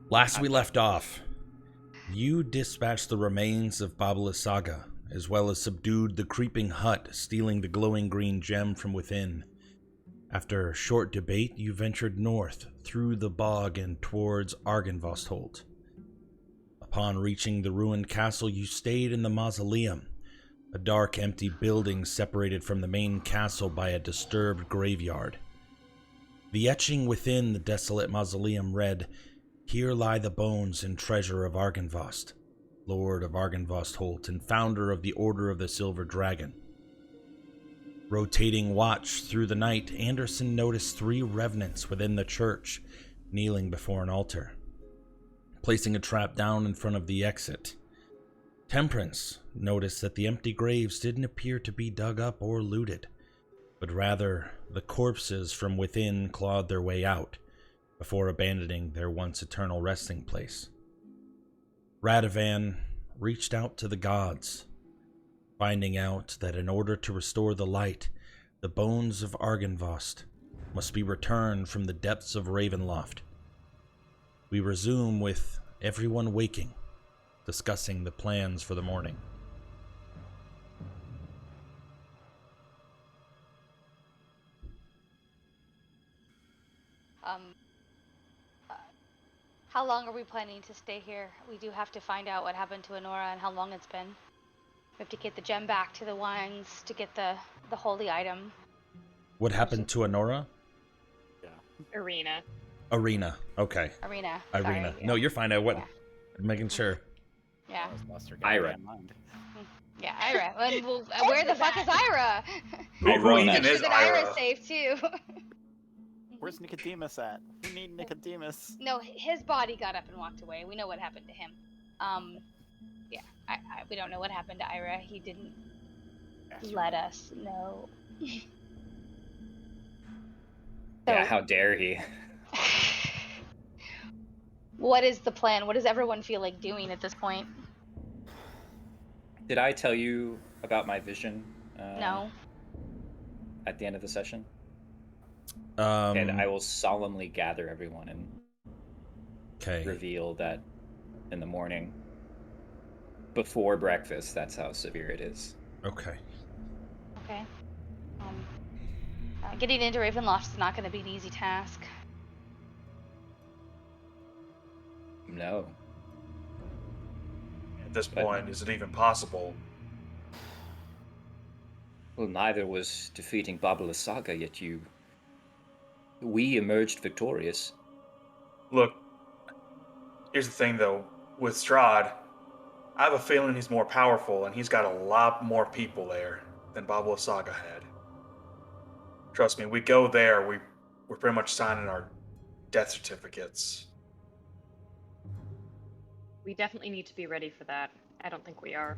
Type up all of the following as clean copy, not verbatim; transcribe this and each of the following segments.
Last we left off, you dispatched the remains of Babala Saga, as well as subdued the creeping hut, stealing the glowing green gem from within. After short debate, you ventured north, through the bog and towards Argynvostholt. Upon reaching the ruined castle, you stayed in the mausoleum, a dark, empty building separated from the main castle by a disturbed graveyard. The etching within the desolate mausoleum read, "Here lie the bones and treasure of Argynvost, Lord of Argynvostholt and founder of the Order of the Silver Dragon." Rotating watch through the night, Anderson noticed 3 revenants within the church, kneeling before an altar, placing a trap down in front of the exit. Temperance noticed that the empty graves didn't appear to be dug up or looted, but rather the corpses from within clawed their way out, before abandoning their once eternal resting place. Radovan reached out to the gods, finding out that in order to restore the light, the bones of Argynvost must be returned from the depths of Ravenloft. We resume with everyone waking, discussing the plans for the morning. How long are we planning to stay here? We do have to find out what happened to Honora and how long it's been. We have to get the gem back to the wines to get the holy item. What happened to Honora? Yeah. Arena. Okay. Arena. Irina. Sorry, No, yeah. you're fine. I'm making sure. Yeah. Lost her Ira. goddamn mind. Yeah, Ira. Well, where the fuck is Ira? Who Make even sure is that Ira? Ira's safe too. Where's Nicodemus at? We need Nicodemus. No, his body got up and walked away. We know what happened to him. Yeah, we don't know what happened to Ira. He didn't let us know. Yeah, how dare he? What is the plan? What does everyone feel like doing at this point? Did I tell you about my vision? No. At the end of the session? Okay, And I will solemnly gather everyone and reveal that in the morning, before breakfast, that's how severe it is. Okay. Okay. Getting into Ravenloft is not going to be an easy task. No. At this point, is it even possible? Well, neither was defeating Babala Saga, yet we emerged victorious. Look, here's the thing though, with Strahd, I have a feeling he's more powerful and he's got a lot more people there than Babala Saga had. Trust me, we go there, we're pretty much signing our death certificates. We definitely need to be ready for that. I don't think we are.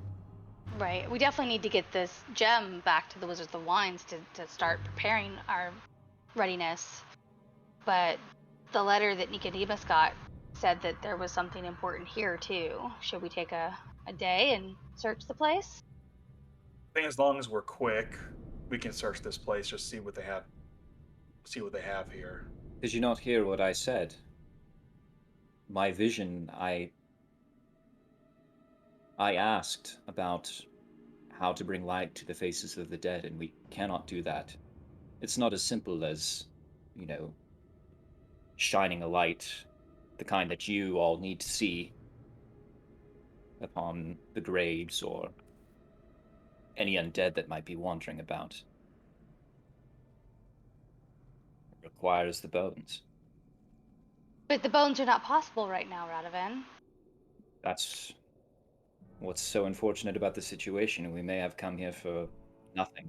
Right. We definitely need to get this gem back to the Wizards of the Wines to start preparing our readiness. But the letter that Nicodemus got said that there was something important here too. Should we take a day and search the place? I think as long as we're quick, we can search this place, just see what they have here. Did you not hear what I said? My vision, I asked about how to bring light to the faces of the dead, and we cannot do that. It's not as simple as, shining a light, the kind that you all need to see, upon the graves or any undead that might be wandering about. It requires the bones. But the bones are not possible right now, Radovan. That's what's so unfortunate about the situation. We may have come here for nothing.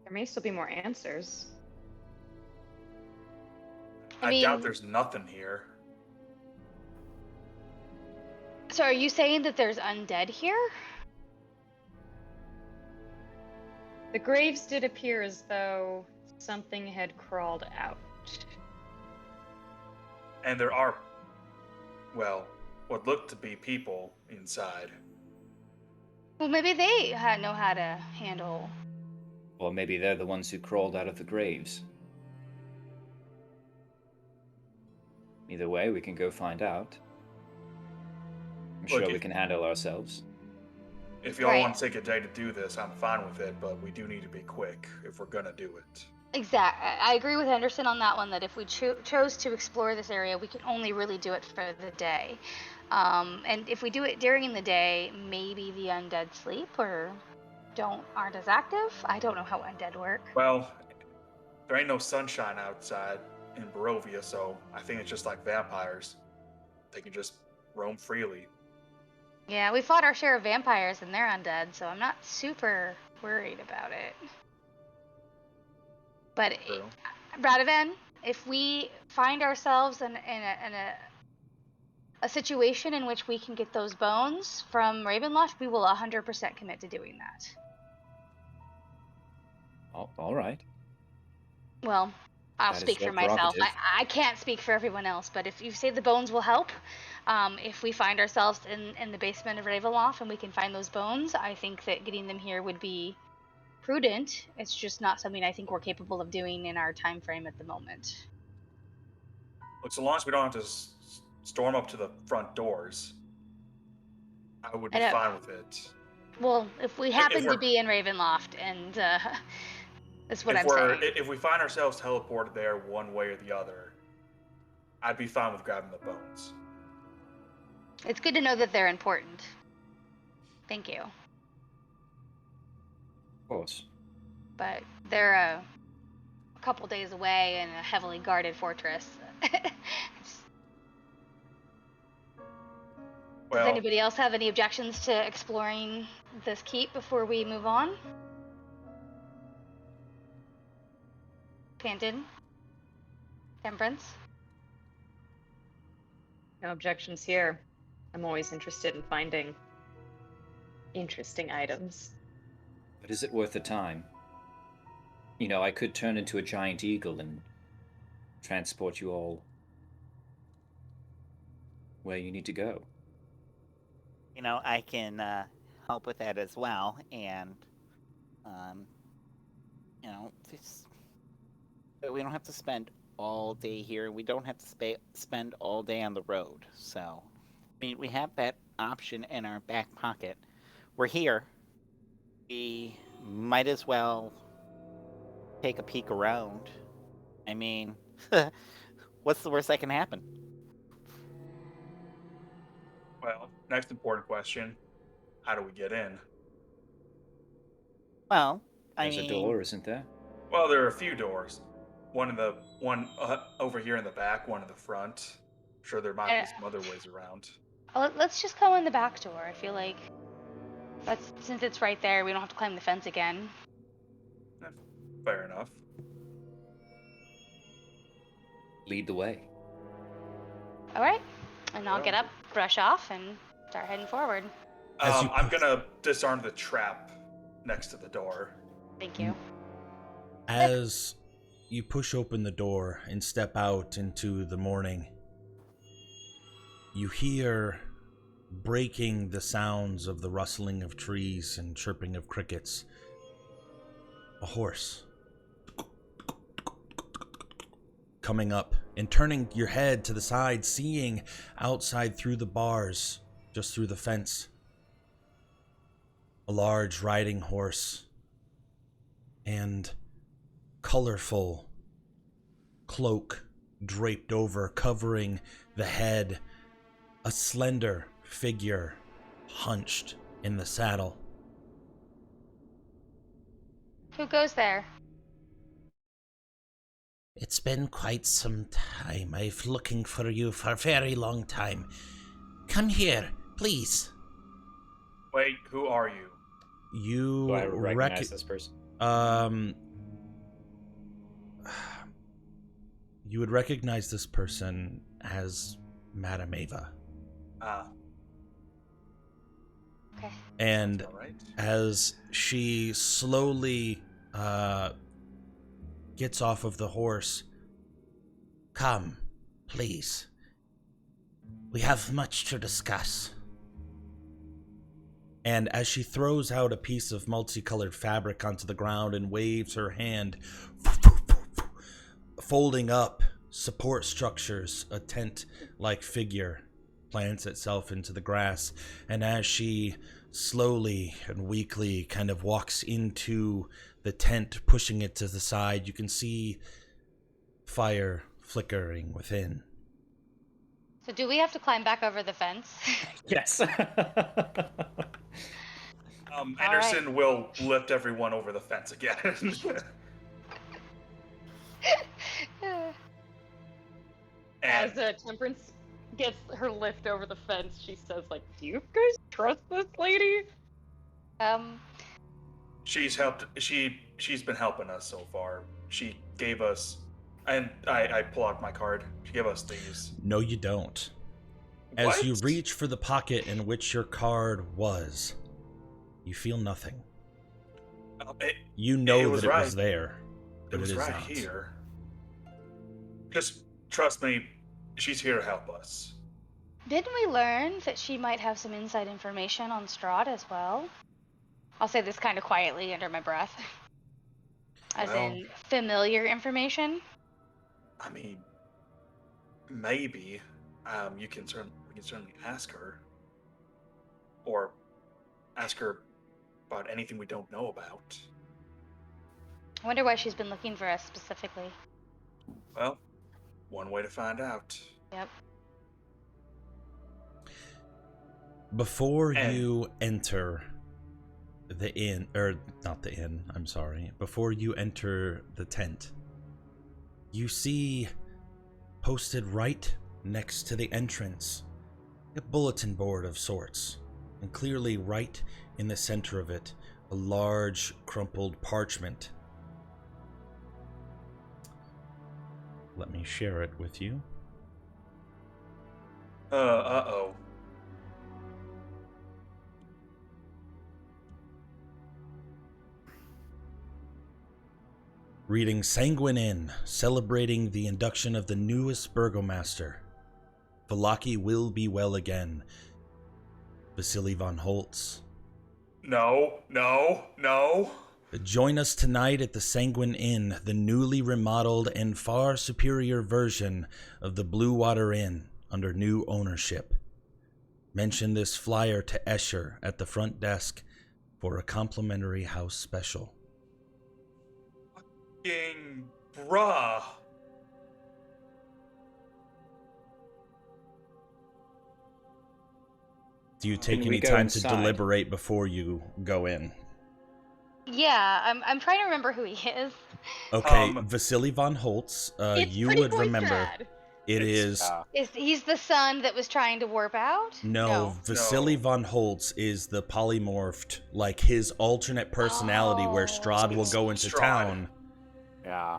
There may still be more answers. I doubt there's nothing here. So are you saying that there's undead here? The graves did appear as though something had crawled out. And there are, well, what looked to be people inside. Well, maybe they know how to handle. Or maybe they're the ones who crawled out of the graves. Either way, we can go find out. I'm Look, sure we can handle ourselves. If y'all Right. want to take a day to do this, I'm fine with it, but we do need to be quick if we're gonna do it. Exactly. I agree with Henderson on that one, that if we chose to explore this area, we can only really do it for the day. And if we do it during the day, maybe the undead sleep or aren't as active. I don't know how undead work. Well, there ain't no sunshine outside in Barovia, so I think it's just like vampires. They can just roam freely. Yeah, we fought our share of vampires and they're undead, so I'm not super worried about it. But True. Radovan, if we find ourselves in a situation in which we can get those bones from Ravenloft, we will 100% commit to doing that. All right. Well, I'll That is speak your for myself. prerogative. I can't speak for everyone else, but if you say the bones will help, if we find ourselves in the basement of Ravenloft and we can find those bones, I think that getting them here would be prudent. It's just not something I think we're capable of doing in our time frame at the moment. Look, so long as we don't have to storm up to the front doors, I would be fine with it. Well, if we happen to be in Ravenloft, and that's what I'm saying. If we find ourselves teleported there one way or the other, I'd be fine with grabbing the bones. It's good to know that they're important. Thank you. Of course. But they're a couple days away in a heavily guarded fortress. Does anybody else have any objections to exploring this keep before we move on? Panton? Temperance? No objections here. I'm always interested in finding interesting items. But is it worth the time? You know, I could turn into a giant eagle and transport you all where you need to go. You know, I can help with that as well, and you know, we don't have to spend all day here. We don't have to spend all day on the road. So, I mean, we have that option in our back pocket. We're here. We might as well take a peek around. I mean, what's the worst that can happen? Well, next important question: how do we get in? Well, There's a door, isn't there? Well, there are a few doors. One over here in the back, one in the front. I'm sure there might be some other ways around. Let's just go in the back door. I feel like since it's right there, we don't have to climb the fence again. Fair enough. Lead the way. All right, and I'll get up, brush off, and start heading forward. I'm gonna disarm the trap next to the door. Thank you. As you push open the door and step out into the morning, you hear, breaking the sounds of the rustling of trees and chirping of crickets, a horse coming up and turning your head to the side, seeing outside through the bars, just through the fence, a large riding horse and colorful cloak draped over, covering the head, a slender figure hunched in the saddle. Who goes there? It's been quite some time. I've looking for you for a very long time. Come here, please. Wait, who are you? You Do I recognize this person? You would recognize this person as Madame Ava. Ah. Okay. And Right. as she slowly gets off of the horse, Come, please. We have much to discuss. and as she throws out a piece of multicolored fabric onto the ground and waves her hand, folding up support structures, a tent-like figure plants itself into the grass, and as she slowly and weakly kind of walks into the tent, pushing it to the side, you can see fire flickering within. So do we have to climb back over the fence? Yes. Anderson will lift everyone over the fence again. As And Temperance gets her lift over the fence, she says, like, do you guys trust this lady? she's been helping us so far. She gave us, and I pull out my card. She gave us these. No, you don't. As What? you reach for the pocket in which your card was, you feel nothing. You know was that it right. was there, It but was it is right not. here. Just trust me, she's here to help us. Didn't we learn that she might have some inside information on Strahd as well? I'll say this kind of quietly under my breath. As Well- in familiar information? I mean, maybe. We can certainly ask her, or ask her about anything we don't know about. I wonder why she's been looking for us specifically. Well, one way to find out. Yep. Before And- you enter the inn, or not the inn, I'm sorry. Before you enter the tent, you see posted right next to the entrance a bulletin board of sorts, and clearly right in the center of it, a large crumpled parchment. Let me share it with you. Uh-oh. Reading Sanguine Inn, celebrating the induction of the newest burgomaster. Valaki will be well again. Vasily von Holtz. No. Join us tonight at the Sanguine Inn, the newly remodeled and far superior version of the Blue Water Inn under new ownership. Mention this flyer to Escher at the front desk for a complimentary house special. Fucking bruh. Do you take Can we any go time inside? to deliberate before you go in? Yeah, I'm trying to remember who he is. Okay, Vasily von Holtz, It's you Pretty would Boy remember. Strahd. It is He's the son that was trying to warp out? no, Vasily No. von Holtz is the polymorphed, like his alternate personality where Oh. Strahd will It's go into Strahd. town. Yeah.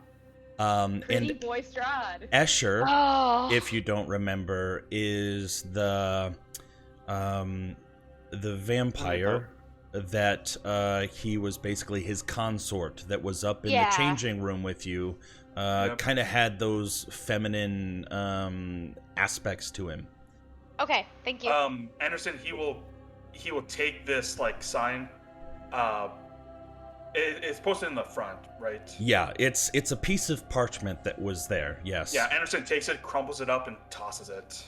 Pretty And Boy Strahd. Escher, Oh. if you don't remember, is the vampire that he was basically his consort that was up in Yeah. the changing room with you. Yep. Kind of had those feminine aspects to him. Okay, thank you. Anderson, he will take this like sign. It's posted in the front, right? Yeah, it's a piece of parchment that was there. Yes. Yeah, Anderson takes it, crumbles it up, and tosses it.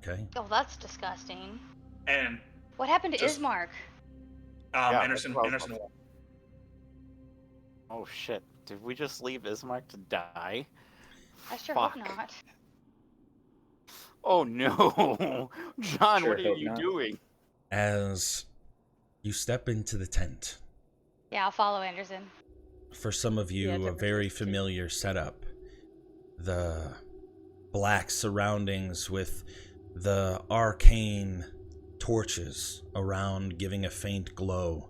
Okay. Oh, that's disgusting. And What happened to Just- Ismark? Yeah, Anderson, that's Anderson. Oh shit! Did we just leave Ismark to die? I sure Fuck. hope not. Oh no, John! Sure What are hope you not. doing? As you step into the tent, Yeah, I'll follow Anderson. for some of you, Yeah, a different very things, too. familiar setup. The black surroundings with the arcane torches around giving a faint glow.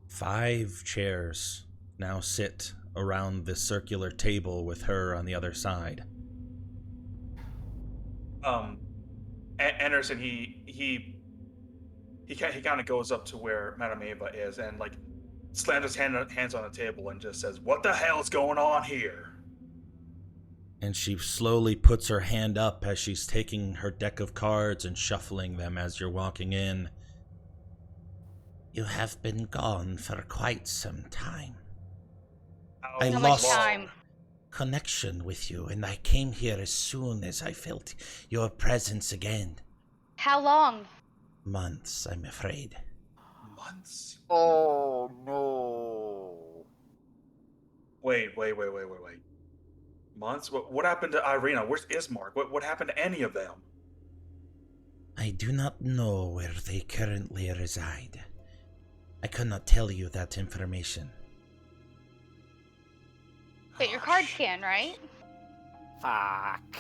5 chairs now sit around this circular table with her on the other side. Anderson, he kind of goes up to where Madame Ava is and like slams his hands on the table and just says, "What the hell's going on here?" And she slowly puts her hand up as she's taking her deck of cards and shuffling them as you're walking in. You have been gone for quite some time. I How lost- much time? connection with you, and I came here as soon as I felt your presence again. How long? Months, I'm afraid. Months? Oh no. Wait. Months? What happened to Irina? Where's Ismark? What happened to any of them? I do not know where they currently reside. I cannot tell you that information. But your cards can, right? Fuck.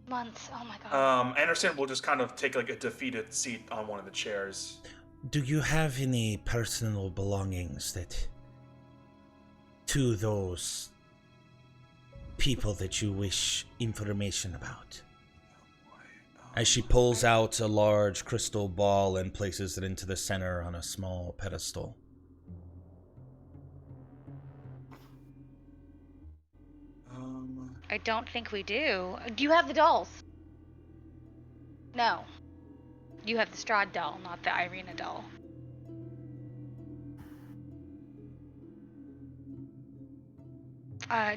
Months. Oh my god. Anderson will just kind of take like a defeated seat on one of the chairs. Do you have any personal belongings to those people that you wish information about? As she pulls out a large crystal ball and places it into the center on a small pedestal. I don't think we do. Do you have the dolls? No. You have the Strahd doll, not the Irina doll.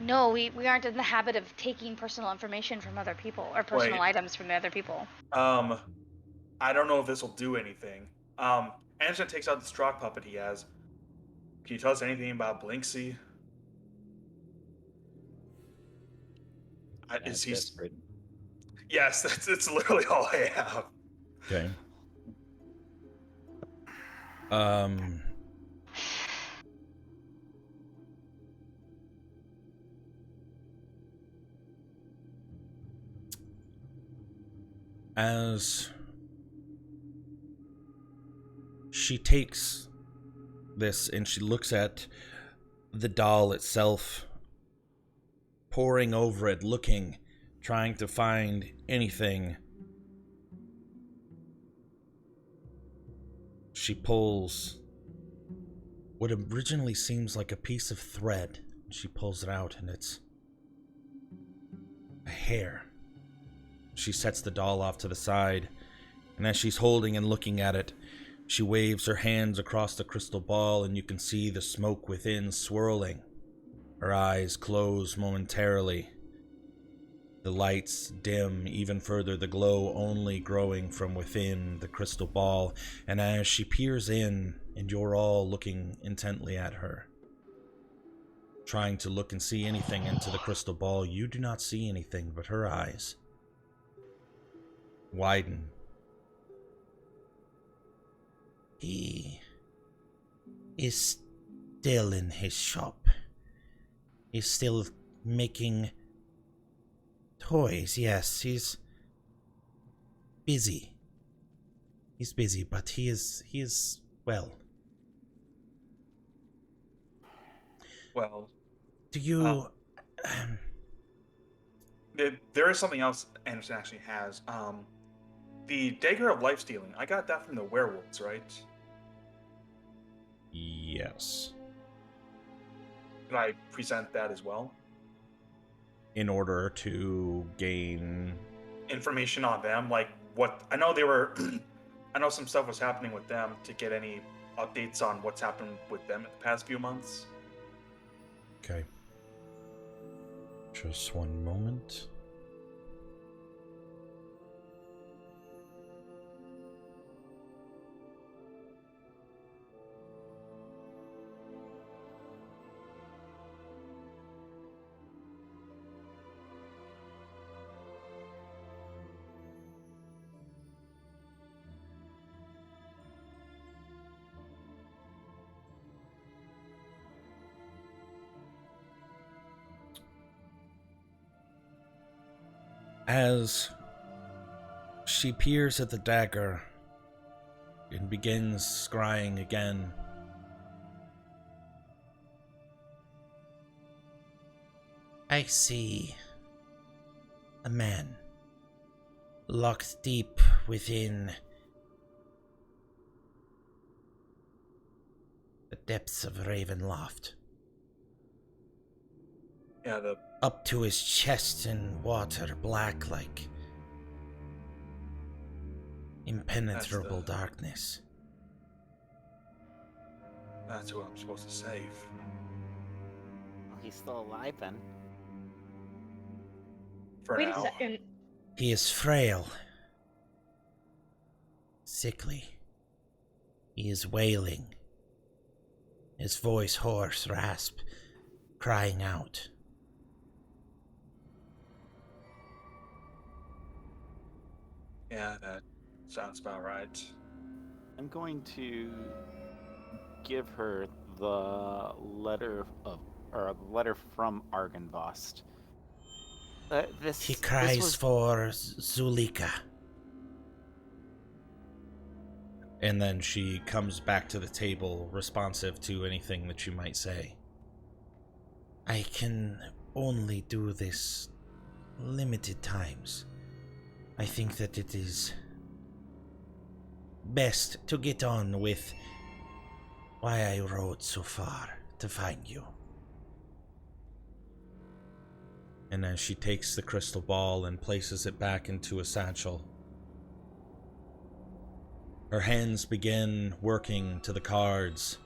No, we aren't in the habit of taking personal information from other people, or personal items from other people. I don't know if this will do anything. Anderson takes out the Strahd puppet he has. Can you tell us anything about Blinksy? Is he desperate. Yes, that's literally all I have. Okay. As she takes this and she looks at the doll itself, poring over it, looking, trying to find anything, she pulls what originally seems like a piece of thread. She pulls it out and it's a hair. She sets the doll off to the side, and as she's holding and looking at it, she waves her hands across the crystal ball, and you can see the smoke within swirling. Her eyes close momentarily. The lights dim even further, the glow only growing from within the crystal ball, and as she peers in, and you're all looking intently at her, trying to look and see anything into the crystal ball, you do not see anything, but her eyes widen. He is still in his shop. He's still making toys. Yes, he's busy. He's busy, but he is well. Well, Do you there is something else Anderson actually has. The Dagger of Life Stealing. I got that from the werewolves, right? Yes. Can I present that as well? In order to gain Information on them, like what I know they were. I know some stuff was happening with them. To get any updates on what's happened with them in the past few months. Okay. Just one moment. As she peers at the dagger and begins scrying again, I see a man locked deep within the depths of Ravenloft. Yeah, Up to his chest in water, black like impenetrable darkness. that's who I'm supposed to save. he's still alive then. For Wait now. a second. He is frail, sickly. He is wailing, his voice hoarse, rasp, crying out. Yeah, that sounds about right. I'm going to give her the letter from Argynvost. He cries for Zulika. And then she comes back to the table, responsive to anything that you might say. I can only do this limited times. I think that it is best to get on with why I rode so far to find you. And as she takes the crystal ball and places it back into a satchel, her hands begin working to the cards,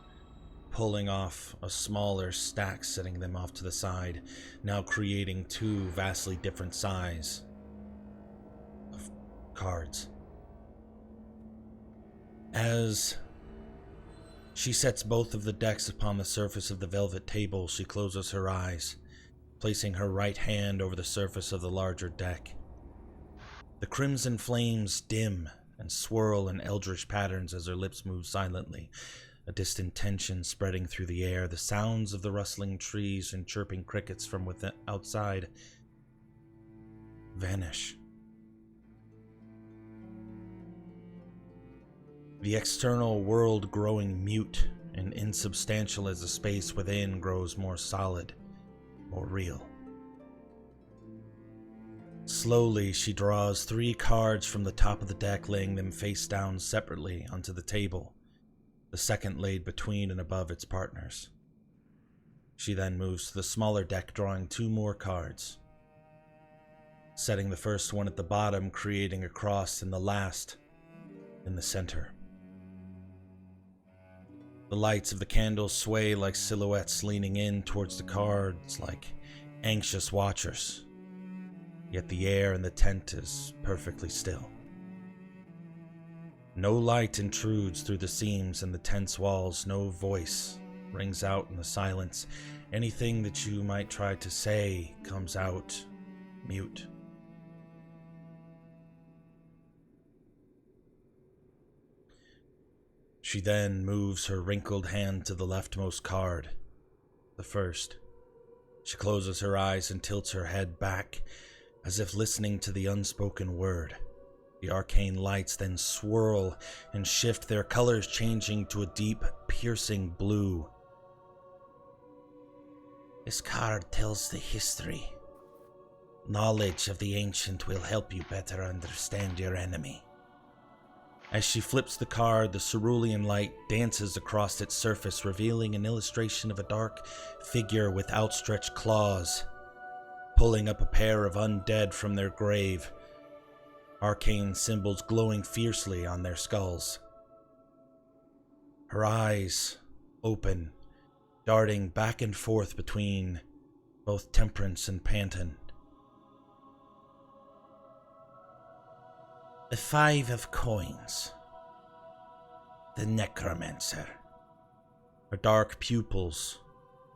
pulling off a smaller stack, setting them off to the side, now creating two vastly different size of cards. As she sets both of the decks upon the surface of the velvet table, she closes her eyes, placing her right hand over the surface of the larger deck. The crimson flames dim and swirl in eldritch patterns as her lips move silently, a distant tension spreading through the air, the sounds of the rustling trees and chirping crickets from within outside vanish. The external world growing mute and insubstantial as the space within grows more solid, more real. Slowly, she draws 3 cards from the top of the deck, laying them face down separately onto the table, the second laid between and above its partners. She then moves to the smaller deck, drawing 2 more cards, setting the first one at the bottom, creating a cross, and the last in the center. The lights of the candles sway like silhouettes leaning in towards the cards like anxious watchers. Yet the air in the tent is perfectly still. No light intrudes through the seams in the tent's walls, no voice rings out in the silence. Anything that you might try to say comes out mute. She then moves her wrinkled hand to the leftmost card, the first. She closes her eyes and tilts her head back, as if listening to the unspoken word. The arcane lights then swirl and shift, their colors changing to a deep, piercing blue. This card tells the history. Knowledge of the ancient will help you better understand your enemy. As she flips the card, the cerulean light dances across its surface, revealing an illustration of a dark figure with outstretched claws, pulling up a pair of undead from their grave, arcane symbols glowing fiercely on their skulls. Her eyes open, darting back and forth between both Temperance and Panton. The 5 of coins. The necromancer. Her dark pupils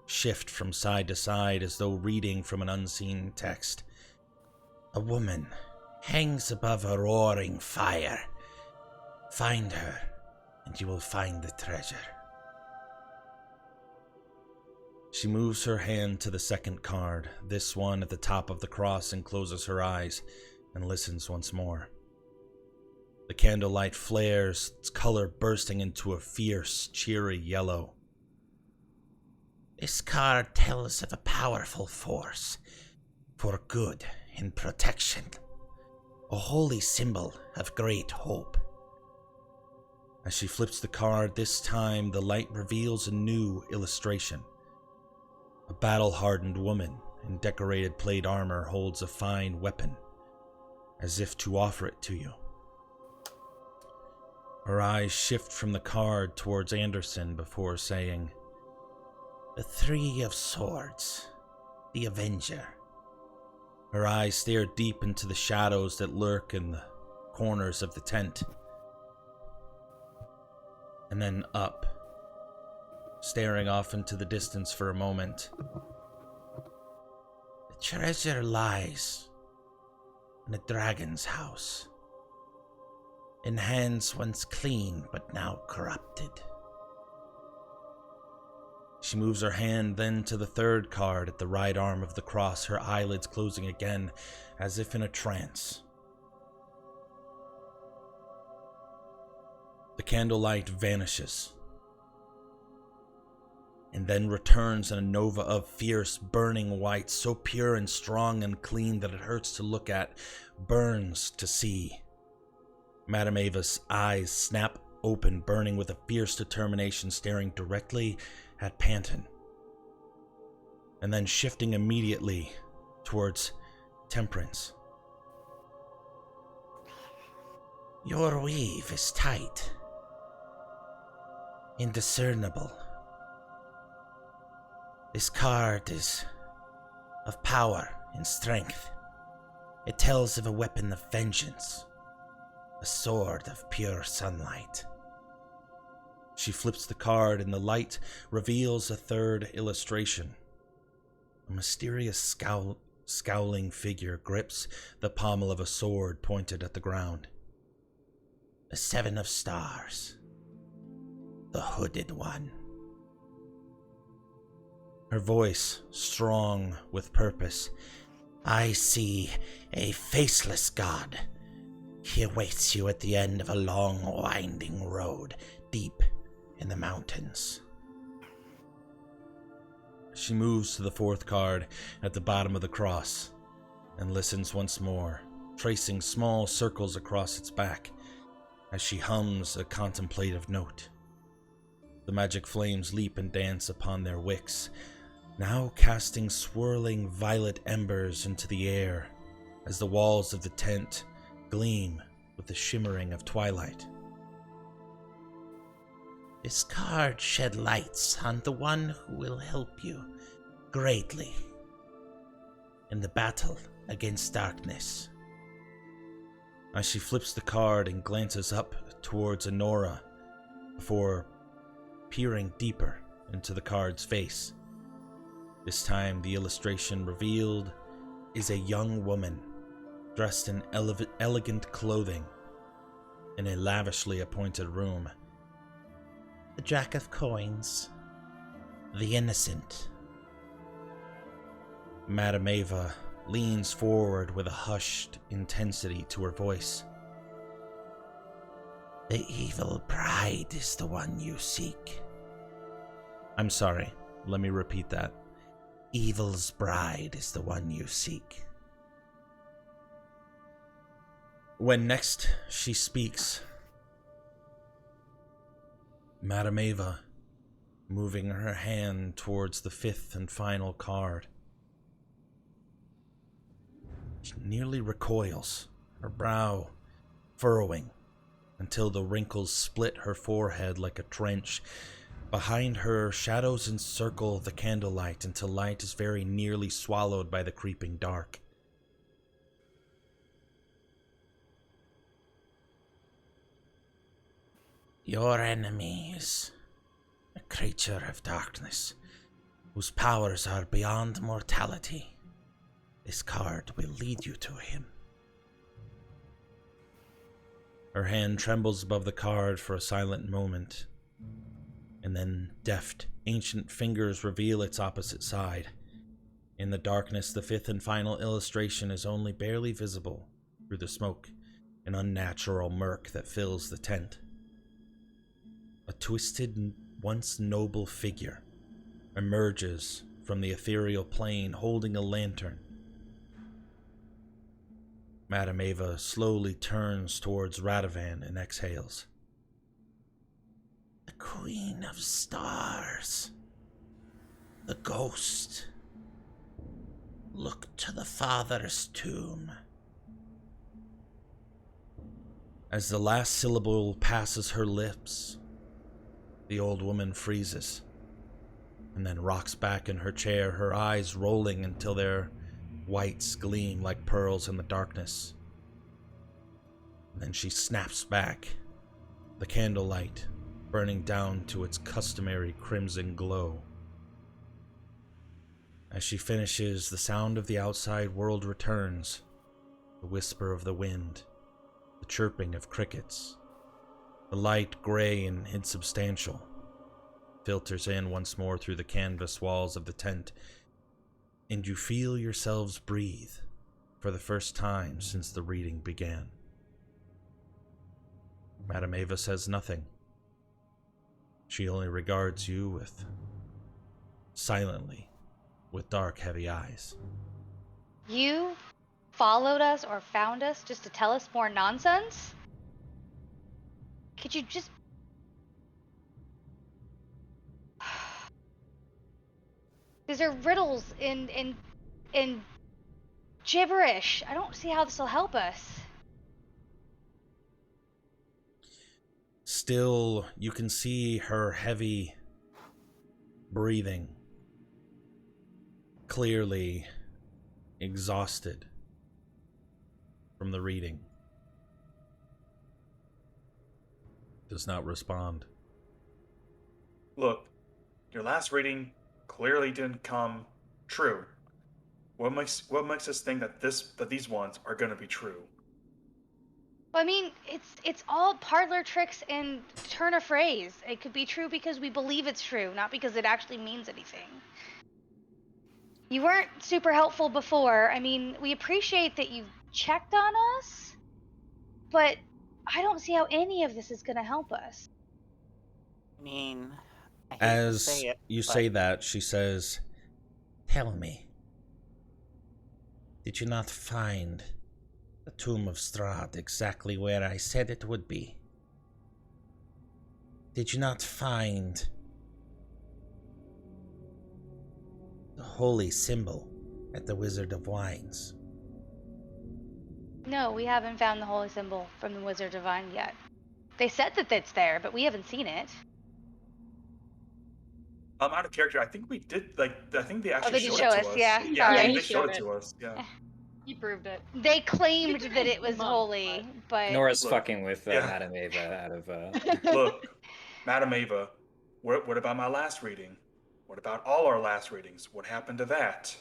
shift from side to side as though reading from an unseen text. A woman hangs above a roaring fire. Find her, and you will find the treasure. She moves her hand to the second card, this one at the top of the cross, and closes her eyes and listens once more. The candlelight flares, its color bursting into a fierce, cheery yellow. This card tells of a powerful force, for good and protection, a holy symbol of great hope. As she flips the card, this time the light reveals a new illustration. A battle-hardened woman in decorated plate armor holds a fine weapon, as if to offer it to you. Her eyes shift from the card towards Anderson before saying, The 3 of swords. the Avenger. Her eyes stare deep into the shadows that lurk in the corners of the tent. And then up, staring off into the distance for a moment. The treasure lies in a dragon's house, in hands once clean but now corrupted. She moves her hand then to the third card at the right arm of the cross, her eyelids closing again, as if in a trance. The candlelight vanishes, and then returns in a nova of fierce, burning white, so pure and strong and clean that it hurts to look at, burns to see. Madame Ava's eyes snap open, burning with a fierce determination, staring directly at Panton, and then shifting immediately towards Temperance. Your weave is tight, indiscernible. This card is of power and strength. It tells of a weapon of vengeance, a sword of pure sunlight. She flips the card and the light reveals a third illustration. A mysterious scowling figure grips the pommel of a sword pointed at the ground. The 7 of stars, the hooded one. Her voice strong with purpose. I see a faceless god. He awaits you at the end of a long, winding road deep in the mountains. She moves to the fourth card at the bottom of the cross and listens once more, tracing small circles across its back as she hums a contemplative note. The magic flames leap and dance upon their wicks, now casting swirling violet embers into the air as the walls of the tent gleam with the shimmering of twilight. This card shed lights on the one who will help you greatly in the battle against darkness. As she flips the card and glances up towards Honora before peering deeper into the card's face. This time the illustration revealed is a young woman dressed in elegant clothing in a lavishly appointed room. The Jack of Coins, the innocent. Madame Ava leans forward with a hushed intensity to her voice. The evil bride is the one you seek. I'm sorry, let me repeat that. Evil's bride is the one you seek. When next she speaks, Madame Ava, moving her hand towards the fifth and final card, she nearly recoils, her brow furrowing until the wrinkles split her forehead like a trench. Behind her, shadows encircle the candlelight until light is very nearly swallowed by the creeping dark. Your enemy is a creature of darkness, whose powers are beyond mortality. This card will lead you to him. Her hand trembles above the card for a silent moment, and then deft, ancient fingers reveal its opposite side. In the darkness, the fifth and final illustration is only barely visible through the smoke and unnatural murk that fills the tent. A twisted, once noble figure emerges from the ethereal plane holding a lantern. Madame Ava slowly turns towards Radovan and exhales. The Queen of Stars. The ghost. Look to the father's tomb. As the last syllable passes her lips, the old woman freezes. and then rocks back in her chair, her eyes rolling until their whites gleam like pearls in the darkness. And then she snaps back, the candlelight burning down to its customary crimson glow. As she finishes, the sound of the outside world returns, the whisper of the wind, the chirping of crickets. The light, gray and insubstantial, filters in once more through the canvas walls of the tent, and you feel yourselves breathe for the first time since the reading began. Madame Ava says nothing. She only regards you silently, with dark, heavy eyes. You followed us or found us just to tell us more nonsense? Could you just... These are riddles and gibberish. I don't see how this will help us. Still, you can see her heavy breathing, clearly exhausted from the reading. Does not respond. Look, your last reading clearly didn't come true. What makes us think that these ones are going to be true? I mean, it's all parlor tricks and turn of phrase. It could be true because we believe it's true, not because it actually means anything. You weren't super helpful before. I mean, we appreciate that you checked on us, but I don't see how any of this is going to help us. I mean, I hate to As say it, you but say that, she says, Tell me, did you not find the tomb of Strahd exactly where I said it would be? Did you not find the holy symbol at the Wizard of Wines? No, we haven't found the holy symbol from the Wizard of Wine yet. They said that it's there, but we haven't seen it. Out of character, I think we did, I think they actually they did showed show it to us, us. yeah. Yeah, Sorry. I Yeah, think he they showed it showed to us, yeah. He proved it. They claimed It's that it been was months, holy, but... Nora's Look, fucking with yeah. Madame Ava out of. Look, Madame Ava, what about my last reading? What about all our last readings? What happened to that?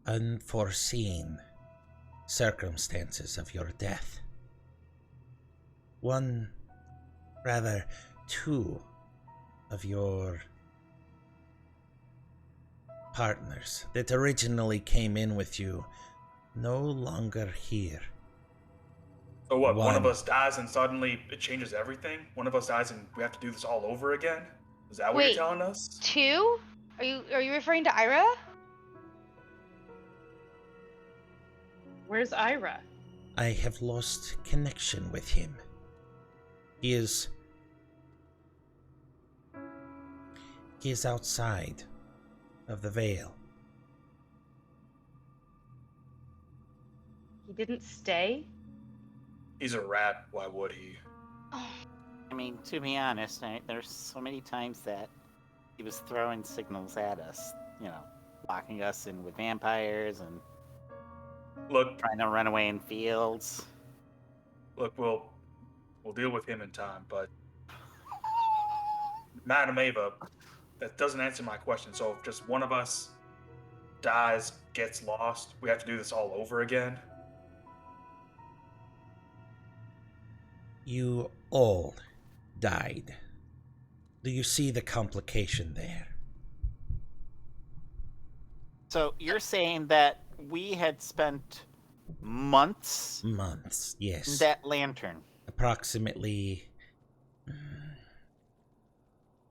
Unforeseen circumstances of your death. Two of your partners that originally came in with you no longer here. So what, one of us dies and suddenly it changes everything? One of us dies and we have to do this all over again? Is that what Wait. you're telling us? 2? Are you referring to Ira? Where's Ira? I have lost connection with him. He is outside of the veil. He didn't stay? He's a rat, why would he? I mean, to be honest, there's so many times that he was throwing signals at us, locking us in with vampires and Look, trying to run away in fields. Look, we'll deal with him in time, but Madame Ava, that doesn't answer my question. So if just one of us dies, gets lost, we have to do this all over again? You all died. Do you see the complication there? So you're saying that we had spent months Months, yes. in that lantern? Approximately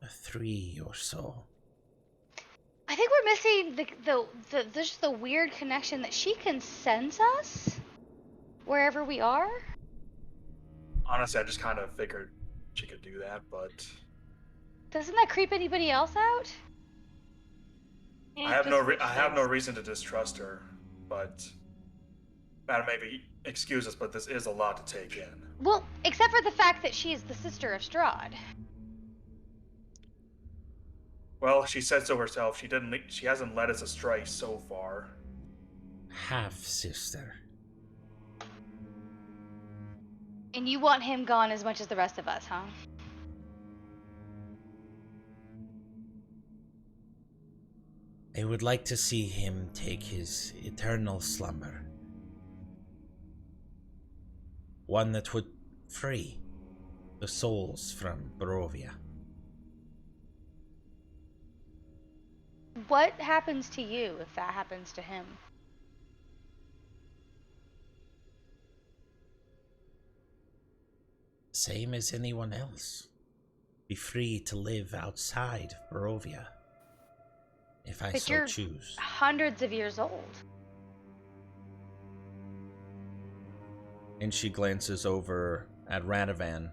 3 or so. I think we're missing just the weird connection that she can sense us wherever we are. Honestly, I just kind of figured she could do that, but Doesn't that creep anybody else out? I have no reason to distrust her. But Madam Ava, excuse us, but this is a lot to take in. Well, except for the fact that she is the sister of Strahd. Well, she said so herself. She hasn't led us astray so far. Half-sister. And you want him gone as much as the rest of us, huh? I would like to see him take his eternal slumber. One that would free the souls from Barovia. What happens to you if that happens to him? Same as anyone else. Be free to live outside Barovia. If I But so you're choose. hundreds of years old. And she glances over at Radovan.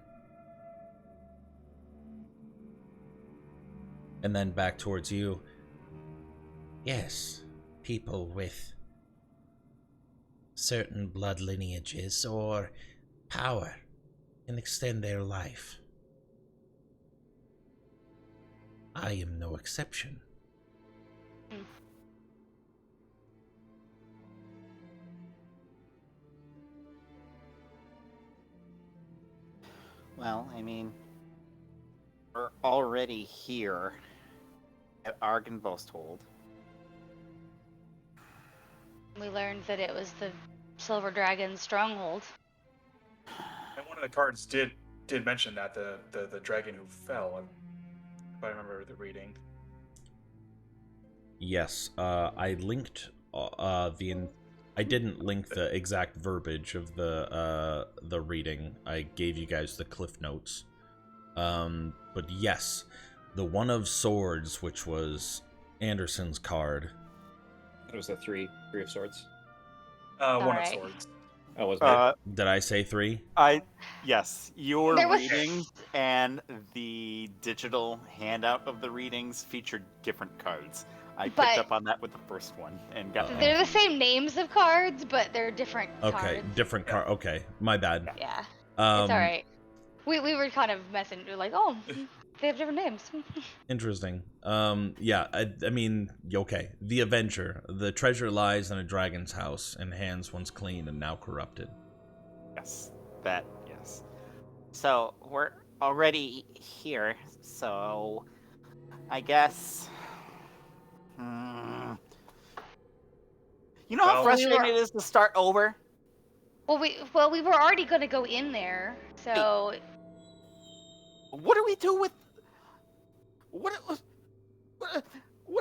And then back towards you. Yes, people with certain blood lineages or power can extend their life. I am no exception. Well, I mean, we're already here at Argynvostholt. We learned that it was the Silver Dragon's stronghold. And one of the cards did mention that the dragon who fell, if I remember the reading. Yes, I linked I didn't link the exact verbiage of the reading. I gave you guys the cliff notes. But yes, the One of Swords, which was Anderson's card. It was a three of swords. One of Alright. Swords. Oh, was it? Did I say 3? Yes, your There was- readings and the digital handout of the readings featured different cards. I picked But- up on that with the first one and got They're the same names of cards, but they're different Okay, cards. different card. Okay, my bad. Yeah, it's Um, alright. We were kind of messing. We're like, oh, they have different names. Interesting. Yeah, I mean, okay. The Avenger. The treasure lies in a dragon's house, and hands once clean and now corrupted. Yes, yes. So we're already here, so I guess. You know how Well, frustrating it is to start over? Well, we were already gonna go in there, so What do we do with. What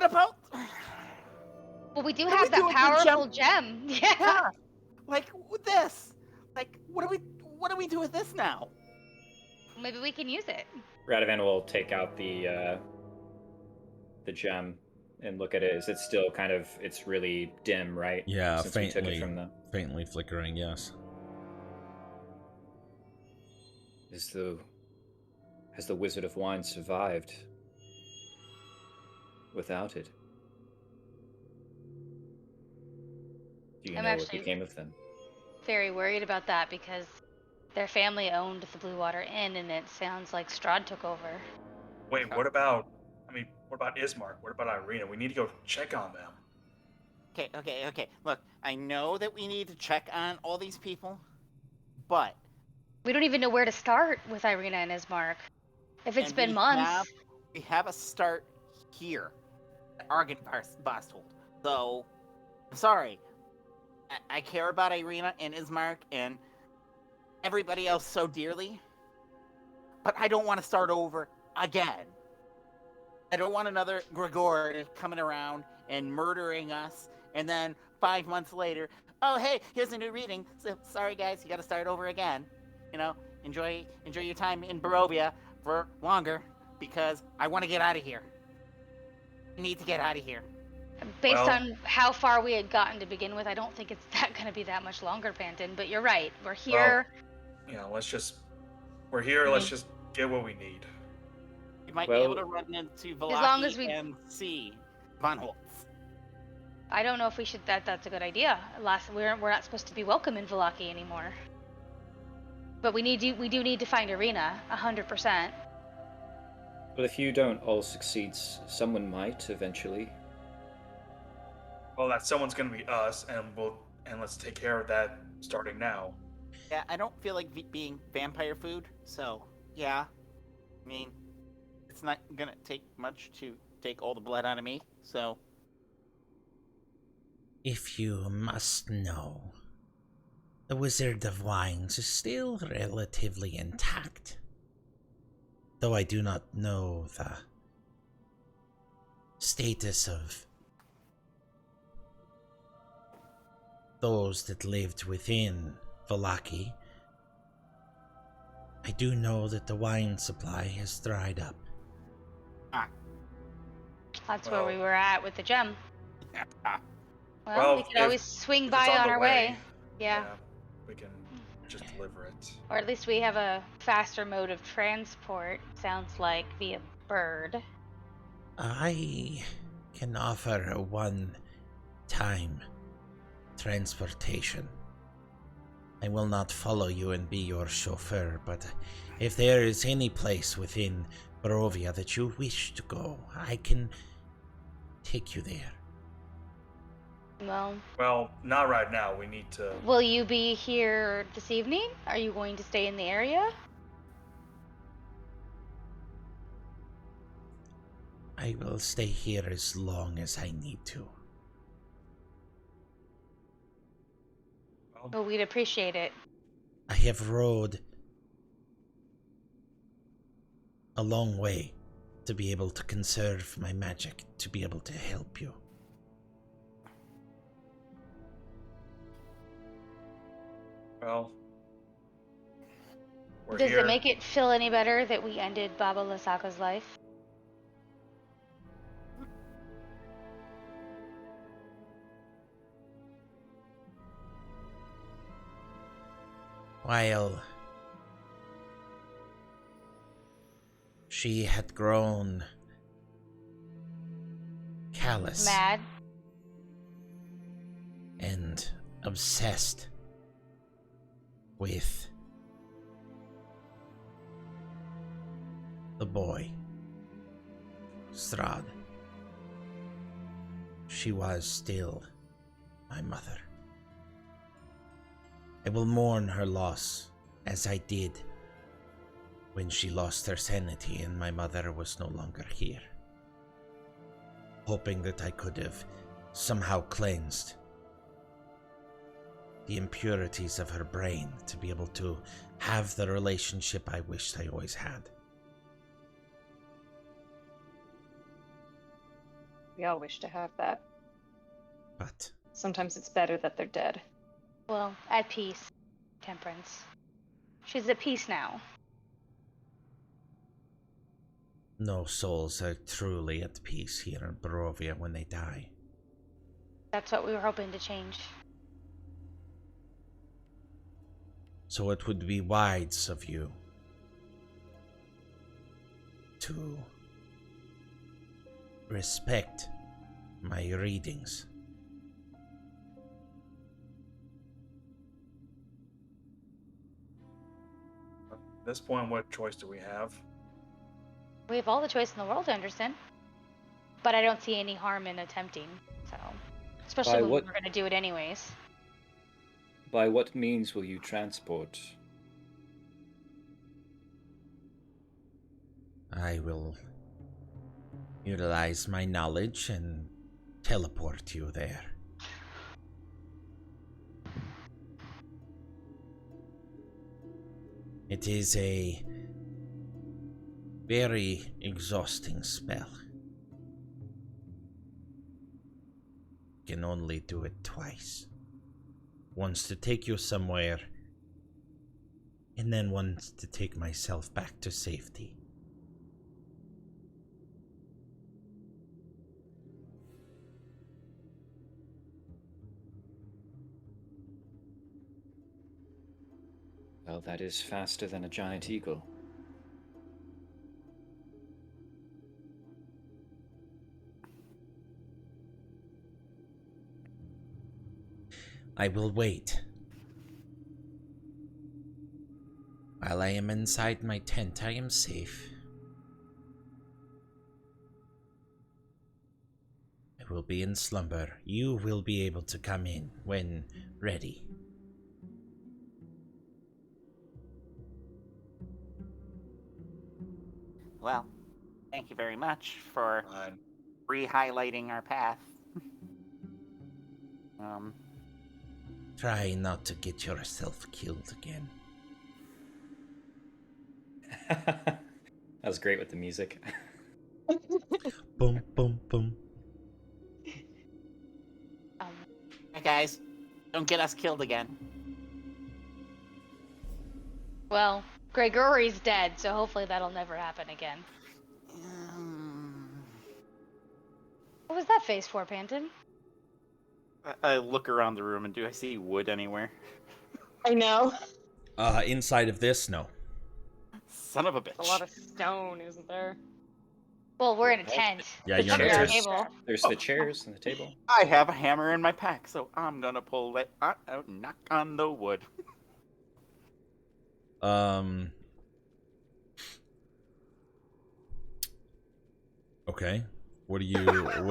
about. well, we do What do have we do that with the powerful gem. Yeah. Yeah, like with this. Like, what do we do with this now? Maybe we can use it. Radovan will take out the gem and look at it. Is it still kind of? It's really dim, right? Yeah, Since we took faintly, it from the. faintly flickering. Yes. Has the Wizard of Wine survived without it? Do you I'm know what actually- became of them? Very worried about that because their family owned the Blue Water Inn, and it sounds like Strahd took over. Wait, what about Ismark? What about Irina? We need to go check on them. Okay. Look, I know that we need to check on all these people, but We don't even know where to start with Irina and Ismark. If it's and been we months. we have a start here at Argynvostholt. So, I'm sorry. I care about Irina and Ismark and everybody else so dearly, but I don't want to start over again. I don't want another Gregor coming around and murdering us, and then 5 months later, oh hey, here's a new reading. So, sorry guys, you got to start over again. You know, enjoy your time in Barovia for longer because I want to get out of here. I need to get out of here. Based Well- on how far we had gotten to begin with, I don't think it's going to be that much longer, Panton. But you're right. We're here. We're here. Let's just get what we need. We might Well- be able to run into long as Velaki we- and see Von Holtz. I don't know if we should. That's a good idea. We're not supposed to be welcome in Velaki anymore. But we do need to find Irina, 100%. But if you don't all succeed, someone might eventually. Well, that someone's gonna be us, and let's take care of that starting now. Yeah, I don't feel like being vampire food, so yeah. I mean, it's not gonna take much to take all the blood out of me, so. If you must know, the Wizard of Wines is still relatively intact. Though I do not know the status of those that lived within Vallaki, I do know that the wine supply has dried up. That's where we were at with the gem. Well, Well, we could always swing if by it's on our way. Yeah. We can just deliver it. Or at least we have a faster mode of transport, sounds like, via bird. I can offer a one-time transportation. I will not follow you and be your chauffeur, but if there is any place within Barovia that you wish to go, I can take you there. Well, not right now. We need to. Will you be here this evening? Are you going to stay in the area? I will stay here as long as I need to. Well, we'd appreciate it. I have rode a long way to be able to conserve my magic, to be able to help you. Well, Does it make it feel any better that we ended Baba Lasaka's life? While she had grown callous, Mad? and obsessed with the boy, Strahd, she was still my mother. I will mourn her loss as I did when she lost her sanity and my mother was no longer here, hoping that I could have somehow cleansed the impurities of her brain to be able to have the relationship I wished I always had. We all wish to have that. But sometimes it's better that they're dead. Well, at peace, Temperance. She's at peace now. no souls are truly at peace here in Barovia when they die. That's what we were hoping to change. So it would be wise of you to respect my readings. At this point, what choice do we have? We have all the choice in the world, Anderson. But I don't see any harm in attempting, so. Especially when we're going to do it anyways. By what means will you transport? I will utilize my knowledge and teleport you there. It is a very exhausting spell. Can only do it twice. Once to take you somewhere, and then once to take myself back to safety. Well, that is faster than a giant eagle. I will wait. While I am inside my tent, I am safe. will be in slumber. You will be able to come in when ready. Well, thank you very much for Fine. re-highlighting our path. Try not to get yourself killed again. That was great with the music. Boom, boom, boom. Hey guys, don't get us killed again. Well, Gregory's dead, so hopefully that'll never happen again. What was that face for, Panton? I look around the room and do I see wood anywhere? I know. Inside of this, no. Son of a bitch. A lot of stone, isn't there? Well, we're in a tent. Yeah, The you're in a chairs. tent. Table. There's the chairs and the table. I have a hammer in my pack, so I'm gonna pull it out, knock on the wood. Okay. What are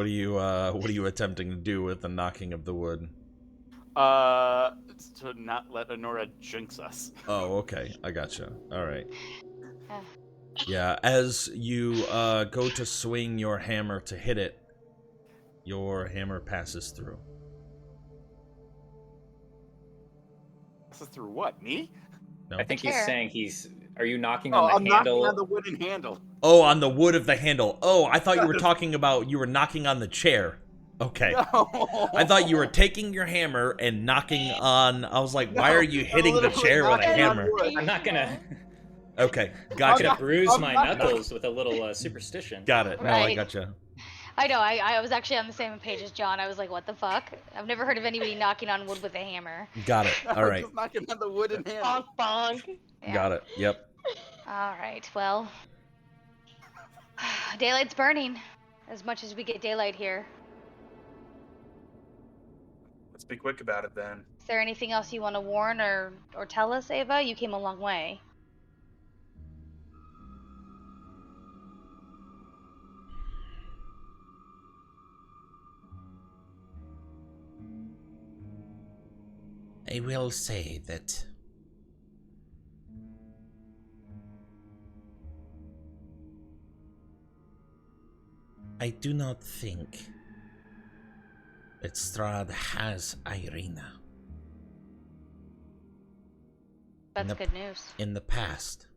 you attempting to do with the knocking of the wood? To not let Honora jinx us. Oh, okay. I gotcha. All right. Yeah, as you go to swing your hammer to hit it, your hammer passes through. Passes through what? Me? No? I think he's Chair. saying are you knocking Oh, on the I'm handle? knocking on the wooden handle. Oh, on the wood of the handle. Oh, I thought you were talking about you were knocking on the chair. Okay. No. I thought you were taking your hammer and knocking on... I was like, why No, are you I'm hitting the literally chair with a knocking on hammer? wood. I'm not gonna. Okay, I'm gotcha. gonna bruise I'm my not- knuckles with a little superstition. Got it. No, I Right. gotcha. I know, I was actually on the same page as John. I was like, what the fuck? I've never heard of anybody knocking on wood with a hammer. Got it. All I'm right. just knocking on the wooden handle. Bonk, bonk. Yeah. Got it. Yep. Alright, well. Daylight's burning. As much as we get daylight here. Let's be quick about it then. Is there anything else you want to warn or tell us, Ava? You came a long way. I will say that I do not think that Strahd has Irina. That's Nope. good news. In the past,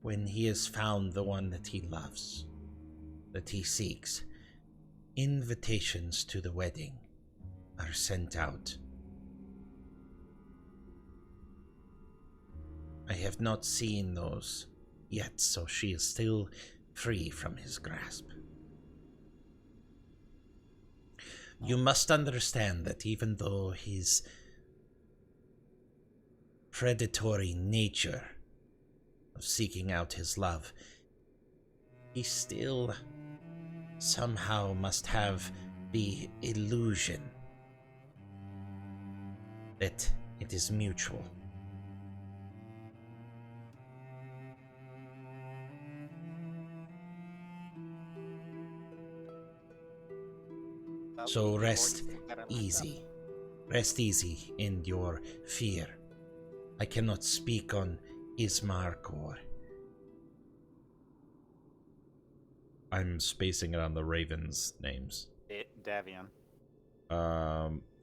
when he has found the one that he loves, that he seeks, invitations to the wedding are sent out. I have not seen those yet, so she is still free from his grasp. You must understand that even though his predatory nature of seeking out his love, he still somehow must have the illusion that it is mutual. So rest easy. Rest easy in your fear. I cannot speak on Ismark or... I'm spacing it on the Ravens' names. Davian.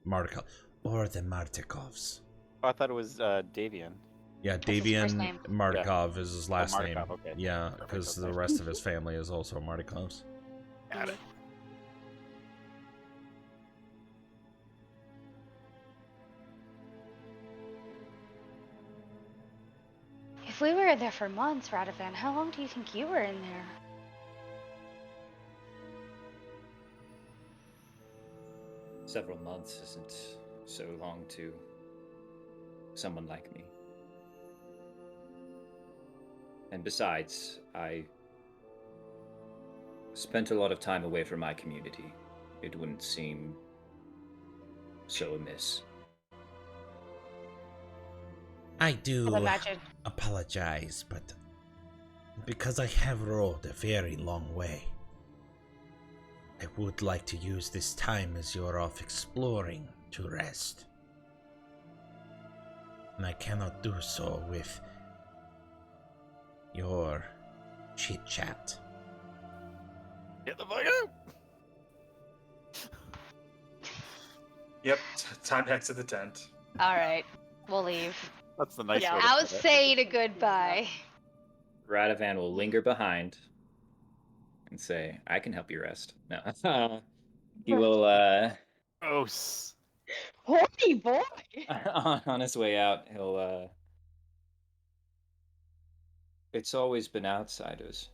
Martikov. or the Martikovs. Oh, I thought it was Davian. Yeah, his first Davian name. Martikov is his last name. Martikov, okay. Yeah, Perfect, because okay. the rest of his family is also Martikovs. Got it. If we were in there for months, Radovan, how long do you think you were in there? Several months isn't so long to someone like me. And besides, I spent a lot of time away from my community. It wouldn't seem so amiss. I do I'd imagine. apologize, but because I have rode a very long way, I would like to use this time as you're off exploring to rest. And I cannot do so with your chit-chat. Get the fuck out! Yep, time to exit the tent. All right, we'll leave. That's the nice Yeah. way to I'll put it. say to goodbye. Radovan will linger behind and say, I can help you rest. No. He will, Gross. Horny boy! on his way out, he'll, it's always been outsiders,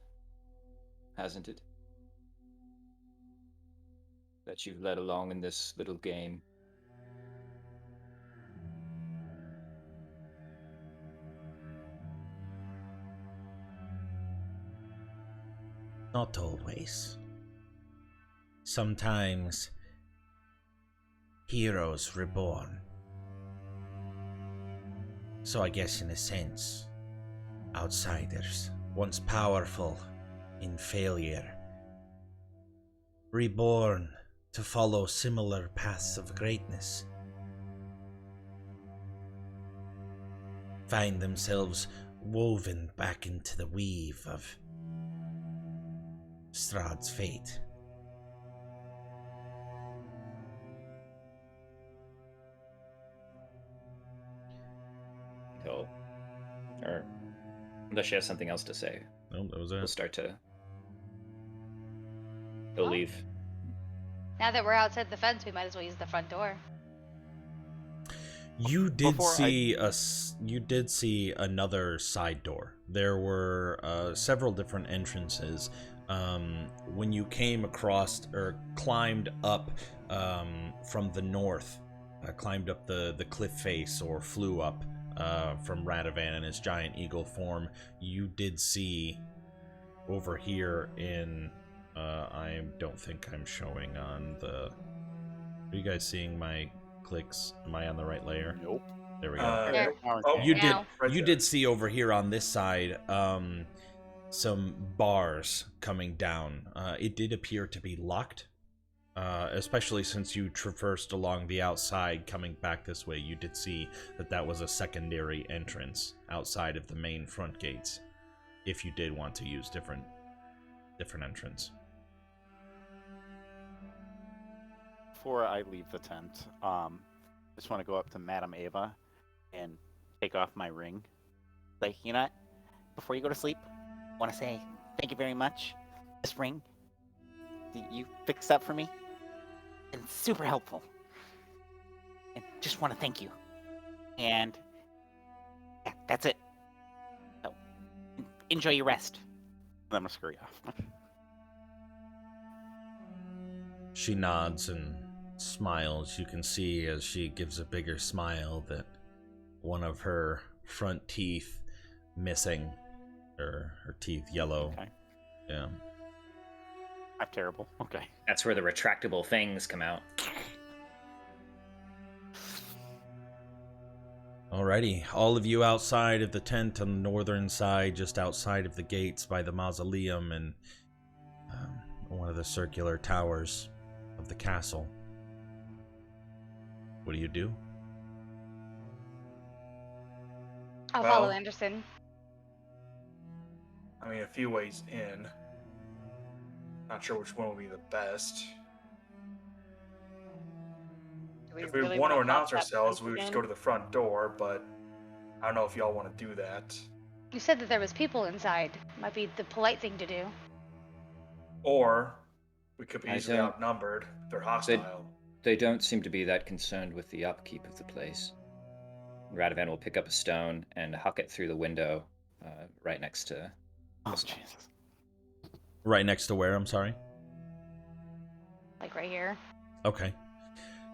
hasn't it? That you've led along in this little game. Not always. Sometimes heroes reborn. So I guess in a sense, outsiders, once powerful in failure, reborn to follow similar paths of greatness, find themselves woven back into the weave of Strahd's fate. Or unless she has something else to say, Nope, that was he'll it. start to. He'll leave. Now that we're outside the fence, we might as well use the front door. You did Before you did see another side door. There were several different entrances. When you came across or climbed up from the north, climbed up the cliff face or flew up from Radovan in his giant eagle form, you did see over here in I don't think I'm showing on the. Are you guys seeing my clicks? Am I on the right layer? Nope. There we go. There. You did. Now. Right You there. did see over here on this side some bars coming down. It did appear to be locked, especially since you traversed along the outside coming back this way. You did see that was a secondary entrance outside of the main front gates. If you did want to use different entrance. Before I leave the tent, I just want to go up to Madame Ava and take off my ring. Like, you know what? Before you go to sleep, I want to say thank you very much. This ring, you fixed up for me, and super helpful. And just want to thank you. And yeah, that's it. So, enjoy your rest. I'm gonna scurry off. She nods and smiles. You can see as she gives a bigger smile that one of her front teeth missing, or her teeth yellow. Okay. Yeah. I'm terrible. Okay. That's where the retractable things come out. Alrighty, all of you outside of the tent on the northern side, just outside of the gates by the mausoleum and one of the circular towers of the castle. What do you do? I'll Well- follow Anderson. I mean, a few ways in. Not sure which one will be the best. Do If we really want to wanna announce pop that ourselves, fence we would just again? go to the front door, but I don't know if y'all want to do that. You said that there was people inside. Might be the polite thing to do. Or we could be I easily don't- outnumbered. They're hostile. They don't seem to be that concerned with the upkeep of the place. Radovan will pick up a stone and huck it through the window right next to. Oh, Jesus. Right next to where, I'm sorry? Like right here. Okay.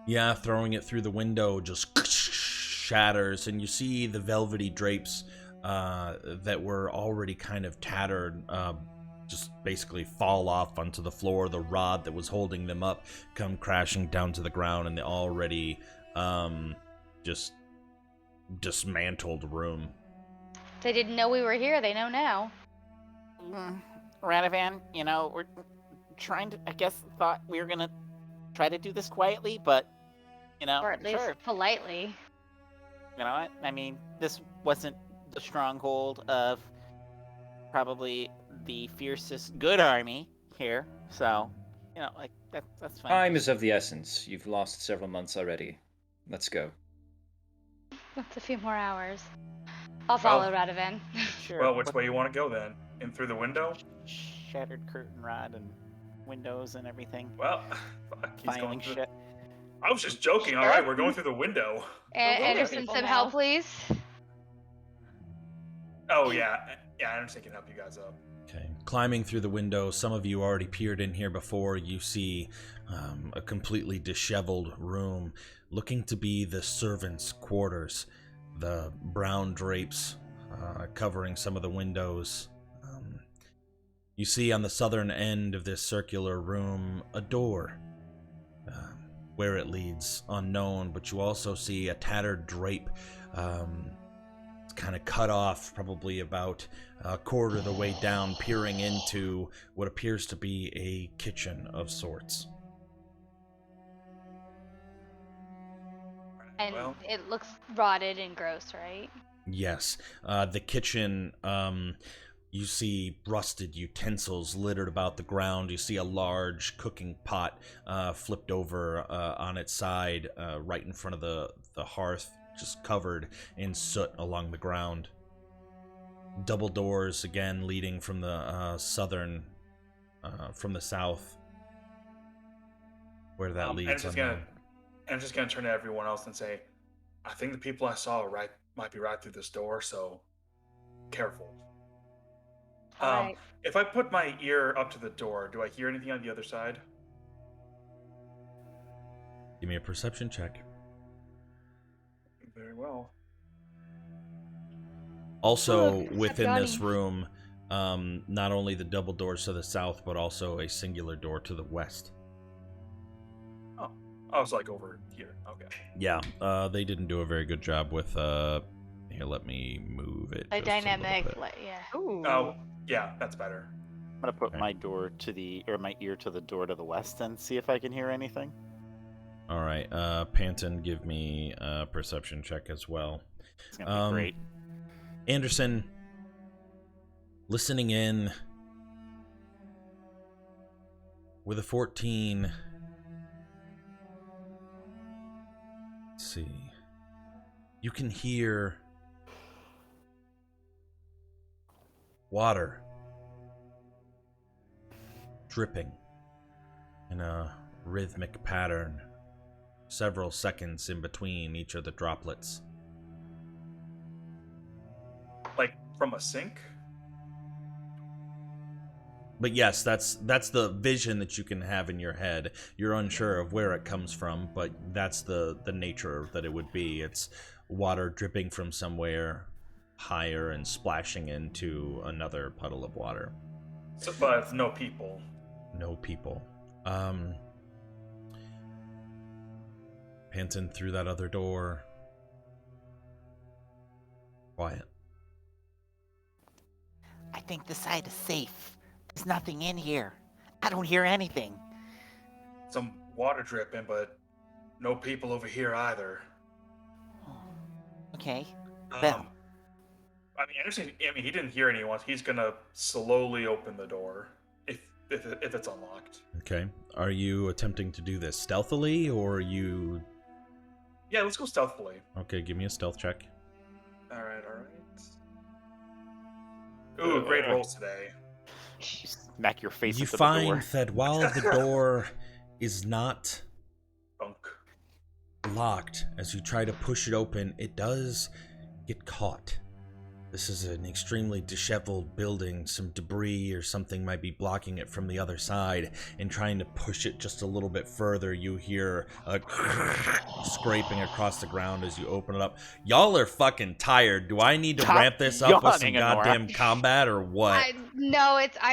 Yeah, throwing it through the window just shatters, and you see the velvety drapes that were already kind of tattered just basically fall off onto the floor. The rod that was holding them up come crashing down to the ground in the already just dismantled room. They didn't know we were here. They know now. Radovan, you know, I guess, thought we were gonna try to do this quietly, but, Or at least sure. politely. You know what? I mean, this wasn't the stronghold of probably the fiercest good army here, so, that's fine. Time is of the essence. You've lost several months already. Let's go. That's a few more hours. I'll follow Radovan. Sure. Well, which way you want to go then? In through the window? Shattered curtain rod and windows and everything. Well, fuck, he's Filing going through. shit. I was just joking. All right, we're going through the window. Anderson, people some now. help, please. Oh yeah, Anderson can help you guys up. Okay. Climbing through the window, some of you already peered in here before. You see a completely disheveled room, looking to be the servants' quarters. The brown drapes covering some of the windows. You see on the southern end of this circular room a door. Where it leads, unknown, but you also see a tattered drape. It's kind of cut off, probably about a quarter of the way down, peering into what appears to be a kitchen of sorts. And Well. it looks rotted and gross, right? Yes. The kitchen, you see rusted utensils littered about the ground. You see a large cooking pot flipped over on its side right in front of the hearth, just covered in soot along the ground. Double doors, again, leading from the from the south. Where that leads. I'm just gonna turn to everyone else and say, I think the people I saw might be right through this door, so careful. Alright. If I put my ear up to the door, do I hear anything on the other side? Give me a perception check. Very well. Also, Look, within Johnny. this room, not only the double doors to the south, but also a singular door to the west. Oh, it's like over here. Okay. Yeah, they didn't do a very good job with, here, let me move it. A just little dynamic, bit. yeah. Ooh. Oh, yeah, that's better. I'm gonna put my ear to the door to the west and see if I can hear anything. All right, Panton, give me a perception check as well. It's gonna be great. Anderson, listening in with a 14. Let's see. You can hear water dripping in a rhythmic pattern, several seconds in between each of the droplets. Like from a sink? But yes, that's the vision that you can have in your head. You're unsure of where it comes from, but that's the nature that it would be. It's water dripping from somewhere higher and splashing into another puddle of water. So, but no people. No people. Panton through that other door. Quiet. I think the side is safe. There's nothing in here. I don't hear anything. Some water dripping, but no people over here either. Okay. I mean, Anderson. I mean, he didn't hear anyone. He's gonna slowly open the door if it's unlocked. Okay. Are you attempting to do this stealthily, or are you... Yeah, let's go stealthily. Okay, give me a stealth check. All right. Ooh, great rolls today. Smack your face You into the find door. that while the door is not Bunk. locked, as you try to push it open, it does get caught. This is an extremely disheveled building. Some debris or something might be blocking it from the other side, and trying to push it just a little bit further, you hear a scraping across the ground as you open it up. Y'all are fucking tired. Do I need to Stop ramp this up with some yawning, Honora. goddamn combat or what? I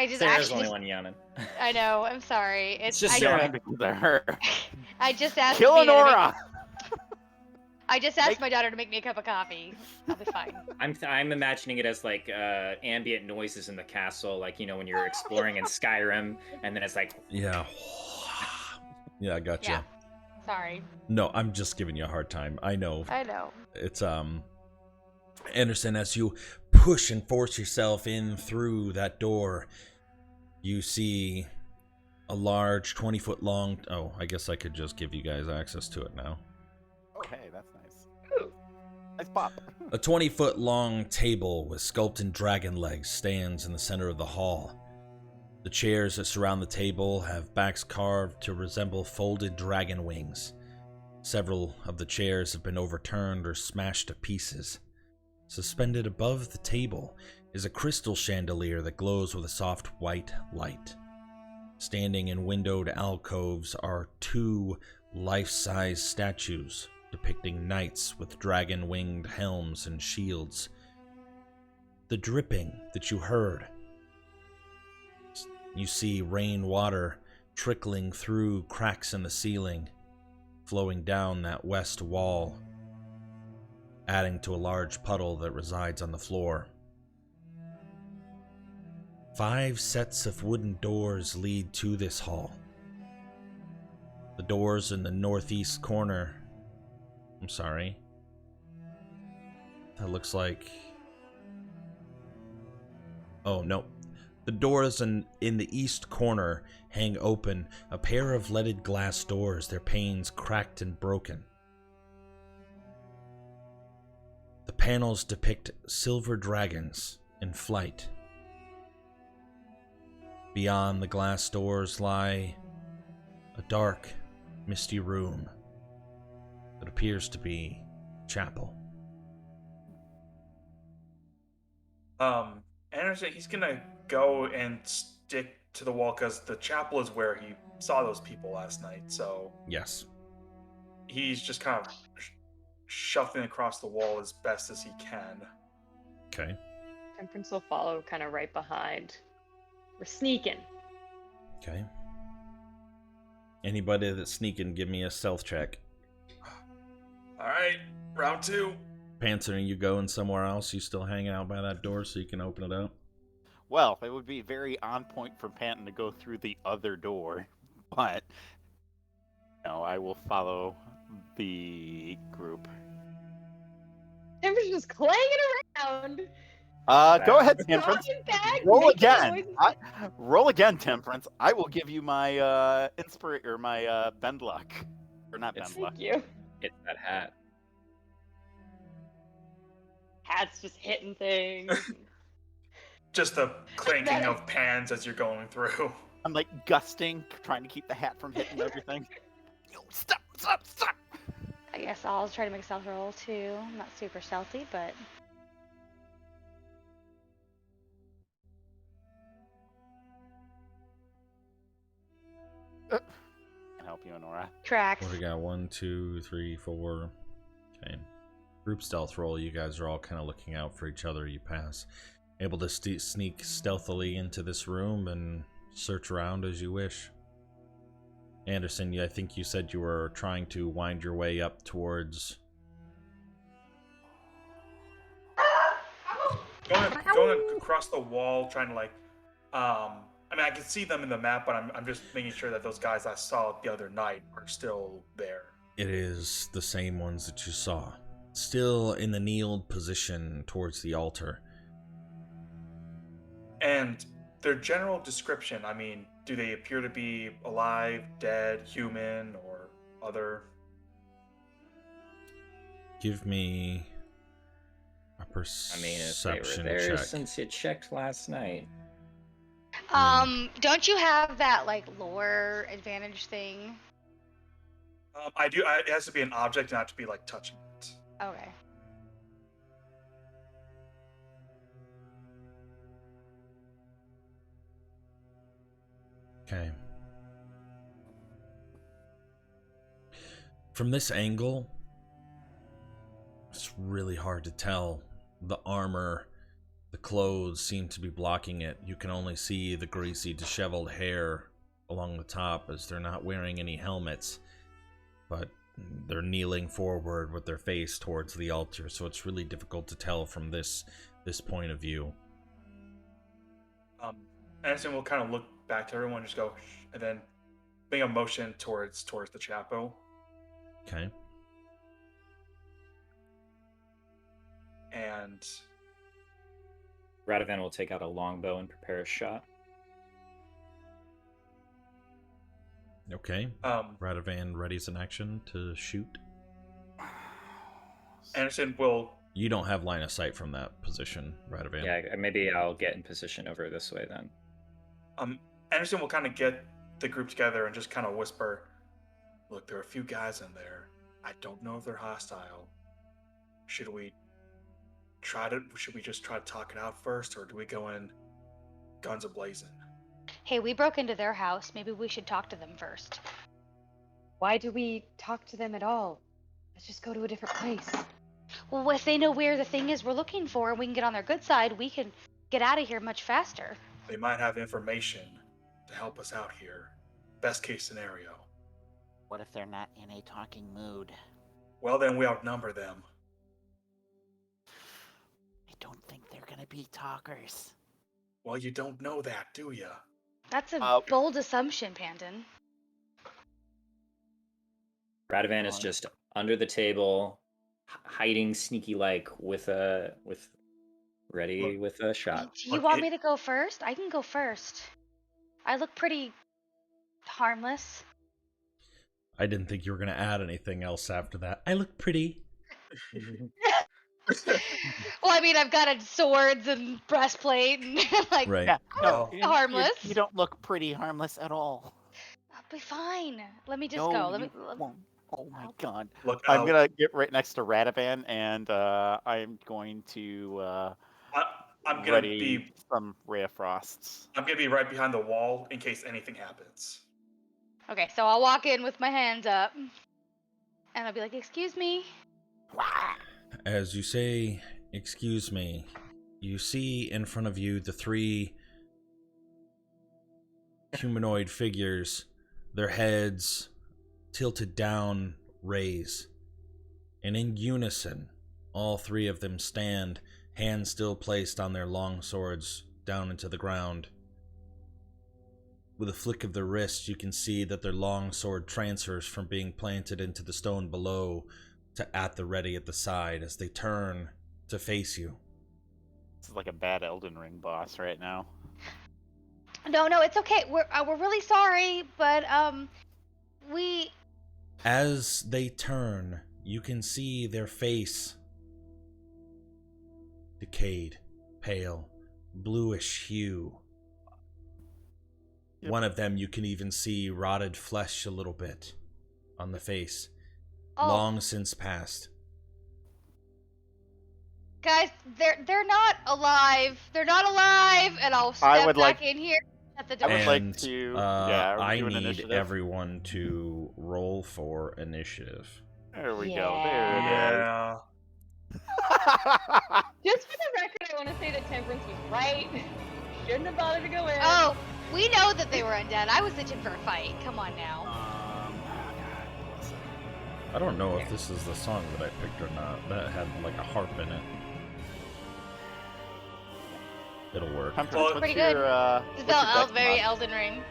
just Sarah's actually. the only one yawning. I know. I'm sorry. It's just I, Sarah. Yawning because of her. I just asked. Kill to be in a Honora! I just asked my daughter to make me a cup of coffee. I'll be fine. I'm imagining it as like ambient noises in the castle, like when you're exploring in Skyrim, and then it's like Yeah. Yeah, I gotcha. Yeah. Sorry. No, I'm just giving you a hard time. I know. I know. It's Anderson, as you push and force yourself in through that door, you see a large 20-foot long... Oh, I guess I could just give you guys access to it now. Oh, hey, that's nice. Ooh. Nice pop. A 20-foot long table with sculpted dragon legs stands in the center of the hall. The chairs that surround the table have backs carved to resemble folded dragon wings. Several of the chairs have been overturned or smashed to pieces. Suspended above the table is a crystal chandelier that glows with a soft white light. Standing in windowed alcoves are 2 life-size statues depicting knights with dragon-winged helms and shields. The dripping that you heard. You see rainwater trickling through cracks in the ceiling, flowing down that west wall, adding to a large puddle that resides on the floor. 5 sets of wooden doors lead to this hall. The doors in the northeast corner... I'm sorry. That looks like... Oh, no. The doors in the east corner hang open, a pair of leaded glass doors, their panes cracked and broken. The panels depict silver dragons in flight. Beyond the glass doors lie a dark, misty room that appears to be a chapel. Anderson, he's gonna go and stick to the wall because the chapel is where he saw those people last night. So Yes. he's just kind of shuffling across the wall as best as he can. Okay. Temperance will follow kind of right behind. We're sneaking. Okay. Anybody that's sneaking, give me a stealth check. All right, round 2. Panther, you going somewhere else? You still hanging out by that door so you can open it up? Well, it would be very on point for Panton to go through the other door, but no, I will follow the group. Temperance just clanging around. Go ahead, Temperance. Talking back, Roll making again. noises. Roll again, Temperance. I will give you my my bend luck, or not bend luck. Thank you. it's that hat. Hat's just hitting things. Just the clanking of pans as you're going through. I'm like gusting, trying to keep the hat from hitting everything. Yo, stop! I guess I'll try to make a stealth roll too. I'm not super stealthy, but Can help you, Nora. tracks. What do we got? 1, 2, 3, 4. Okay. Group stealth roll. You guys are all kind of looking out for each other. You pass. Able to sneak stealthily into this room and search around as you wish. Anderson, I think you said you were trying to wind your way up towards... Going across the wall, trying to I mean, I can see them in the map, but I'm just making sure that those guys I saw the other night are still there. It is the same ones that you saw. Still in the kneeled position towards the altar. And their general description, I mean, do they appear to be alive, dead, human, or other? Give me a I mean, if perception they were there check. since you checked last night. Don't you have that like lore advantage thing? I do. It has to be an object, not to be like touching it. Okay. Okay. From this angle, it's really hard to tell. The armor, the clothes seem to be blocking it. You can only see the greasy, disheveled hair along the top as they're not wearing any helmets. But they're kneeling forward with their face towards the altar, so it's really difficult to tell from this point of view. Anderson will kind of look back to everyone, just go, shh, and then make a motion towards the chapel. Okay. And Radovan will take out a longbow and prepare a shot. Okay. Radovan readies an action to shoot. Anderson will... You don't have line of sight from that position, Radovan. Yeah, maybe I'll get in position over this way then. Anderson will kind of get the group together and just kind of whisper, look, there are a few guys in there. I don't know if they're hostile. Should we just try to talk it out first, or do we go in guns a-blazing? Hey, we broke into their house. Maybe we should talk to them first. Why do we talk to them at all? Let's just go to a different place. Well, if they know where the thing is we're looking for and we can get on their good side, we can get out of here much faster. They might have information to help us out here. Best case scenario. What if they're not in a talking mood? Well, then we outnumber them. I don't think they're gonna be talkers. Well, you don't know that, do you? That's a bold assumption, Panton. Radovan is just under the table, hiding sneaky-like with a shot. Do you want me to go first? I can go first. I look pretty harmless. I didn't think you were going to add anything else after that. I look pretty. Well, I mean, I've got swords and breastplate and like right. Yeah, no, harmless. You don't look pretty harmless at all. I'll be fine. Let me just No, go. you won't. Oh my god. Look, I'm gonna get right next to Radovan, and I'm going to I'm gonna ready be some Ray of Frosts. I'm gonna be right behind the wall in case anything happens. Okay, so I'll walk in with my hands up, and I'll be like, "Excuse me." As you say, "Excuse me," you see in front of you the three humanoid figures, their heads tilted down, raise. And in unison, all three of them stand, hands still placed on their long swords, down into the ground. With a flick of their wrists, you can see that their long sword transfers from being planted into the stone below to at the ready at the side as they turn to face you. This is like a bad Elden Ring boss right now. No, it's okay. We're really sorry, but we. As they turn, you can see their face decayed, pale, bluish hue. Yep. One of them you can even see rotted flesh a little bit on the face. Oh. Long since passed. Guys, they're not alive. They're not alive, and I'll step back in here at the door. I would And, like to. I do an need initiative? everyone to roll for initiative. There we go. Yeah. There it is. Just for the record, I want to say that Temperance was right. Shouldn't have bothered to go in. Oh, we know that they were undead. I was itching for a fight. Come on now. I don't know if this is the song that I picked or not. That had like a harp in it. It'll work. Temperance, Well, what's pretty your, good. what's It's your dex very mod? Elden Ring.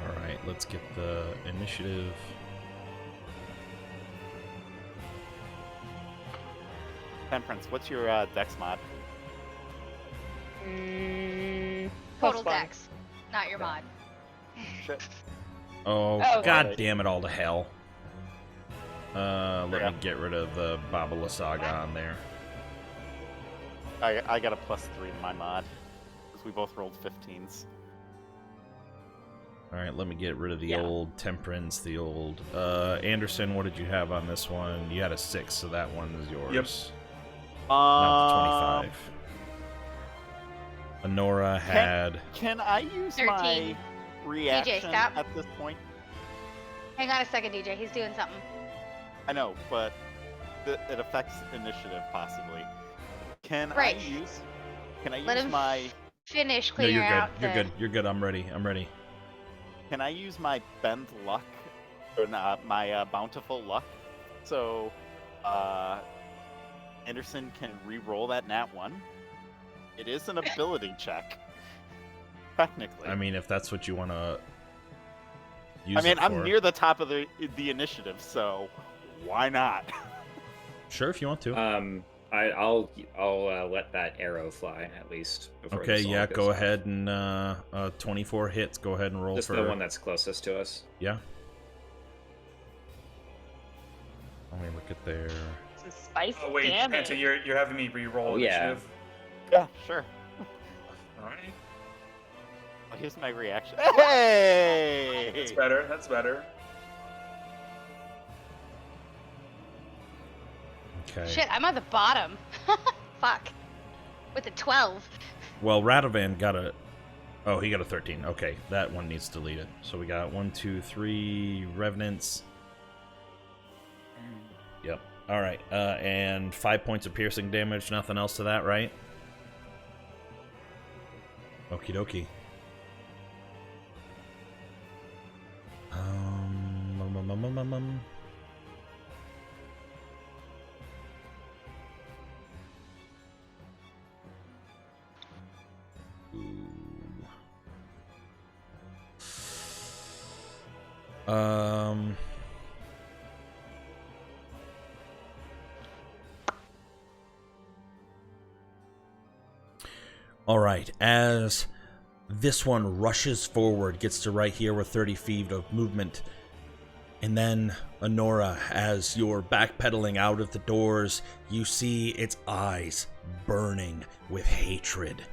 Alright, let's get the initiative. Temperance, what's your dex mod? Total +1. dex, not your mod. Shit. Oh, Oh, god right. damn it all to hell. Let Yeah. me get rid of the Babala Saga on there. I got a +3 in my mod. Because we both rolled 15s. Alright, let me get rid of the Yeah. old Temperance, the old... Anderson, what did you have on this one? You had a 6, so that one is yours. Not the 25. Honora had... Can I use 13. my reaction stop. at this point? Hang on a second, DJ. He's doing something. I know, but it affects initiative possibly. Can Right. I use Let him my finish No, clearing you're good. out You're good. I'm ready. Can I use my bend luck my bountiful luck. So, Anderson can re-roll that nat 1. It is an ability check, technically. I mean, if that's what you want to use it for. I'm near the top of the initiative, so why not? Sure, if you want to. I'll let that arrow fly at least. Okay, yeah, go ahead and 24 hits. Go ahead and roll just for the one that's closest to us. Yeah. Let me look at their. Some spicy wait, damage. Panta, you're having me re-roll initiative? Yeah, sure. Alright. Well, here's my reaction. Hey! That's better, that's better. Okay. Shit, I'm at the bottom. Fuck. With a 12. Well, Radovan got a. Oh, he got a 13. Okay, that one needs deleted. So we got 1, 2, 3 Revenants. Yep. All right. And 5 points of piercing damage. Nothing else to that, right? Okie dokie. All right, as this one rushes forward, gets to right here with 30 feet of movement, and then Honora, as you're backpedaling out of the doors, you see its eyes burning with hatred.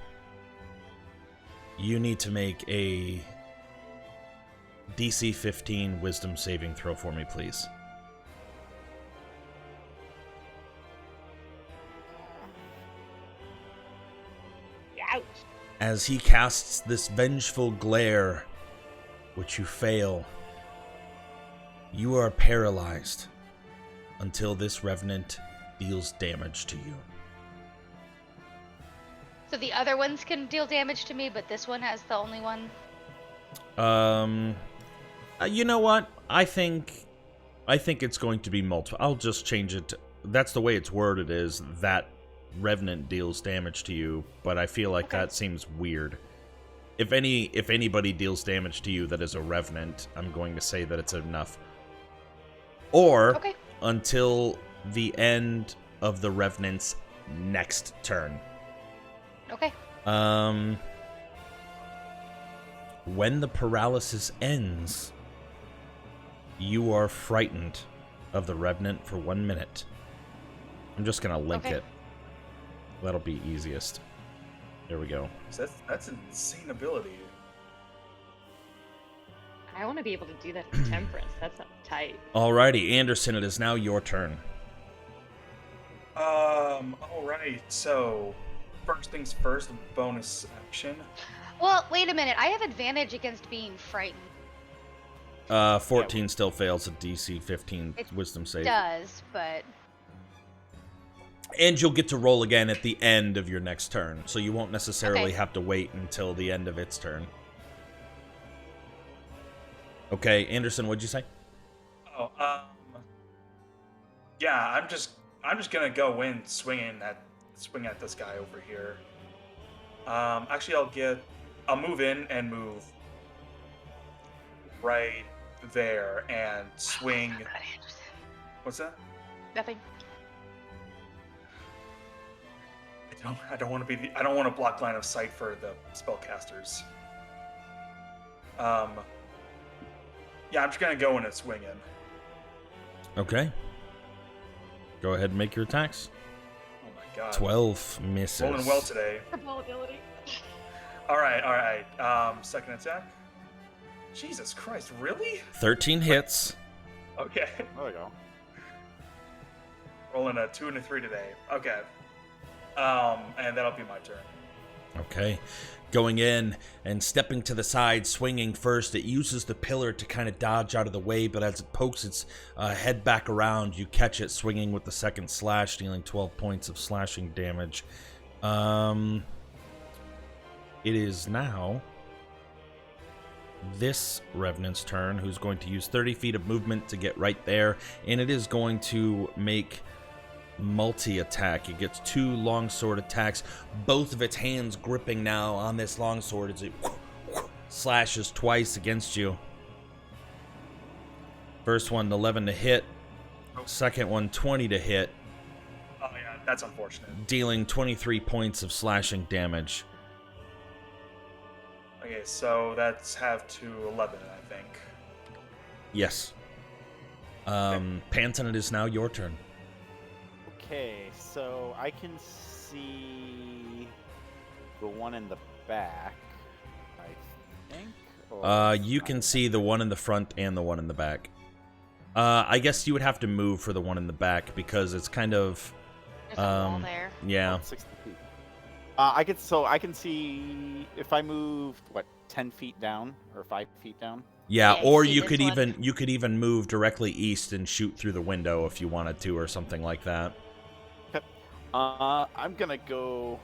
You need to make a DC 15 Wisdom saving throw for me, please. Ouch. As he casts this vengeful glare, which you fail, you are paralyzed until this revenant deals damage to you. So the other ones can deal damage to me, but this one has the only one. You know what? I think it's going to be multiple. I'll just change it. That's the way it's worded, is that revenant deals damage to you, but I feel like that seems weird. If anybody deals damage to you that is a revenant, I'm going to say that it's enough. Or until the end of the revenant's next turn. Okay. When the paralysis ends, you are frightened of the revenant for 1 minute. I'm just gonna link it. That'll be easiest. There we go. That's an insane ability. I want to be able to do that in Temperance. That sounds tight. Alrighty, Anderson, it is now your turn. Alright, so first things first, bonus action. Well, wait a minute. I have advantage against being frightened. 14 still fails a DC 15 Wisdom save. It does, but... And you'll get to roll again at the end of your next turn, so you won't necessarily have to wait until the end of its turn. Okay, Anderson, what'd you say? Oh, yeah, I'm just gonna go in swing at this guy over here. Actually, I'll move in and move right there and swing. What's that? Nothing. I don't want to block line of sight for the spellcasters. Yeah, I'm just gonna go in and swing in. Okay. Go ahead and make your attacks. Oh my god. 12 misses. Rolling well today. Probability. Alright. Second attack. Jesus Christ, really? 13 hits. Okay. There we go. Rolling a 2 and a 3 today. Okay. And that'll be my turn. Okay. Going in and stepping to the side, swinging first. It uses the pillar to kind of dodge out of the way, but as it pokes its head back around, you catch it swinging with the second slash, dealing 12 points of slashing damage. It is now this Revenant's turn, who's going to use 30 feet of movement to get right there, and it is going to make multi-attack. It gets 2 longsword attacks, both of its hands gripping now on this longsword as it slashes twice against you. First one, 11 to hit. Second one, 20 to hit. Oh yeah, that's unfortunate. Dealing 23 points of slashing damage. Okay, so that's half to 11, I think. Yes. Panton, it is now your turn. Okay, so I can see the one in the back, I think. You can see the one in the front and the one in the back. I guess you would have to move for the one in the back because it's kind of... There's a wall there. Yeah. 60 feet. I can see if I moved, 10 feet down or 5 feet down? Yeah, Yeah, or see you this could one? even move directly east and shoot through the window if you wanted to or something like that. Okay. I'm gonna go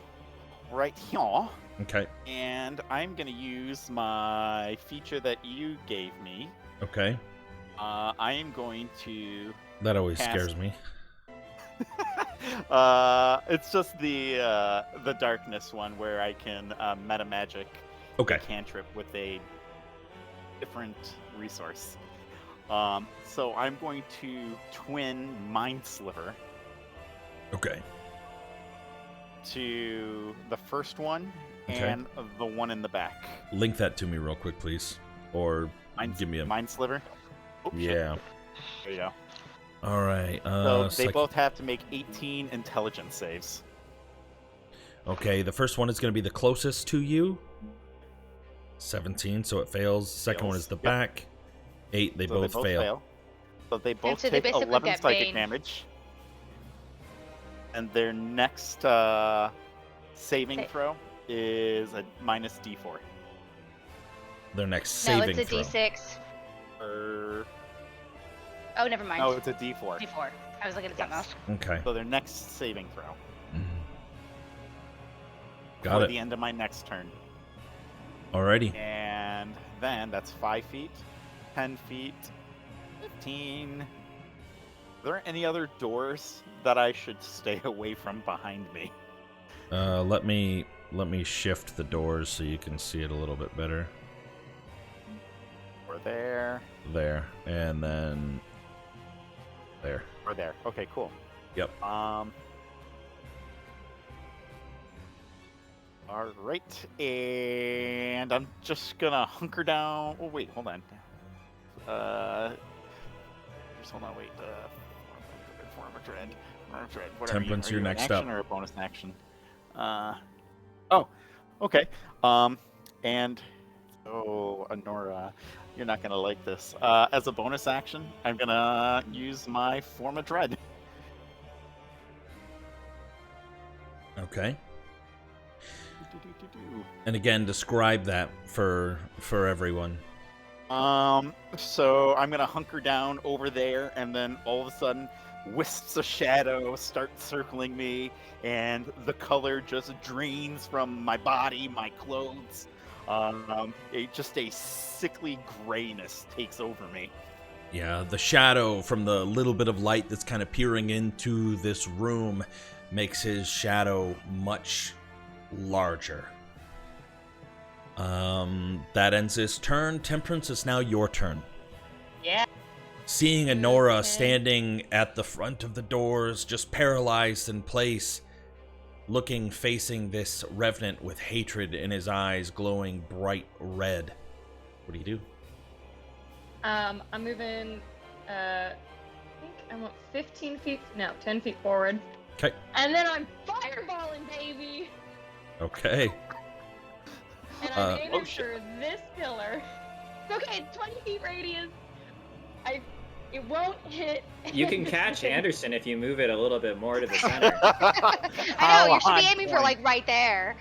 right here. Okay. And I'm gonna use my feature that you gave me. Okay. I am going to. That always cast- scares me. It's just the darkness one where I can meta magic Okay. a cantrip with a different resource. So I'm going to twin Mind Sliver Okay. to the first one Okay. and the one in the back. Link that to me real quick, please. Or give me a... Mind Sliver. Oh, shit. Yeah. There you go. All right. So they both have to make 18 intelligence saves. Okay, the first one is going to be the closest to you. 17, so it fails. Second one Fails. is the Yep. back. 8, they So both fail. So they both so they take basically 11 get psychic bane. damage. And their next saving Sa- throw is a minus D4. Their next No, saving it's a throw. D6. Oh, never mind. No, it's a D4. D4. I was looking at something Yes. else. Okay. So their next saving throw. Mhm. Got For it. the end of my next turn. Alrighty. And then that's 5 feet, 10 feet, 15. Are there any other doors that I should stay away from behind me? Let me shift the doors so you can see it a little bit better. Or there, There, and then there. or there. Okay, cool. Yep. All right, and I'm just gonna hunker down. Oh wait, hold on. Just hold on, wait. Form of dread. Whatever. Temperance, Are you're you an next action up. or a bonus action? Oh, okay. And so Honora, you're not gonna like this. As a bonus action, I'm gonna use my form of dread. Okay. And again, describe that for everyone. So I'm gonna hunker down over there, and then all of a sudden, wisps of shadow start circling me, and the color just drains from my body, my clothes. Just a sickly grayness takes over me. Yeah, the shadow from the little bit of light that's kind of peering into this room makes his shadow much larger. That ends his turn. Temperance, is now your turn. Yeah. Seeing Honora Okay. standing at the front of the doors, just paralyzed in place, facing this revenant with hatred in his eyes glowing bright red. What do you do? I'm moving, I think I want 15 feet, no, 10 feet forward. Okay. And then I'm fireballing, baby! Okay. And I'm Oh, aiming shit. for this pillar. It's okay, 20 feet radius. It won't hit. You can catch Anderson if you move it a little bit more to the center. I know, you should be aiming for, like, right there.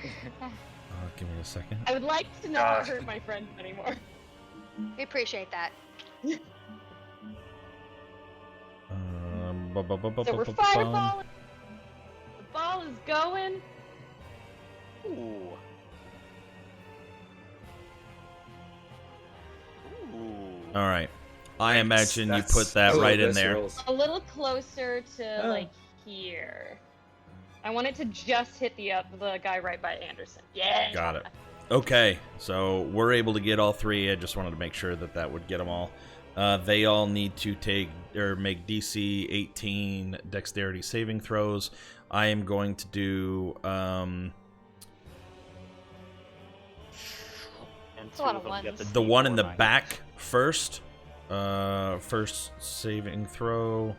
Give me a second. I would like to not Gosh. hurt my friends anymore. We appreciate that. So we're fireballing. The ball is going. Ooh. All right. I imagine you That's- put that right in there. A little closer to like here. I want it to just hit the guy right by Anderson. Yeah. Got it. Okay, so we're able to get all three. I just wanted to make sure that that would get them all. They all need to make DC 18 dexterity saving throws. I am going to do That's a lot of ones. the one in the back first. First saving throw.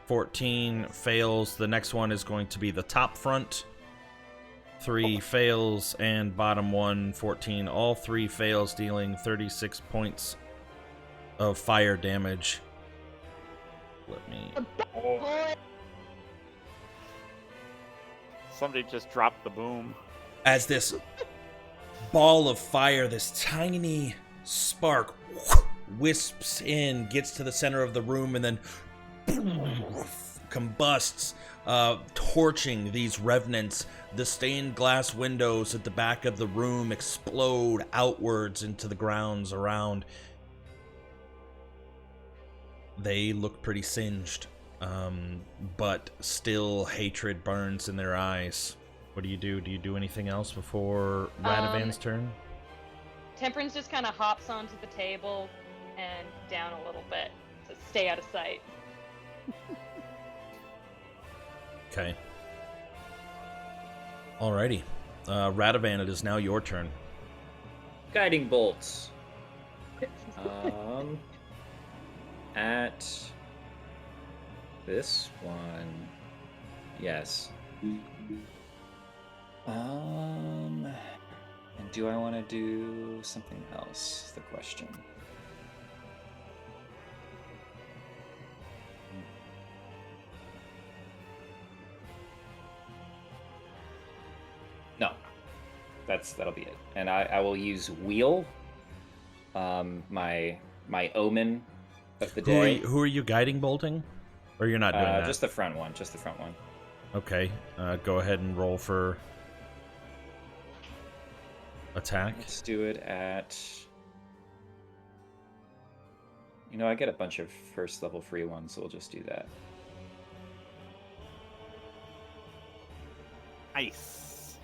14 fails. The next one is going to be the top front. 3 fails, and bottom one, 14. All 3 fails, dealing 36 points of fire damage. Let me... Somebody just dropped the boom. As this ball of fire, this tiny spark wisps in, gets to the center of the room, and then combusts, torching these revenants. The stained glass windows at the back of the room explode outwards into the grounds around. They look pretty singed, but still hatred burns in their eyes. What do you do? Do you do anything else before Radovan's turn? Temperance just kind of hops onto the table and down a little bit to stay out of sight. Okay. Alrighty. Radovan, it is now your turn. Guiding bolts. At this one, yes. And do I want to do something else? Is the question. No, that'll be it. And I will use wheel. My omen of the day. Who are you guiding bolting? Or you're not doing that? Just the front one. Just the front one. Okay. Go ahead and roll for attack. Let's do it at... I get a bunch of first level free ones, so we'll just do that. Nice.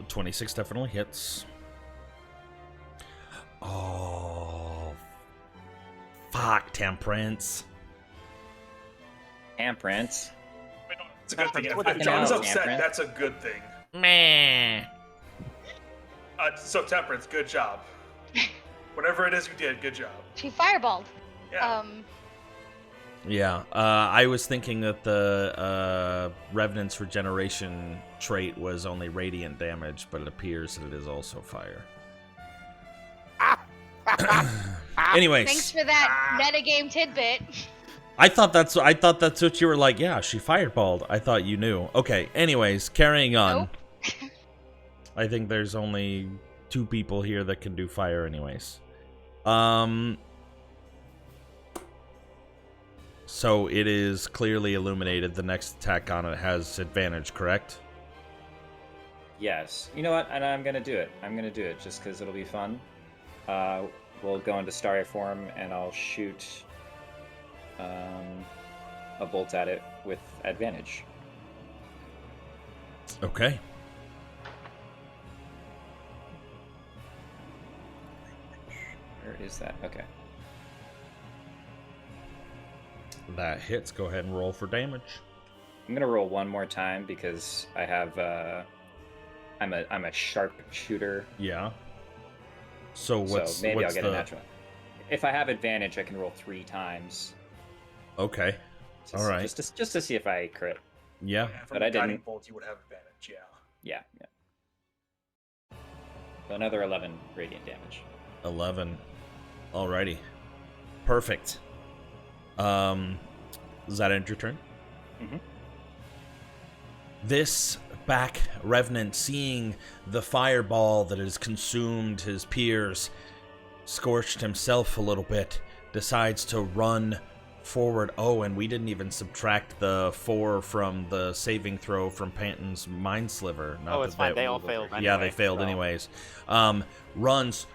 26 definitely hits. Oh, fuck, Temperance. Temperance. It's a good thing. What the If John's hell, upset, Temperance? that's a good thing. Meh. So Temperance, good job. Whatever it is you did, good job. She fireballed. Yeah. Yeah, I was thinking that the Revenant's regeneration trait was only radiant damage, but it appears that it is also fire. Anyways, Thanks for that metagame tidbit. I thought that's what you were like. Yeah, she fireballed. I thought you knew. Okay. Anyways, carrying on. Nope. I think there's only 2 people here that can do fire, anyways. So it is clearly illuminated. The next attack on it has advantage, correct? Yes. You know what? And I'm gonna do it. I'm gonna do it just because it'll be fun. We'll go into starry form, and I'll shoot a bolt at it with advantage. Okay. Where is that? Okay. That hits. Go ahead and roll for damage. I'm gonna roll one more time because I have I'm a sharp shooter. Yeah. So what's maybe what's I'll get the... a natural. If I have advantage, I can roll 3 times. Okay. All right. Just to see if I crit. Yeah. From But I a guiding didn't. bolt, you would have advantage. Yeah. Yeah. So another 11 radiant damage. 11. Alrighty. Perfect. Does that end your turn? Mm-hmm. This back revenant, seeing the fireball that has consumed his peers, scorched himself a little bit, decides to run forward. Oh, and we didn't even subtract the 4 from the saving throw from Panton's Mind Sliver. It's fine. They all failed anyway. Yeah, they failed anyways. Runs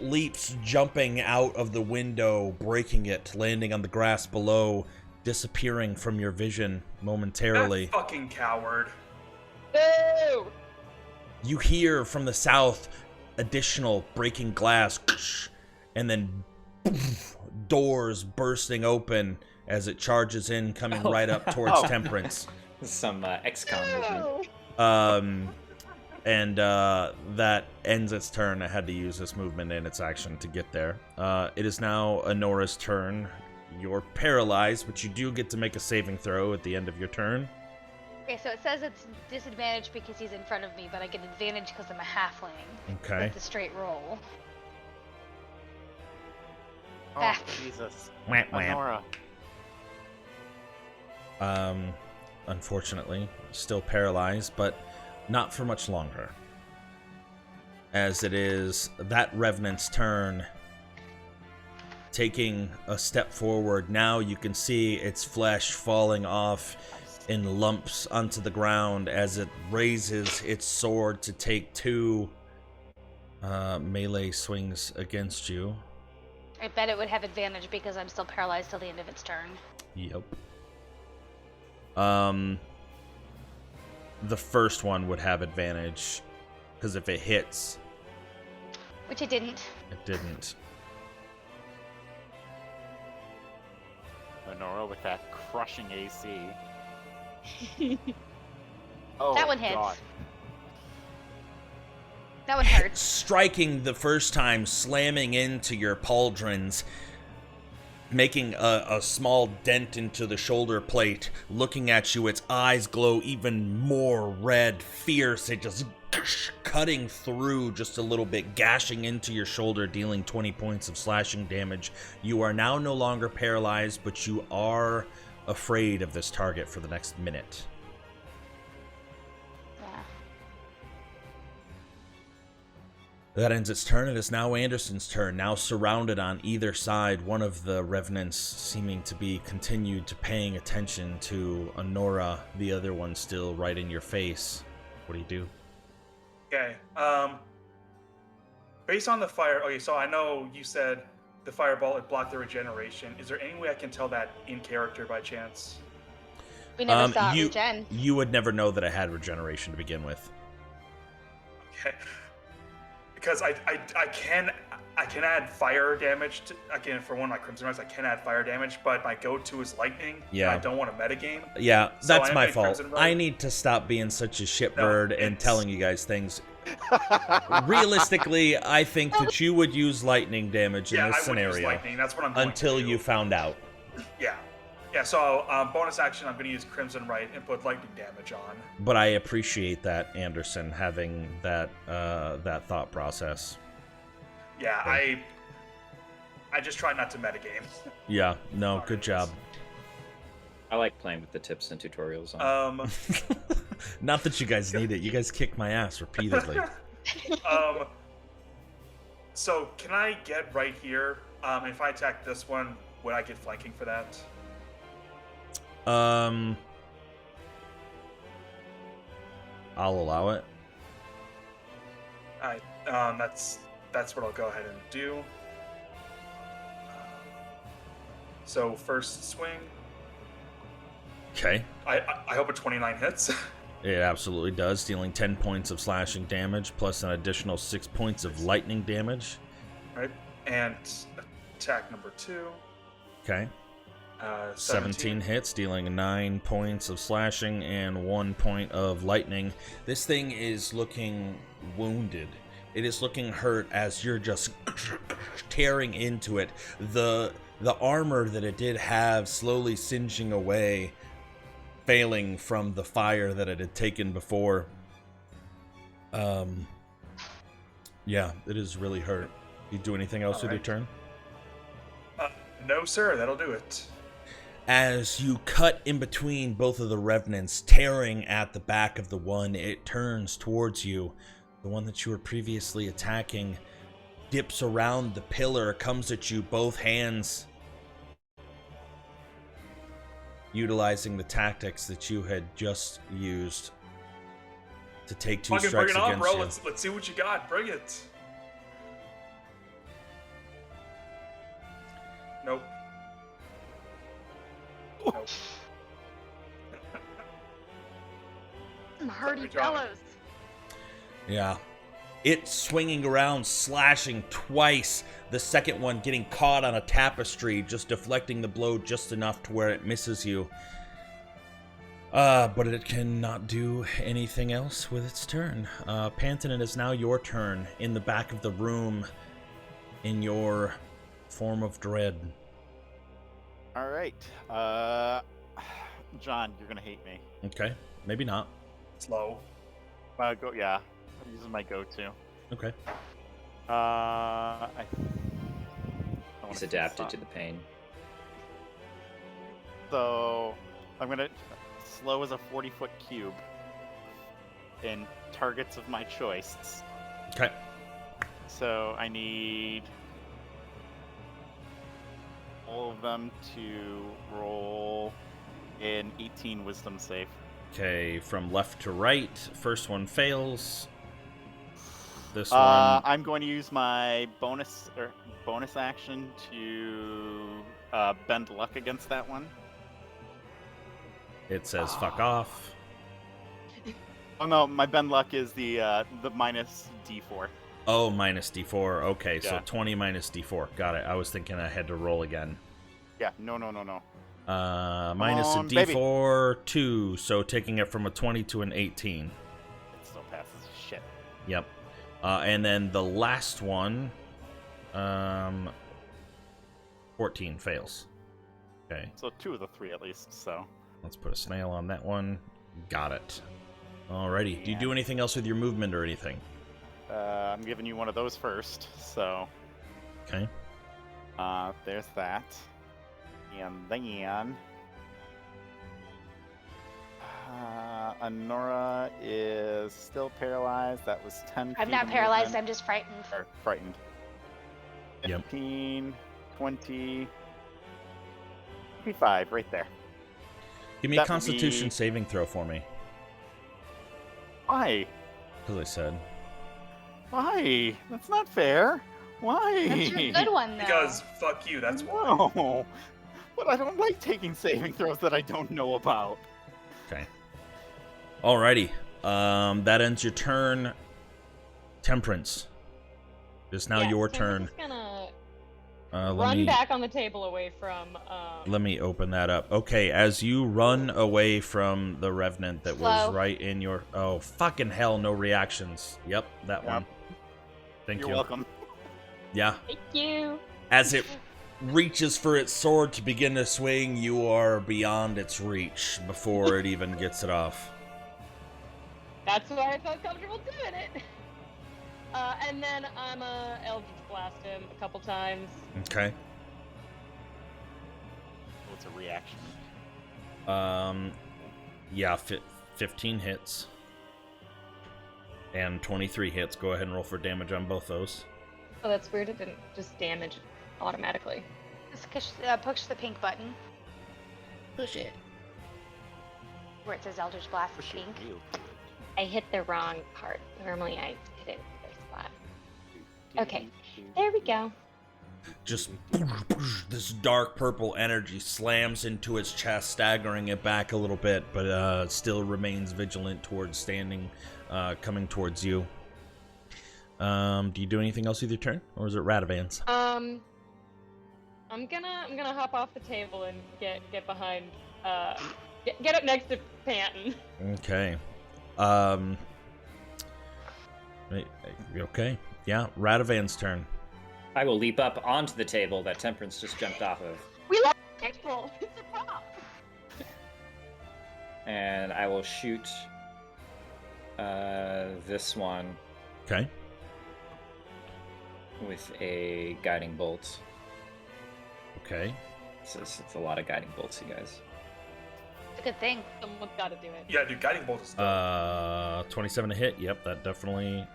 leaps, jumping out of the window, breaking it, landing on the grass below, disappearing from your vision momentarily. That fucking coward. Boo! You hear from the south additional breaking glass, and then doors bursting open as it charges in, coming right up towards Temperance. Some XCOM movement. And that ends its turn. I had to use this movement in its action to get there. It is now Anora's turn. You're paralyzed, but you do get to make a saving throw at the end of your turn. Okay, so it says it's disadvantage because he's in front of me, but I get advantage because I'm a halfling. Okay. With the straight roll. Oh, Jesus. Honora. Unfortunately, still paralyzed, but not for much longer. As it is that Revenant's turn, taking a step forward. Now you can see its flesh falling off in lumps onto the ground as it raises its sword to take 2 melee swings against you. I bet it would have advantage because I'm still paralyzed till the end of its turn. Yep. The first one would have advantage because if it hits. Which it didn't. It didn't. Honora with that crushing AC. Oh, that one hits. God. That one hurts. Striking the first time, slamming into your pauldrons, making a small dent into the shoulder plate. Looking at you, its eyes glow even more red, fierce. It just cutting through just a little bit, gashing into your shoulder, dealing 20 points of slashing damage. You are now no longer paralyzed, but you are afraid of this target for the next minute. Yeah. That ends its turn. It is now Anderson's turn, now surrounded on either side. One of the Revenants seeming to be continued to paying attention to Honora, the other one still right in your face. What do you do? Okay. Based on the fire. Okay, so I know you said the fireball had blocked the regeneration. Is there any way I can tell that in character by chance? We never saw it regen. You would never know that it had regeneration to begin with. Okay. Because I can add fire damage for one of my Crimson Rights. I can add fire damage, but my go-to is lightning. Yeah. And I don't want to metagame. Yeah, So that's I my made fault. Crimson Right. I need to stop being such a shitbird and it's- telling you guys things. Realistically, I think that you would use lightning damage in Yeah, this I would use scenario lightning. That's what I'm going until to do. you found out. Yeah. Yeah, so bonus action, I'm going to use Crimson Right and put lightning damage on. But I appreciate that, Anderson, having that that thought process. Yeah, I just try not to metagame. Yeah, no, good job. I like playing with the tips and tutorials on. Not that you guys need it. You guys kick my ass repeatedly. So can I get right here? If I attack this one, would I get flanking for that? I'll allow it. Alright, that's what I'll go ahead and do. So first swing. Okay. I hope a 29 hits. It absolutely does, dealing 10 points of slashing damage, plus an additional 6 points of lightning damage. Right, and attack number 2. Okay. 17 hits, dealing 9 points of slashing and 1 point of lightning. This thing is looking wounded. It is looking hurt as you're just tearing into it. The armor that it did have slowly singeing away, failing from the fire that it had taken before. Yeah, it is really hurt. You do anything else with your turn? No, sir, that'll do it. As you cut in between both of the revenants, tearing at the back of the one, it turns towards you. The one that you were previously attacking dips around the pillar, comes at you, both hands, utilizing the tactics that you had just used to take 2 strikes bring it on, against bro. you. Let's see what you got. Bring it. Some hardy Sorry, John. fellows. Yeah. It's swinging around, slashing twice. The second one getting caught on a tapestry, just deflecting the blow just enough to where it misses you. But it cannot do anything else with its turn. Panton, it is now your turn in the back of the room in your form of dread. All right. John, you're gonna hate me. Okay, maybe not. Slow. Yeah. I'm using my go-to. Okay. He's adapted to the pain. So I'm gonna slow as a 40-foot cube in targets of my choice. Okay. So I need all of them to roll an 18 wisdom save. Okay, from left to right. First one fails. This one. I'm going to use my bonus action to bend luck against that one. It says fuck off. Oh no, my bend luck is the minus D4. Oh, minus D4. Okay, so Yeah. 20 minus D4. Got it. I was thinking I had to roll again. Yeah, no. Minus a on, baby. D4, 2. So taking it from a 20 to an 18. It still passes. Shit. Yep. And then the last one, 14 fails. Okay, So 2 of the 3 at least, so. let's put a snail on that one. Got it. Alrighty. Do you Yeah. do anything else with your movement or anything? I'm giving you one of those first, so. Okay. There's that. And then. Honora is still paralyzed. That was 10 I'm feet not of paralyzed, movement. I'm just frightened. Or frightened. Yep. 15, 20, 25, right there. Give me That a would Constitution be- saving throw for me. Why? Because I said. Why? That's not fair. Why? That's your good one, though. Because fuck you, that's why. No. But I don't like taking saving throws that I don't know about. Okay. Alrighty. That ends your turn. Temperance. It's now your turn. I'm just gonna Let run me back on the table away from. let me open that up. Okay, as you run away from the revenant that was Slow. right in your fucking hell, no reactions. Yep, that Yep. one. Thank You're you. welcome. Yeah. Thank you. As it reaches for its sword to begin to swing, you are beyond its reach before it even gets it off. That's why I felt comfortable doing it. And then I'm Eldritch Blast him a couple times. Okay. Oh, it's a reaction. Yeah, 15 hits. And 23 hits. Go ahead and roll for damage on both those. Oh, that's weird. It didn't just damage automatically. Just push the pink button Push it. where it says Eldritch Blast Push pink. it real good. I hit the wrong part. Normally I hit it in the spot. Okay, there we go. Just this dark purple energy slams into its chest, staggering it back a little bit, but still remains vigilant towards standing, coming towards you. Do you do anything else with your turn, or is it Radovan's? I'm gonna hop off the table and get behind get up next to Panton. Okay. Okay. Yeah, Radovan's turn. I will leap up onto the table that Temperance just jumped off of, We love the table. It's a prop. and I will shoot this one Okay. with a guiding bolt. Okay. It's a lot of guiding bolts, you guys. It's a good thing. Someone's got to do it. Yeah, dude, guiding bolt is dope. 27 to hit. Yep, that definitely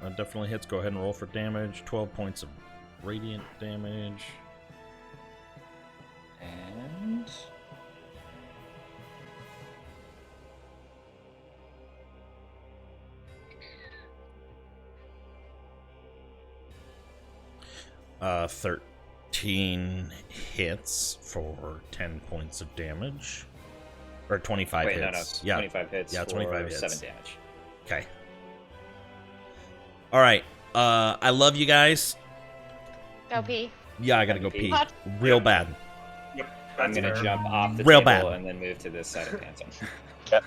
hits. Go ahead and roll for damage. 12 points of radiant damage. And Uh, 13 hits for 10 points of damage. Or 25 Wait, hits. no, 25 hits. Yeah, 25 hits. 7 damage. Okay. All right. I love you guys. Go pee. Yeah, I gotta go pee. Hot. Real bad. Yep. I'm that's gonna fair. jump off the Real table bad. and then move to this side of Phantom.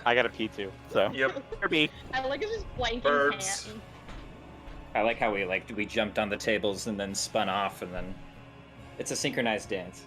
I gotta pee too. So. Yep. Kirby. I like it's just flanking Birds. Pan. I like how we jumped on the tables and then spun off, and then it's a synchronized dance.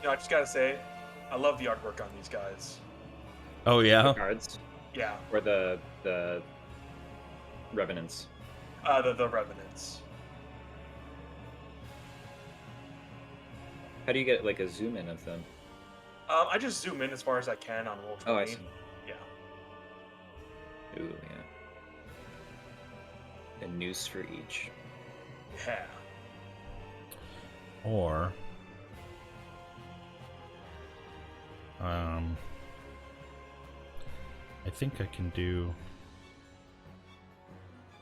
I just gotta say, I love the artwork on these guys. Oh, yeah? Cards Yeah. or the revenants. The Revenants. How do you get like a zoom in of them? I just zoom in as far as I can on Roll20. Oh, I see. Yeah. Ooh, yeah. A noose for each. Yeah. Or... I think I can do...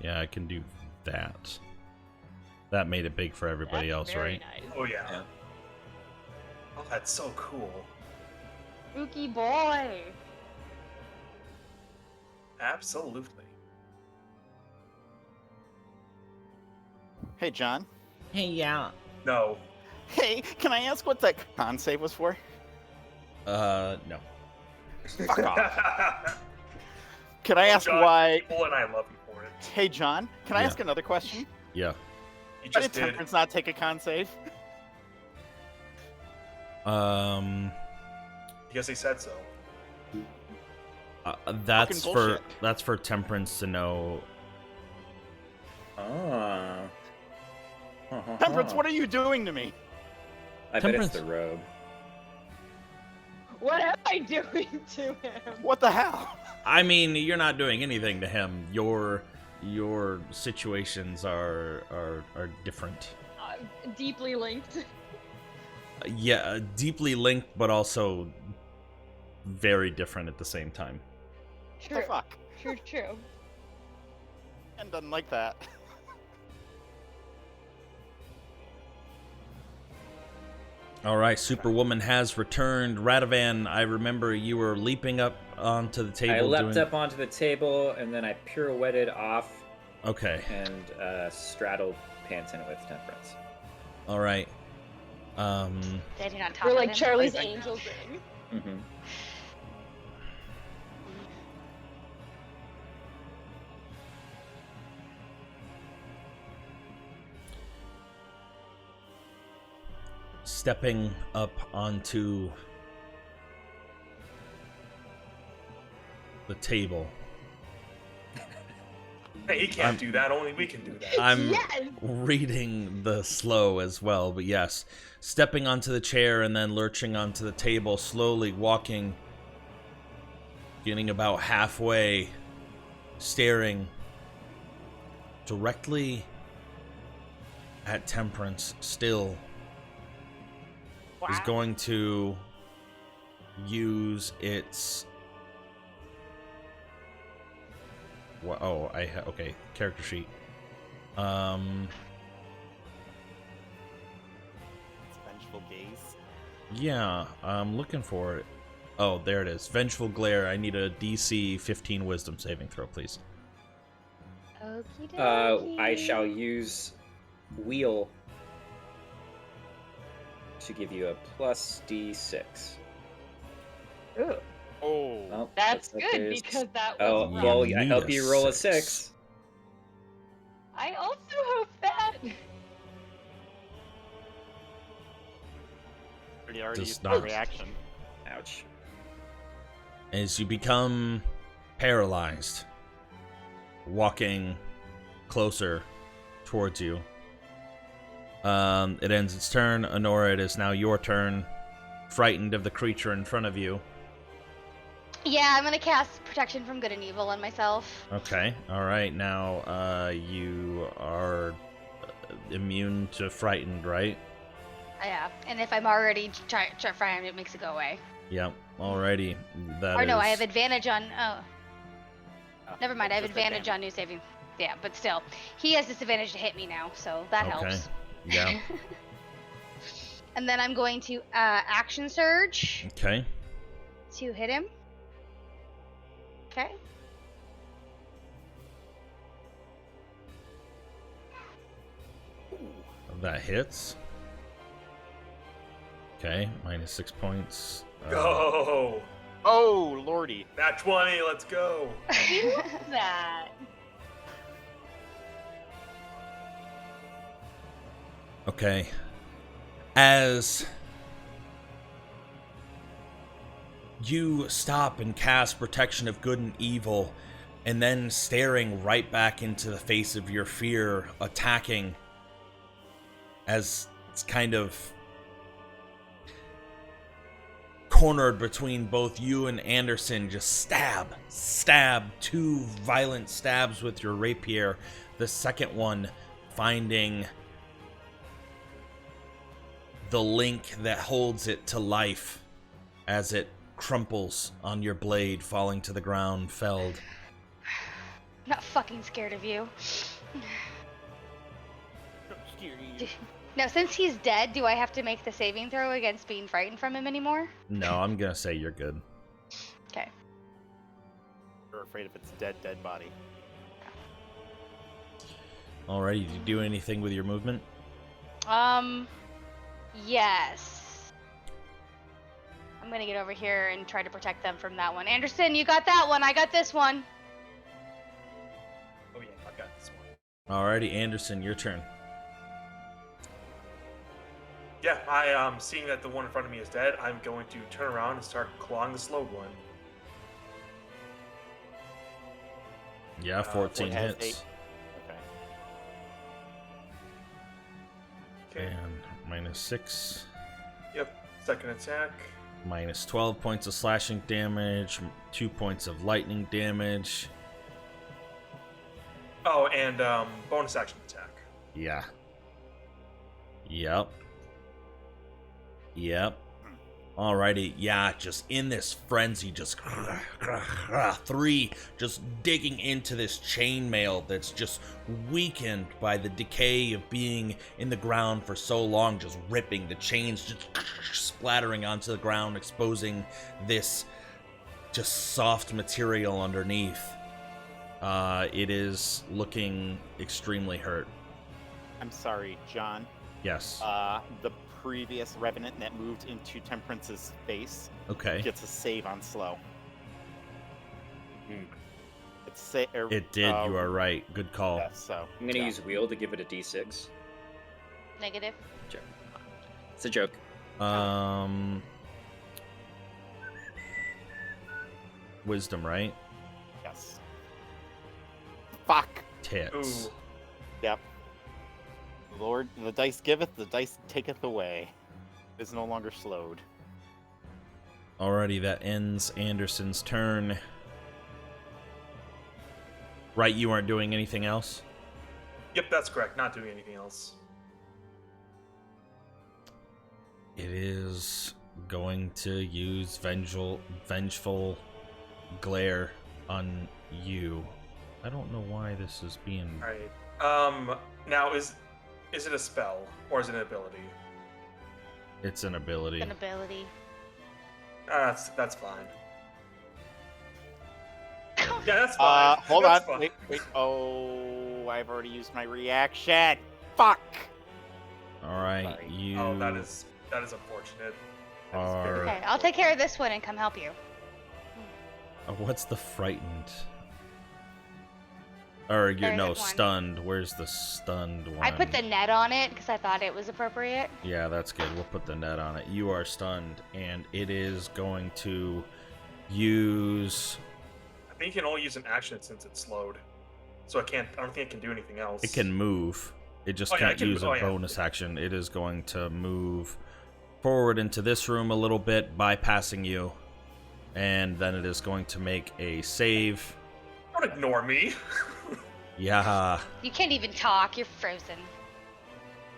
Yeah, I can do that. That made it big for everybody That's else, very right? Nice. Oh yeah. Yeah. Oh, that's so cool. Spooky boy. Absolutely. Hey, John. Hey, yeah. No. Hey, can I ask what that con save was for? No. Fuck off. Can I ask John, why? People and I love you for it. Hey, John. Can I Yeah. ask another question? Yeah. You Why just did did. Temperance not take a con save? Because he said so. That's Fucking for bullshit. Temperance to know. Ah. Temperance, what are you doing to me? I bet Temperance- it's the robe. What am I doing to him? What the hell? I mean, you're not doing anything to him. Your situations are different. Deeply linked. Yeah, deeply linked, but also very different at the same time. What True. the fuck? True. And doesn't like that. All right, Superwoman has returned. Radovan, I remember you were leaping up onto the table. I leapt doing... up onto the table and then I pirouetted off Okay. and straddled Panton with Temperance. All right. Standing on top We're of like him. Charlie's Amazing. angel thing. Mm-hmm. Stepping up onto the table. Hey, he can't do that. Only we can do that. I'm Yes! reading the slow as well, but yes. Stepping onto the chair and then lurching onto the table, slowly walking, getting about halfway, staring directly at Temperance still. Wow. Is going to use its... Oh, okay, character sheet. It's Vengeful Gaze. Yeah, I'm looking for it. Oh, there it is. Vengeful Glare. I need a DC 15 Wisdom saving throw, please. Okie dokie. I shall use Wheel to give you a plus D6. Ooh, Oh. Well, that's looks like good there's- because that Oh, was You rough. well, I need help a you roll a 6. 6. I also hope that. Already Does used not. my reaction. Ouch. As you become paralyzed, walking closer towards you. It ends its turn. Honora, it is now your turn. Frightened of the creature in front of you. Yeah, I'm gonna cast Protection from Good and Evil on myself. Okay, alright, now, you are immune to frightened, right? Yeah, and if I'm already frightened, it makes it go away. Yep, alrighty. That Or no, I is- have advantage on. Oh, never mind. I have Just advantage on new saving. Yeah, but still, he has disadvantage to hit me now, so that Okay. helps. Yeah. And then I'm going to action surge Okay. to hit him. Okay. That hits. Okay, minus 6 points. Go! Oh, lordy. Nat 20, let's go! that. Okay. As you stop and cast Protection of Good and Evil, and then staring right back into the face of your fear, attacking, as it's kind of cornered between both you and Anderson, just stab, 2 violent stabs with your rapier, the second one finding the link that holds it to life as it crumples on your blade, falling to the ground, felled. I'm not fucking scared of you. Now, since he's dead, do I have to make the saving throw against being frightened from him anymore? No, I'm gonna say you're good. Okay. You're afraid of its dead body. Alrighty, did you do anything with your movement? Yes. I'm gonna get over here and try to protect them from that one. Anderson, you got that one. I got this one. Oh yeah, I got this one. Alrighty, Anderson, your turn. Yeah, I seeing that the one in front of me is dead, I'm going to turn around and start clawing the slowed one. Yeah, 14 has hits. Okay. Okay. And minus 6. Yep. Second attack. Minus 12 points of slashing damage, 2 points of lightning damage. Oh, and bonus action attack. Yeah. Yep. Alrighty, yeah, just in this frenzy, just 3, just digging into this chainmail that's just weakened by the decay of being in the ground for so long, just ripping the chains, just splattering onto the ground, exposing this just soft material underneath. It is looking extremely hurt. I'm sorry, John. Yes. The previous Revenant that moved into Temperance's face Okay. gets a save on slow. Hmm. It did, you are right. Good call. Yeah, so I'm gonna use Wheel to give it a D6. Negative. It's a joke. Wisdom, right? Yes. Fuck. hits. Ooh. Yep. Lord, the dice giveth, the dice taketh away. It is no longer slowed. Alrighty, that ends Anderson's turn. Right, you aren't doing anything else? Yep, that's correct. Not doing anything else. It is going to use vengeful glare on you. I don't know why this is being... Alright. Now, is it a spell, or is it an ability? It's an ability. An ability. That's fine. Yeah, that's fine. Hold That's on. fine. Wait. Oh, I've already used my reaction. Fuck! Alright, Sorry. you... Oh, that is unfortunate. That is are... very Okay, I'll take care of this one and come help you. What's the frightened? Or, There no, isn't one. stunned. Where's the stunned one? I put the net on it because I thought it was appropriate. Yeah, that's good. We'll put the net on it. You are stunned, and it is going to use... I think you can only use an action since it's slowed. So I don't think it can do anything else. It can move. It just Oh, yeah, can't it can- use a oh, yeah. bonus action. It is going to move forward into this room a little bit, bypassing you. And then it is going to make a save. Don't ignore me. Yeah. You can't even talk. You're frozen.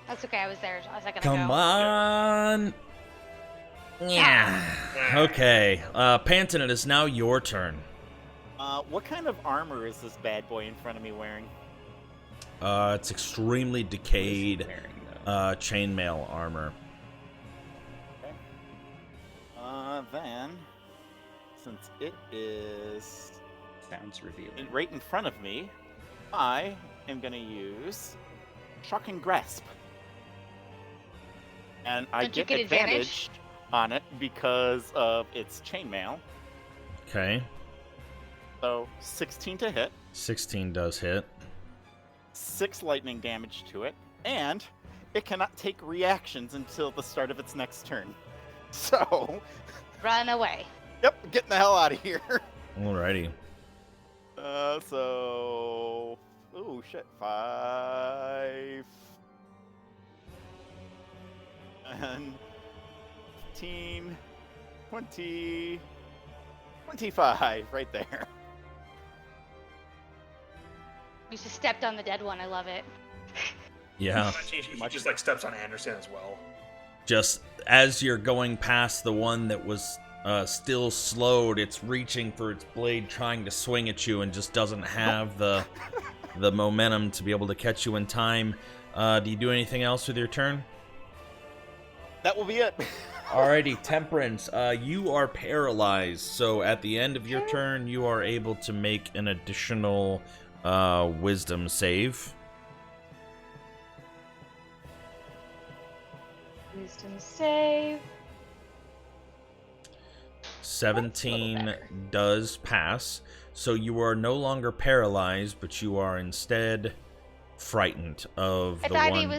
That's okay. I was there a second Come ago. on. Yeah. Okay. Panton, it is now your turn. What kind of armor is this bad boy in front of me wearing? It's extremely decayed Wearing, though. chainmail armor. Okay. Then, since it is Sounds revealing. right in front of me, I am going to use Shocking Grasp. And I Don't you get get advantage? on it because of its chainmail. Okay. So 16 to hit, 16 does hit. 6 lightning damage to it, and it cannot take reactions until the start of its next turn. So, Run away. yep, getting the hell out of here. Alrighty. So, oh shit, 5 and 15, 20, 25, right there. You just stepped on the dead one. I love it. Yeah. He just like steps on Anderson as well. Just as you're going past the one that was still slowed, it's reaching for its blade, trying to swing at you, and just doesn't have the momentum to be able to catch you in time. Do you do anything else with your turn? That will be it. Alrighty, Temperance, you are paralyzed, so at the end of your turn, you are able to make an additional wisdom save. Wisdom save. 17 does pass, so you are no longer paralyzed, but you are instead frightened of I the thought one.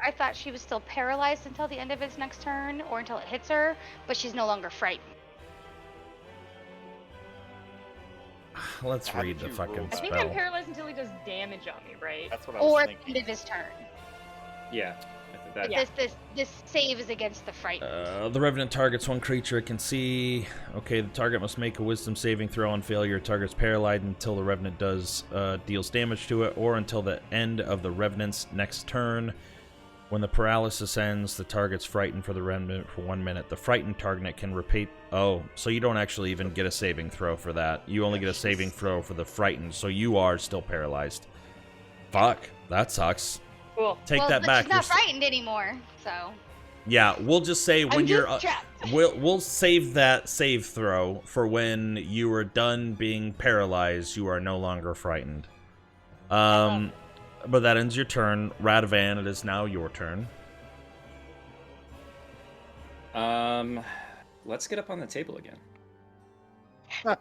I thought she was still paralyzed until the end of its next turn, or until it hits her, but she's no longer frightened. Let's How read did the you fucking roll I think spell. I'm paralyzed until he does damage on me, right? That's what I was Or at the thinking. end of his turn. Yeah. But Yeah. this save is against the frightened. The Revenant targets one creature it can see. Okay, the target must make a wisdom saving throw. On failure, target's paralyzed until the Revenant deals damage to it, or until the end of the Revenant's next turn. When the paralysis ends, the target's frightened for the Revenant for 1 minute. The frightened target can repeat... Oh, so you don't actually even get a saving throw for that. You only get a saving throw for the frightened, so you are still paralyzed. Fuck, that sucks. Cool. Take well, that but back. she's not You're frightened anymore, so. Yeah, we'll just say when I'm you're... just trapped. We'll save that save throw for when you are done being paralyzed. You are no longer frightened. But that ends your turn. Radovan, it is now your turn. Let's get up on the table again. That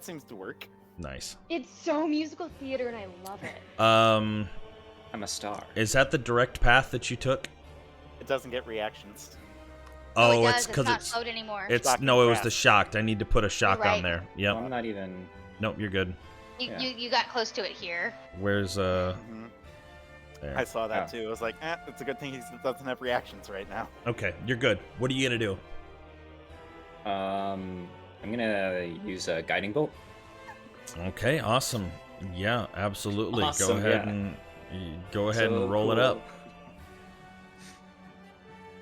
seems to work. Nice. It's so musical theater, and I love it. I'm a star. Is that the direct path that you took? It doesn't get reactions. Oh, it does. it's because not it's... slowed anymore. It's Shock no, and it was the grasp. shocked. I need to put a shock You're right. on there. Well, Yep. I'm not even. Nope, you're good. You got close to it here. Where's Mhm. there. I saw that too. I was like, it's a good thing he doesn't have reactions right now. Okay, you're good. What are you gonna do? I'm gonna use a guiding bolt. Okay, awesome. Yeah, absolutely. Awesome, go ahead yeah. and So roll it up.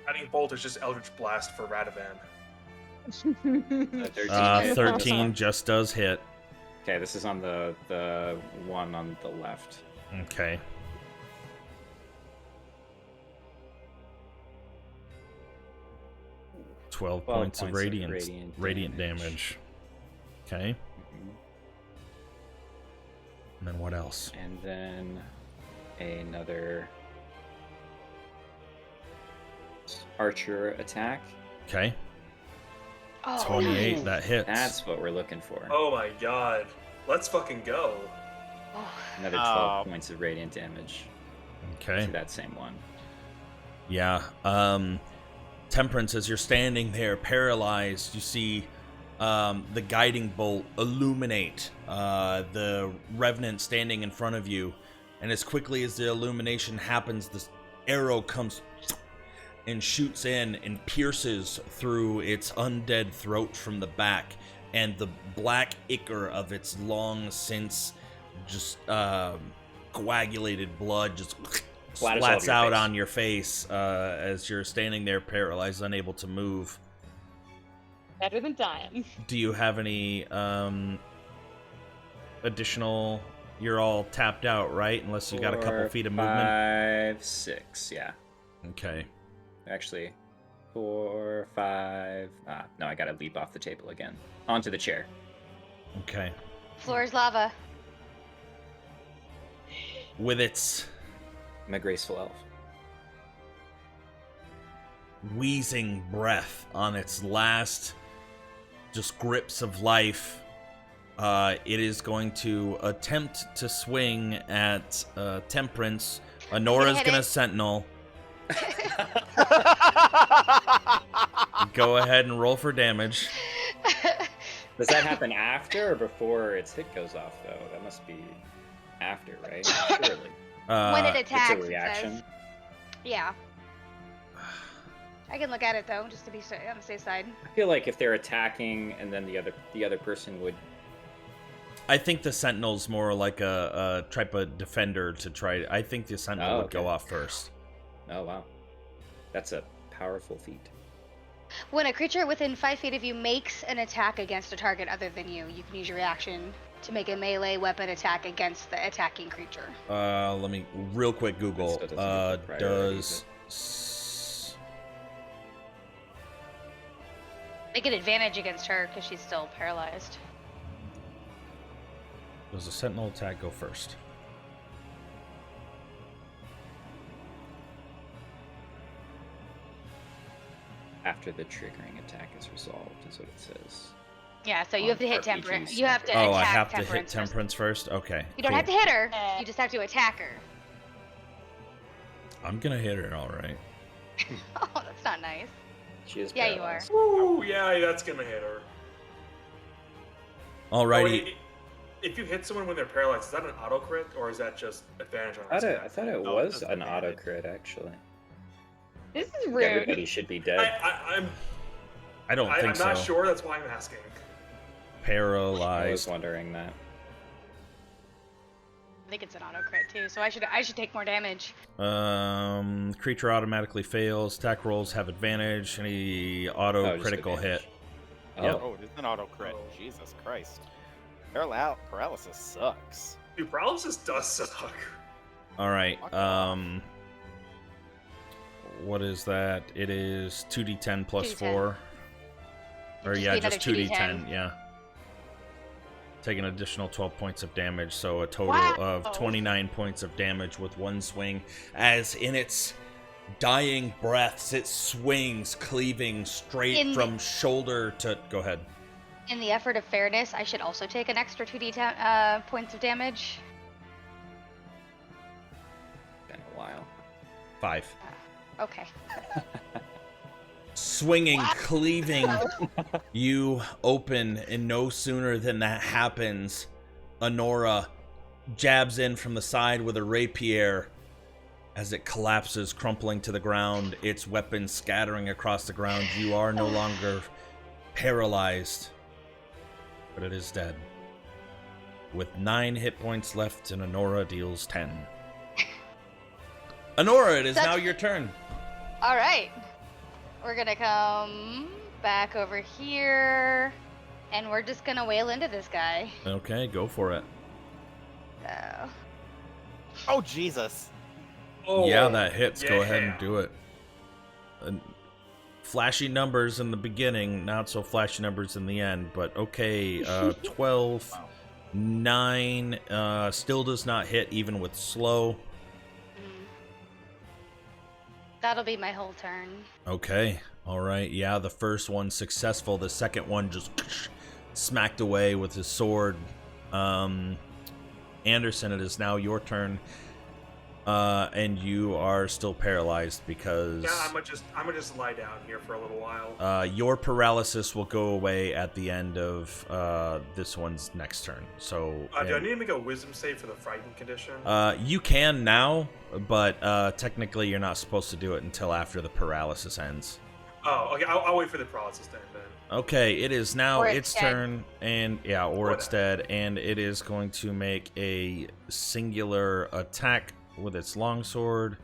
Guiding bolt is just Eldritch Blast for Radovan. 13 13 just does hit. Okay, this is on the one on the left. Okay. Twelve points of radiant damage. Okay. Mhm. And then what else? And then another archer attack. Okay. Oh, 28, nice. that hits. That's what we're looking for. Oh my god. Let's fucking go. Oh. Another 12 points of radiant damage Okay. to that same one. Yeah. Temperance, as you're standing there paralyzed, you see the guiding bolt illuminate the revenant standing in front of you. And as quickly as the illumination happens, this arrow comes and shoots in and pierces through its undead throat from the back. And the black ichor of its long since just coagulated blood just splats out on your face as you're standing there paralyzed, unable to move. Better than dying. Do you have any additional? You're all tapped out, right? Unless you got a couple feet of movement. 5, 6, yeah. Okay. Actually, 4, 5. No, I gotta leap off the table again. Onto the chair. Okay. Floor is lava. With its I'm a graceful elf. wheezing breath on its last just grips of life, it is going to attempt to swing at Temperance. Honora's hit gonna it. sentinel. Go ahead and roll for damage. Does that happen after or before its hit goes off, though? That must be after, right? Surely. When it attacks, It's a it reaction. says. Yeah. I can look at it though, just to be on the safe side. I feel like if they're attacking and then the other person would. I think the sentinel's more like a type of defender to try. I think the sentinel would go off first. Oh wow, that's a powerful feat. When a creature within 5 feet of you makes an attack against a target other than you, you can use your reaction to make a melee weapon attack against the attacking creature. Let me real quick Google. That still doesn't get the priority, Make an advantage against her because she's still paralyzed. Does the sentinel attack go first? After the triggering attack is resolved, is what it says. Yeah, so you have to hit Temperance. RPGs. You have to Oh, attack I have to hit Temperance first. Temperance first? Okay. You don't have to hit her. You just have to attack her. I'm gonna hit her, alright. Oh, that's not nice. She is Yeah, you are. paralyzed. Ooh, yeah, that's gonna hit her. Oh, Alrighty. wait, if you hit someone when they're paralyzed, is that an auto crit or is that just advantage on I attack? thought it No, was it doesn't an matter. auto crit, actually. This is rude. Everybody should be dead. I don't think I'm so. not sure. That's why I'm asking. I was Paralyzed. wondering that. I think it's an auto crit too, so I should take more damage. Creature automatically fails. Attack rolls have advantage. Any auto Oh, just critical advantage. hit. Oh, Yep. Oh, it is an auto crit. Oh. Jesus Christ. Paralysis sucks. Dude, paralysis does suck. Alright. Fuck off. What is that? It is 2d10 plus 2d10. 4. Or Just yeah, be just another 2d10, yeah. Take an additional 12 points of damage, so a total Wow. of 29 points of damage with one swing. As in its dying breaths, it swings, cleaving straight from shoulder to... Go ahead. In the effort of fairness, I should also take an extra 2d10 points of damage. been a while. 5. Okay. Swinging, cleaving, you open, and no sooner than that happens, Honora jabs in from the side with a rapier as it collapses, crumpling to the ground, its weapon scattering across the ground. You are no longer paralyzed, but it is dead. With 9 hit points left, and Honora deals 10. Honora, it is now your turn. All right. We're going to come back over here, and we're just going to wail into this guy. Okay, go for it. So. Oh, Jesus. Oh, Yeah, that hits. yeah. Go ahead and do it. Flashy numbers in the beginning, not so flashy numbers in the end, but okay. 12, Wow. 9, still does not hit even with slow. That'll be my whole turn. Okay, all right. Yeah, the first one successful. The second one just smacked away with his sword. Anderson, it is now your turn. And you are still paralyzed because... Yeah, I'm gonna just lie down here for a little while. Your paralysis will go away at the end of this one's next turn. So Do I need to make a wisdom save for the frightened condition? you can now, but technically you're not supposed to do it until after the paralysis ends. Oh, okay. I'll wait for the paralysis to end then. Okay, it is now Or its it's dead. turn, and yeah, or it's dead, and it is going to make a singular attack with its longsword.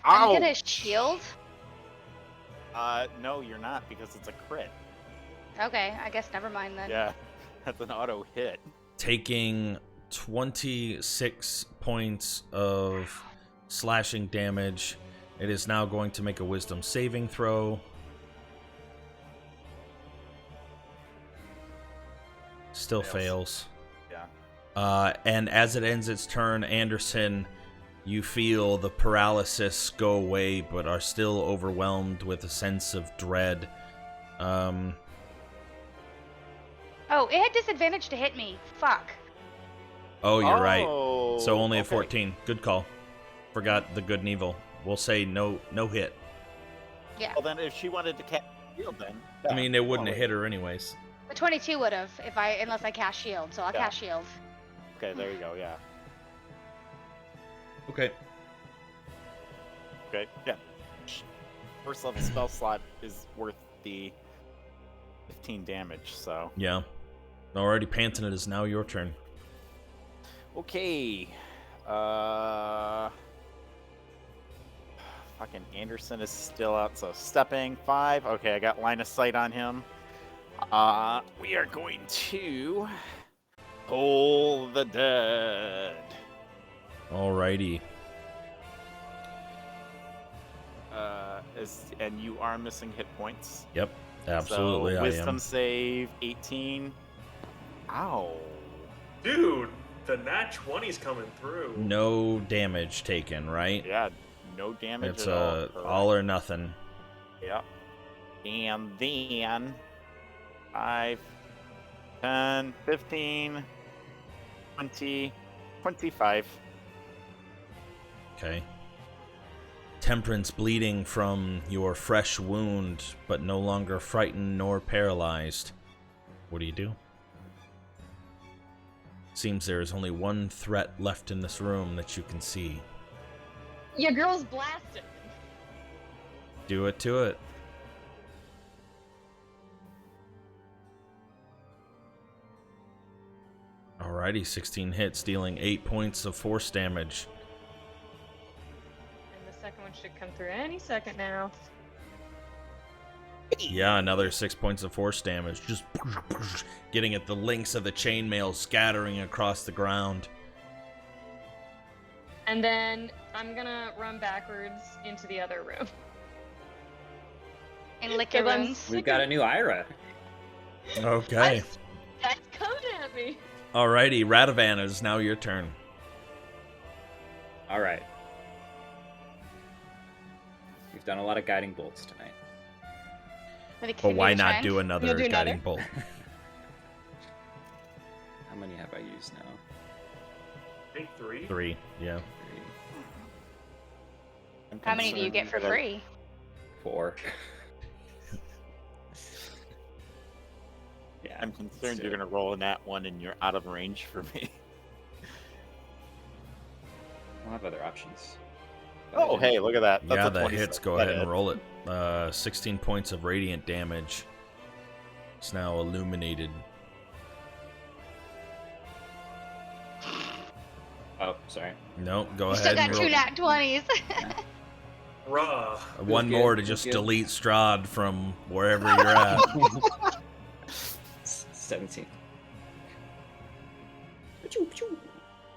I'm Ow! gonna shield. No, you're not, because it's a crit. Okay, I guess never mind then. Yeah, that's an auto hit. Taking 26 points of slashing damage. It is now going to make a wisdom saving throw. Still fails. Yeah. And as it ends its turn, Anderson, you feel the paralysis go away, but are still overwhelmed with a sense of dread. Oh, it had disadvantage to hit me. Fuck. Oh, you're right. Oh, So only a okay. 14. Good call. Forgot the good and evil. We'll say no hit. Yeah. Well, then if she wanted to cast shield, then... I mean, it wouldn't Oh, have hit her anyways. The 22 would have unless I cast shield. So I'll Yeah. cast shield. Okay, there you go, yeah. Okay. Okay, yeah. First level spell slot is worth the 15 damage, so... Yeah. Alrighty, Panton, it is now your turn. Okay. Fucking Anderson is still out, so stepping 5. Okay, I got line of sight on him. We are going to Toll the Dead. Alrighty. And you are missing hit points. Yep. Absolutely, So, I wisdom am. save 18. Ow. Dude, the nat 20's coming through. No damage taken, right? Yeah, no damage It's at all. all or nothing. Yep. And then 5, 10, 15, 20, 25. Okay. Temperance bleeding from your fresh wound, but no longer frightened nor paralyzed. What do you do? Seems there is only one threat left in this room that you can see. Your girl's blasted. Do it to it. Alrighty, 16 hits, dealing 8 points of force damage. And the second one should come through any second now. Yeah, another 6 points of force damage. Just getting at the links of the chainmail, scattering across the ground. And then I'm gonna run backwards into the other room. And lick your Because I'm wounds. We've got a new Ira. Okay. That's coming at me. Alrighty, Radovan, it is now your turn. All right. We've done a lot of guiding bolts tonight. But why not trend? do another You'll do guiding another? bolt? How many have I used now? I think 3. 3, yeah. 3, How many do you get for free? 4. Yeah. I'm concerned you're gonna roll a nat 1 and you're out of range for me. I'll have other options. Oh, hey, look at that. That's Yeah, a that 26. hits. Go That ahead and hits. roll it. 16 points of radiant damage. It's now illuminated. Oh, sorry. No, go You ahead still got and two roll. nat 20s. Bruh. One Feels more good, to feels just good. delete Strahd from wherever you're at. 17.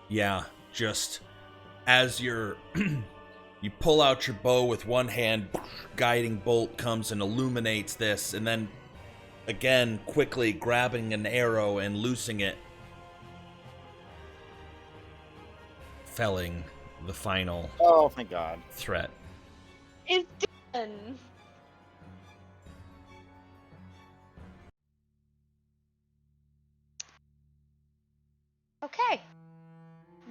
Yeah, just as you're you pull out your bow with one hand, guiding bolt comes and illuminates this, and then again quickly grabbing an arrow and loosing it, felling the final Oh, thank God. threat. It's done. Okay.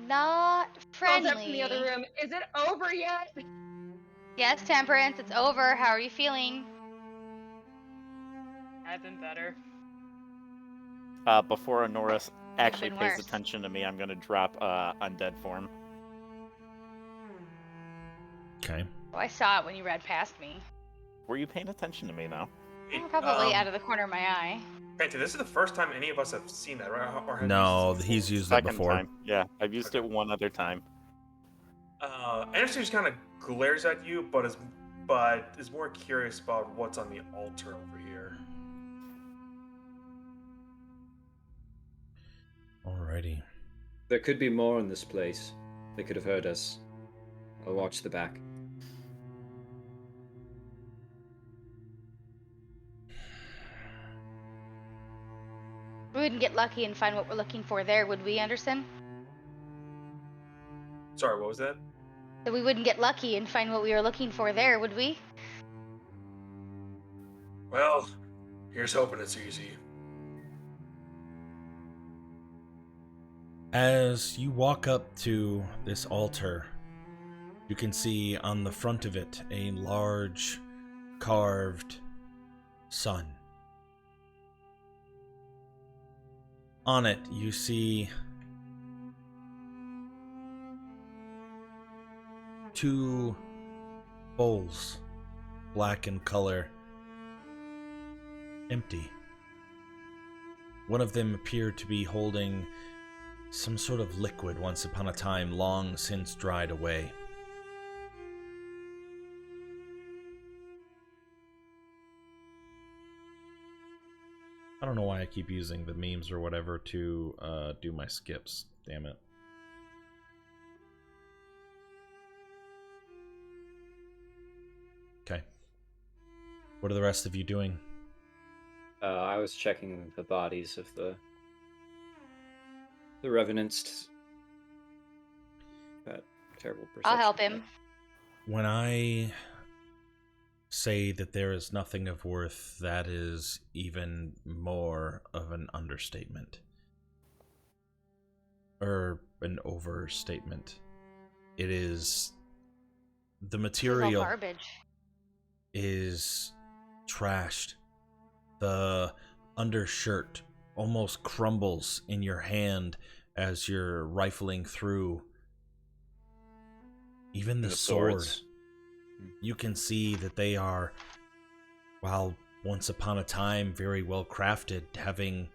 Not Calls friendly. up from the other room. Is it over yet? Yes, Temperance, it's over. How are you feeling? I've been better. Before Honoris actually been pays worse. attention to me, I'm gonna drop undead form. Okay. Oh, I saw it when you read past me. Were you paying attention to me now? Hey, Probably out of the corner of my eye. Granted, this is the first time any of us have seen that, right? Or have No, used it he's before? used it Second before. time. Yeah, I've used Okay. it one other time. Anderson just kind of glares at you, but is more curious about what's on the altar over here. Alrighty. There could be more in this place. They could have heard us. I'll watch the back. We wouldn't get lucky and find what we're looking for there, would we, Anderson? Sorry, what was that? So we wouldn't get lucky and find what we were looking for there, would we? Well, here's hoping it's easy. As you walk up to this altar, you can see on the front of it a large carved sun. On it, you see two bowls, black in color, empty. One of them appeared to be holding some sort of liquid once upon a time long since dried away. I don't know why I keep using the memes or whatever to do my skips. Damn it. Okay. What are the rest of you doing? I was checking the bodies of the revenants. That terrible perception. I'll help him. When I say that there is nothing of worth, that is even more of an understatement. Or an overstatement. It is... The material Garbage. is trashed. The undershirt almost crumbles in your hand as you're rifling through. Even the sword. swords. You can see that they are, while once upon a time very well crafted, having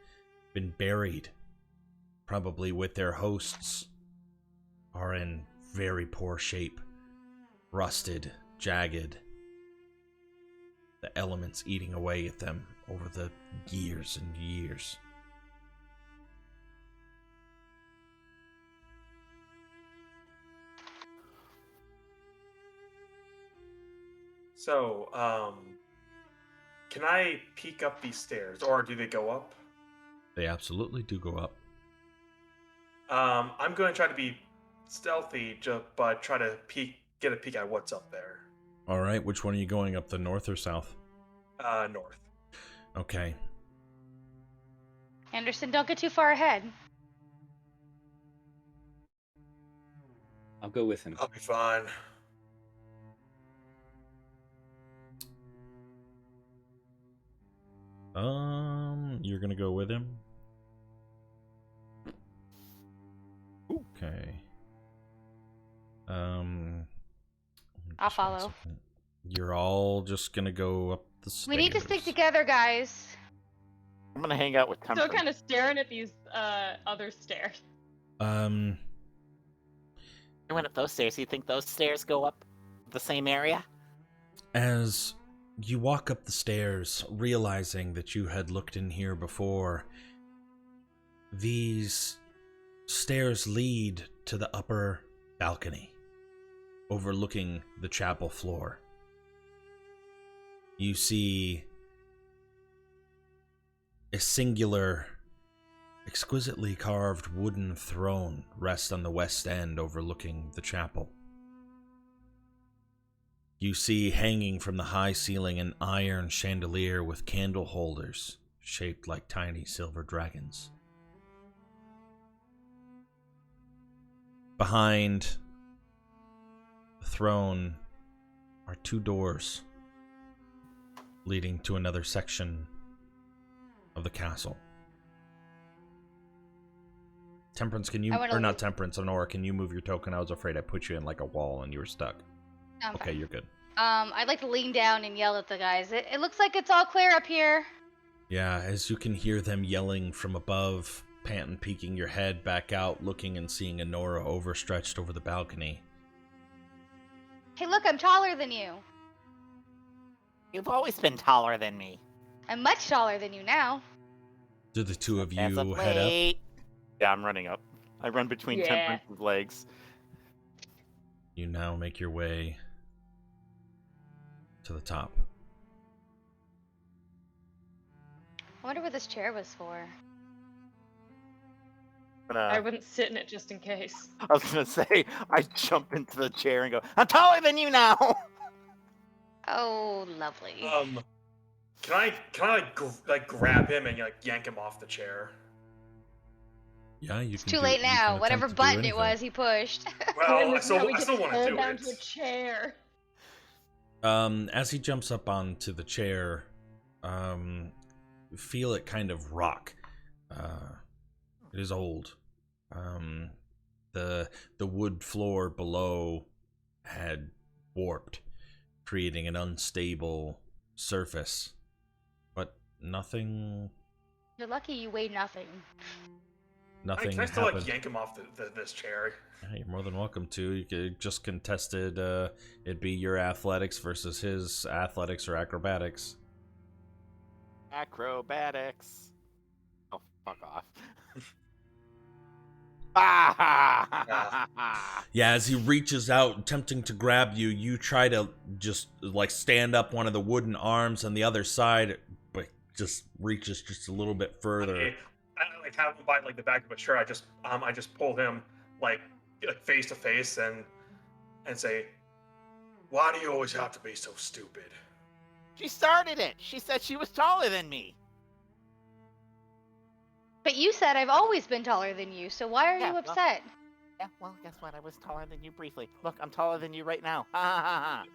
been buried, probably with their hosts, are in very poor shape. Rusted, jagged. The elements eating away at them over the years and years. So, can I peek up these stairs, or do they go up? They absolutely do go up. I'm going to try to be stealthy, but try to get a peek at what's up there. All right, which one are you going up, the north or south? North. Okay. Anderson, don't get too far ahead. I'll go with him. I'll be fine. You're gonna go with him? Okay. I'll follow. You're all just gonna go up the stairs. We need to stick together, guys. I'm gonna hang out with Temperance. Still kind of staring at these other stairs. You went up those stairs. You think those stairs go up the same area? As you walk up the stairs, realizing that you had looked in here before, these stairs lead to the upper balcony, overlooking the chapel floor. You see a singular, exquisitely carved wooden throne rest on the west end overlooking the chapel. You see hanging from the high ceiling an iron chandelier with candle holders shaped like tiny silver dragons. Behind the throne are two doors leading to another section of the castle. Temperance, can you, or not Temperance, Honora, can you move your token? I was afraid I put you in like a wall and you were stuck. Okay, you're good. I'd like to lean down and yell at the guys. It looks like it's all clear up here. Yeah, as you can hear them yelling from above, Panton peeking your head back out, looking and seeing Honora overstretched over the balcony. Hey, look, I'm taller than you. You've always been taller than me. I'm much taller than you now. Do the two of you head up? Yeah, I'm running up. I run between Temperance's legs. You now make your way to the top. I wonder what this chair was for. I wouldn't sit in it just in case. I was gonna say, I jump into the chair and go, I'm taller than you now! Oh, lovely. Can I grab him and yank him off the chair? Yeah, you it's too late now. Whatever button it was, he pushed. Well, I still want to do down it. To a chair. As he jumps up onto the chair, feel it kind of rock. It is old. The wood floor below had warped, creating an unstable surface, but nothing. You're lucky you weigh nothing. Nothing Can I still happened. yank him off this chair? Yeah, you're more than welcome to. You could just contested. It'd be your athletics versus his athletics or acrobatics. Acrobatics. Oh, fuck off. Yeah, as he reaches out, attempting to grab you, you try to just like stand up one of the wooden arms on the other side, but just reaches just a little bit further. I have him by the back of his shirt. I just pull him like face to face and say, "Why do you always have to be so stupid?" She started it. She said she was taller than me. But you said I've always been taller than you, so why are you upset? Well, guess what? I was taller than you briefly. Look, I'm taller than you right now. Ha ha ha.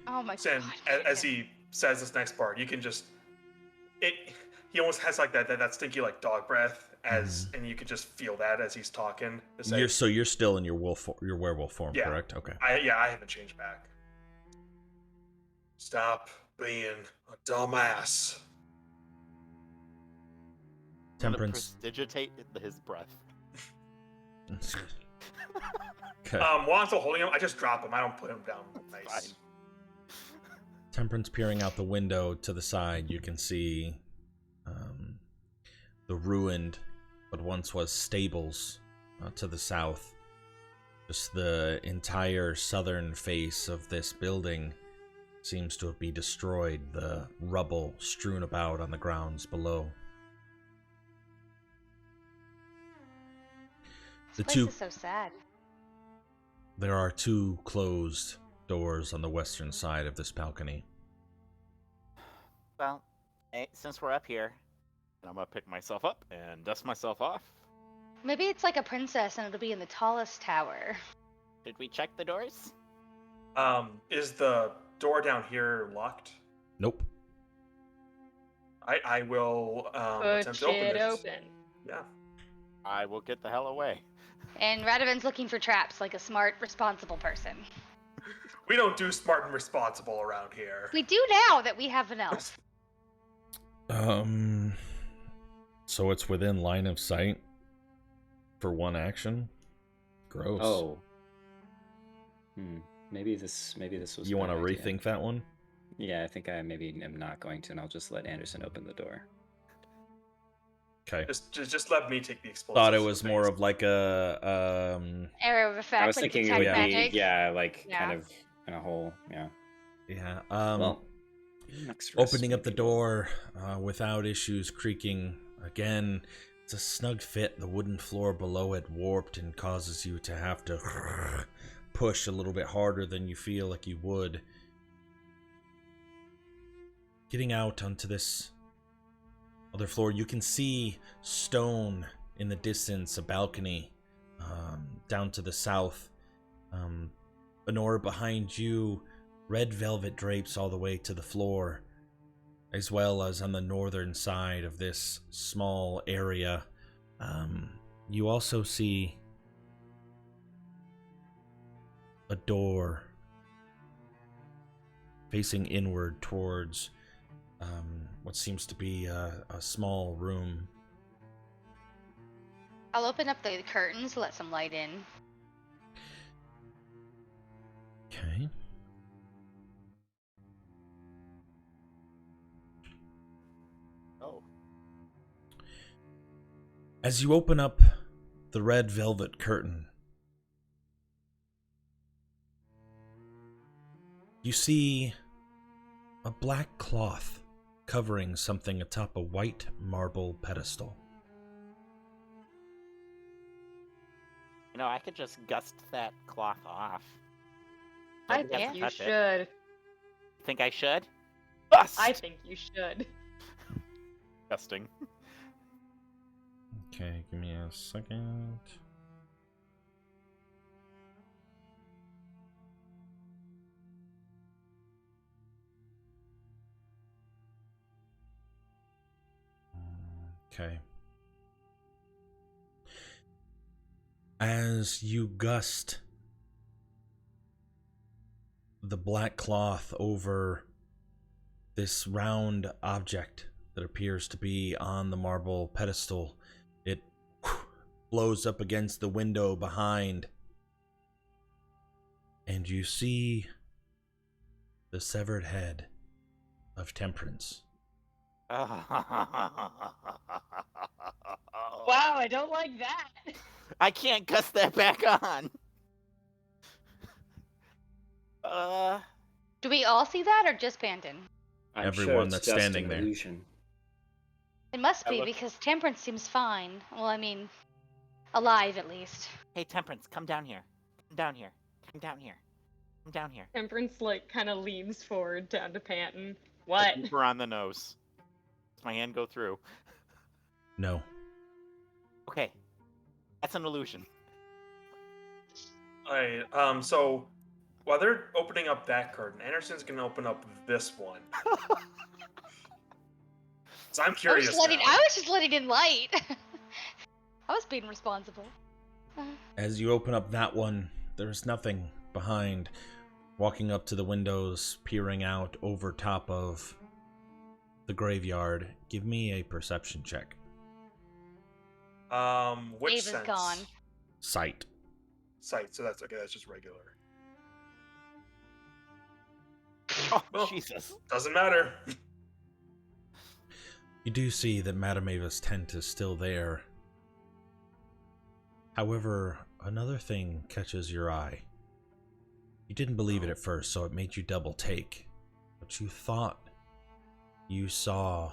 Oh my god. As he says this next part, you can just he almost has like that stinky dog breath and you can just feel that as he's talking. You're still in your werewolf form, correct? Okay. I haven't changed back. Stop being a dumbass. Temperance. Prestidigitate his breath. Okay. While I'm still holding him, I just drop him. I don't put him down. Nice. Fine. Temperance peering out the window to the side, you can see the ruined, what once was stables to the south. Just the entire southern face of this building seems to be destroyed, the rubble strewn about on the grounds below. This place is so sad. There are two closed doors on the western side of this balcony. Well, since we're up here, I'm gonna pick myself up and dust myself off. Maybe it's like a princess and it'll be in the tallest tower. Should we check the doors? Is the door down here locked? Nope. I will attempt Push to open it this. open. Yeah. I will get the hell away. And Radovan's looking for traps like a smart, responsible person. We don't do smart and responsible around here. We do now that we have an elf. So it's within line of sight for one action? Gross. Oh. Maybe this was. You want to idea. rethink that one? Yeah, I think I maybe am not going to, and I'll just let Anderson open the door. Okay. Just let me take the explosives. Thought it was more of like a Arrow of effect. I was like thinking it detect would magic. be like Yeah. kind of in a hole. Yeah. Yeah. Well, next rest Opening up the maybe. door without issues, creaking again. It's a snug fit. The wooden floor below it warped and causes you to have to push a little bit harder than you feel like you would. Getting out onto this other floor, you can see stone in the distance, a balcony down to the south. Honora, behind you, red velvet drapes all the way to the floor, as well as on the northern side of this small area. You also see a door facing inward towards what seems to be a small room. I'll open up the curtains to let some light in. Okay. Oh. As you open up the red velvet curtain, you see a black cloth covering something atop a white marble pedestal. I could just gust that cloth off. I Nobody has think to you touch it. should. Think I should? Gust! I think you should. Gusting. Okay, give me a second. Okay. As you gust the black cloth over this round object that appears to be on the marble pedestal, it blows up against the window behind, and you see the severed head of Temperance. Wow, I don't like that. I can't gust that back on. Do we all see that or just Bandon? I'm Everyone sure it's that's just standing an there. illusion. It must I be look- because Temperance seems fine. Well, I mean, alive at least. Hey, Temperance, come down here. Come down here. Come down here. Come down here. Temperance kind of leans forward down to Panton. What? Deeper on the nose. Does my hand go through? No. Okay. That's an illusion. Alright, so while they're opening up that curtain, Anderson's gonna open up this one. So I'm curious I was now. just letting in light. I was being responsible. As you open up that one, there's nothing behind. Walking up to the windows, peering out over top of the graveyard. Give me a perception check. Which Dave is sense? gone. Sight. Sight, so that's okay, that's just regular. Oh, Well, Jesus. Doesn't matter. You do see that Madame Ava's tent is still there. However, another thing catches your eye. You didn't believe it at first, so it made you double take. But you thought you saw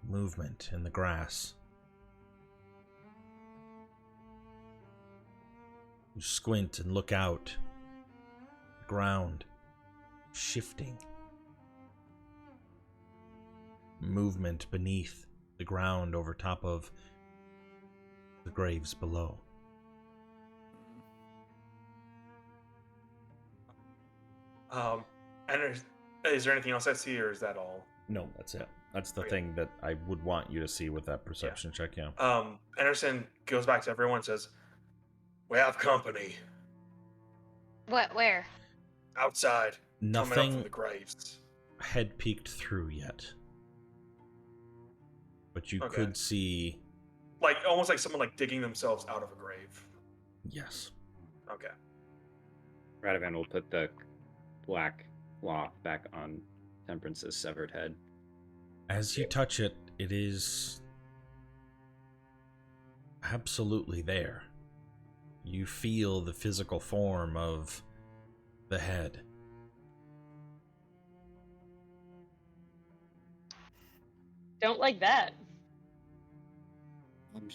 movement in the grass. You squint and look out. The ground shifting. Movement beneath the ground over top of the graves below. And is there anything else I see, or is that all? No, that's it. That's the thing that I would want you to see with that perception check, yeah. Anderson goes back to everyone and says, "We have company." What? Where? Outside. Coming up Nothing from the graves. had peeked through yet. But you could see... Like, almost like someone, like, digging themselves out of a grave. Yes. Okay. Radovan will put the black cloth back on Temperance's severed head. As you touch it, it is absolutely there. You feel the physical form of the head. Don't like that. I'm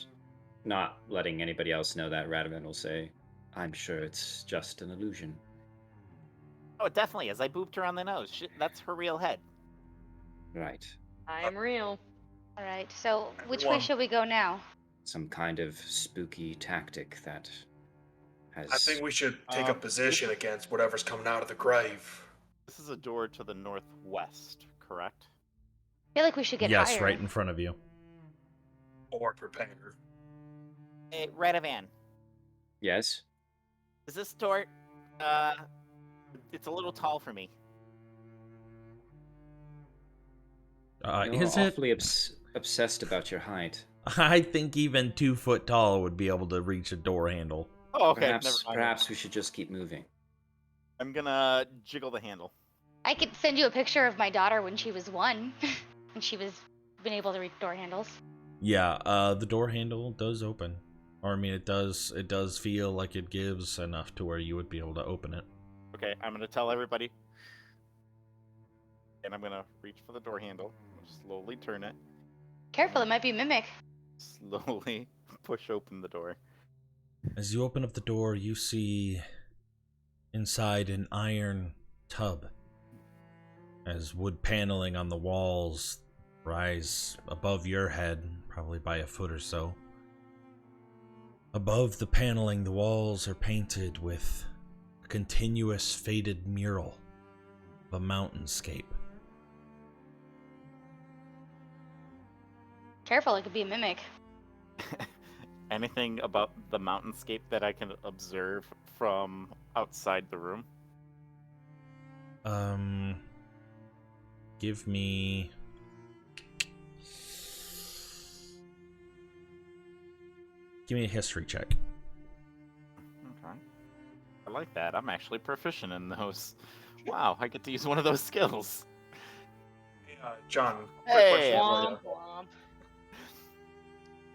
not letting anybody else know that. Radovan will say, I'm sure it's just an illusion. Oh, it definitely is. I booped her on the nose. That's her real head. Right. I'm real. All right. So, which way should we go now? Some kind of spooky tactic that has... I think we should take a position against whatever's coming out of the grave. This is a door to the northwest, correct? I feel like we should get higher. Yes, right in front of you. Or prepare. Hey, Radovan, Yes? is this door, it's a little tall for me. You're Is it? awfully obsessed about your height. I think even 2 foot tall would be able to reach a door handle. Oh, okay, never mind. Perhaps we should just keep moving. I'm gonna jiggle the handle. I could send you a picture of my daughter when she was 1, and she was been able to reach door handles. Yeah, the door handle does open. Or I mean, it does feel like it gives enough to where you would be able to open it. Okay, I'm gonna tell everybody. And I'm gonna reach for the door handle. Slowly turn it. Careful, it might be Mimic. Slowly push open the door. As you open up the door, you see inside an iron tub. As wood paneling on the walls rise above your head, probably by a foot or so. Above the paneling, the walls are painted with a continuous faded mural of a mountainscape. Careful, it could be a Mimic. Anything about the mountainscape that I can observe from outside the room? Give me... Give me a history check. Okay. I like that. I'm actually proficient in those. Wow, I get to use one of those skills. John, quick Hey, question. Womp womp.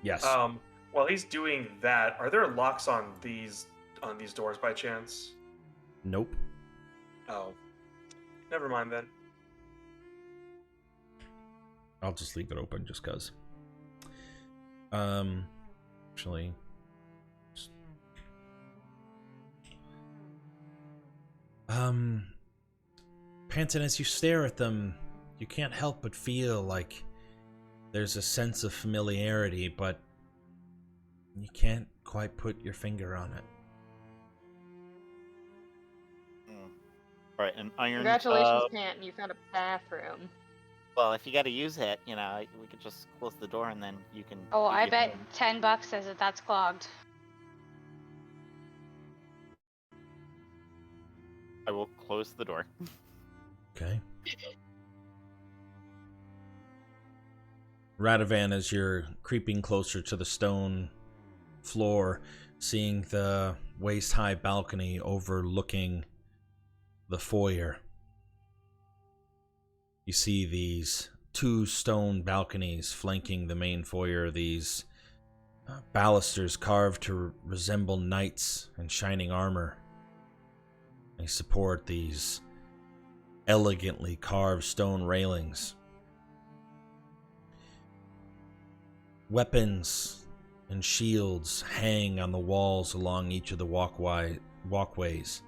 Yes. While he's doing that, are there locks on these doors by chance? Nope. Oh. Never mind then. I'll just leave it open just cause. Actually... Panton, as you stare at them, you can't help but feel like there's a sense of familiarity, but you can't quite put your finger on it. Alright, an iron... Congratulations, Panton. You found a bathroom. Well, if you gotta use it, you know, we could just close the door and then you can... Oh, I you bet can- $10 says that that's clogged. I will close the door. Okay. Radovan, as you're creeping closer to the stone floor, seeing the waist-high balcony overlooking the foyer. You see these 2 stone balconies flanking the main foyer, these balusters carved to resemble knights in shining armor. They support these elegantly carved stone railings. Weapons and shields hang on the walls along each of the walkways.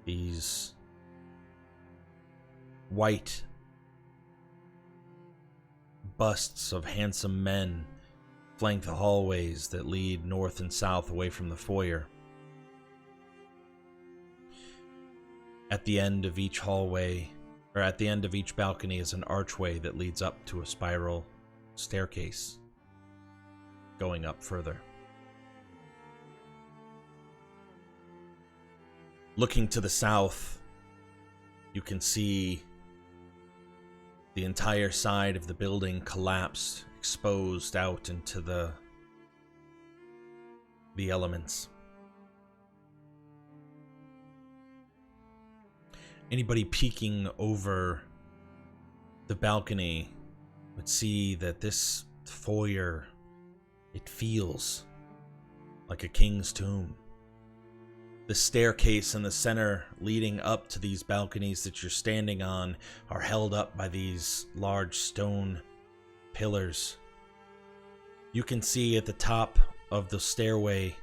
These white busts of handsome men flank the hallways that lead north and south away from the foyer. At the end of each hallway, or at the end of each balcony is an archway that leads up to a spiral staircase going up further. Looking to the south, you can see the entire side of the building collapsed, exposed out into the elements. Anybody peeking over the balcony would see that this foyer, it feels like a king's tomb. The staircase in the center leading up to these balconies that you're standing on are held up by these large stone pillars. You can see at the top of the stairway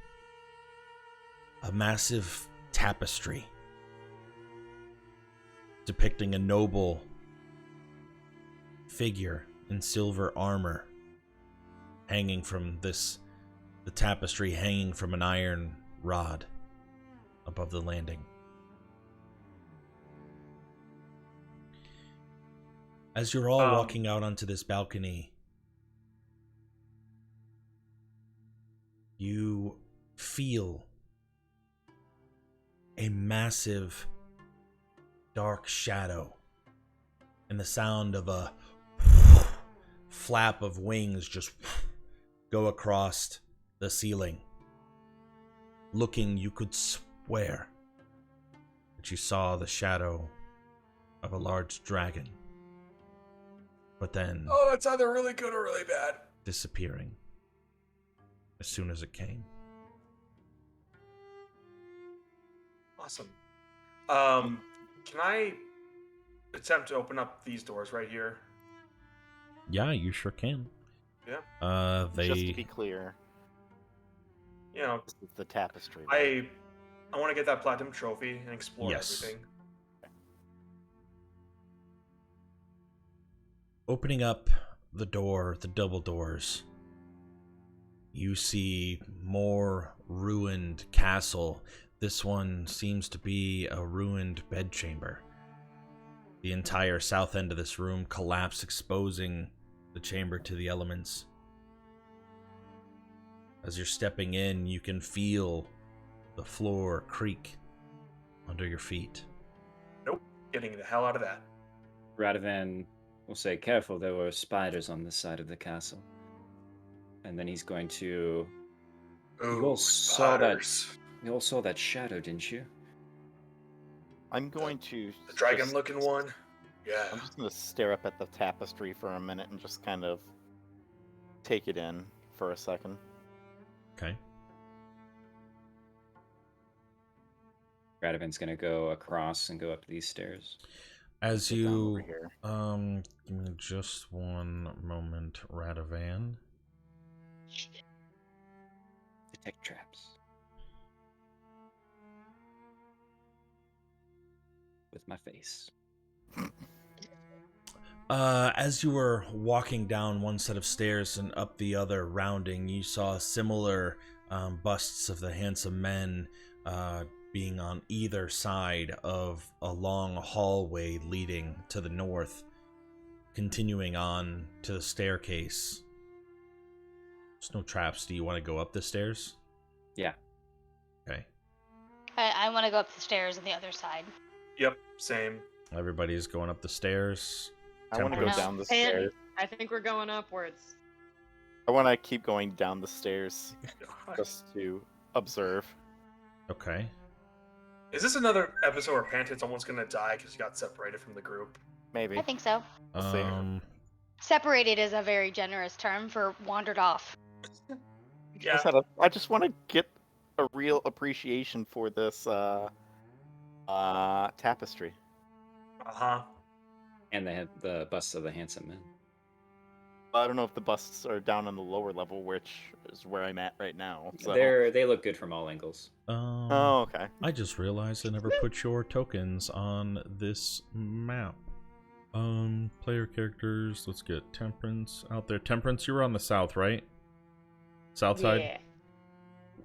a massive tapestry depicting a noble figure in silver armor hanging from the tapestry hanging from an iron rod above the landing. As you're all walking out onto this balcony, you feel a massive dark shadow and the sound of a flap of wings just go across the ceiling. Looking, you could swear that you saw the shadow of a large dragon, but then that's either really good or really bad. Disappearing as soon as it came. Awesome. Can I attempt to open up these doors right here? Yeah, you sure can. Yeah. Just to be clear, You know, this is the tapestry. I want to get that platinum trophy and explore everything. Opening up the door, the double doors, you see more ruined castle. This one seems to be a ruined bedchamber. The entire south end of this room collapsed, exposing the chamber to the elements. As you're stepping in, you can feel the floor creak under your feet. Nope. Getting the hell out of that. Radovan will say, "Careful, there were spiders on this side of the castle." And then he's going to... You all saw that shadow, didn't you? I'm going to... The dragon-looking one? Yeah. I'm just going to stare up at the tapestry for a minute and just kind of take it in for a second. Okay. Radovan's going to go across and go up these stairs. As you... give me just one moment, Radovan. Detect traps. With my face. As you were walking down one set of stairs and up the other, rounding, you saw similar busts of the handsome men being on either side of a long hallway leading to the north, continuing on to the staircase. There's no traps. Do you want to go up the stairs? Yeah. Okay. I want to go up the stairs on the other side. Yep, same. Everybody's going up the stairs. I want to go down the stairs. I think we're going upwards. I want to keep going down the stairs just to observe. Okay. Is this another episode where Pantit's almost going to die because he got separated from the group? Maybe. I think so. See. Separated is a very generous term for wandered off. Yeah. I just want to get a real appreciation for this tapestry. Uh-huh. And they had the busts of the handsome men. I don't know if the busts are down on the lower level, which is where I'm at right now. So. They look good from all angles. Oh, okay. I just realized I never put your tokens on this map. Player characters, let's get Temperance out there. Temperance, you were on the south, right? South side?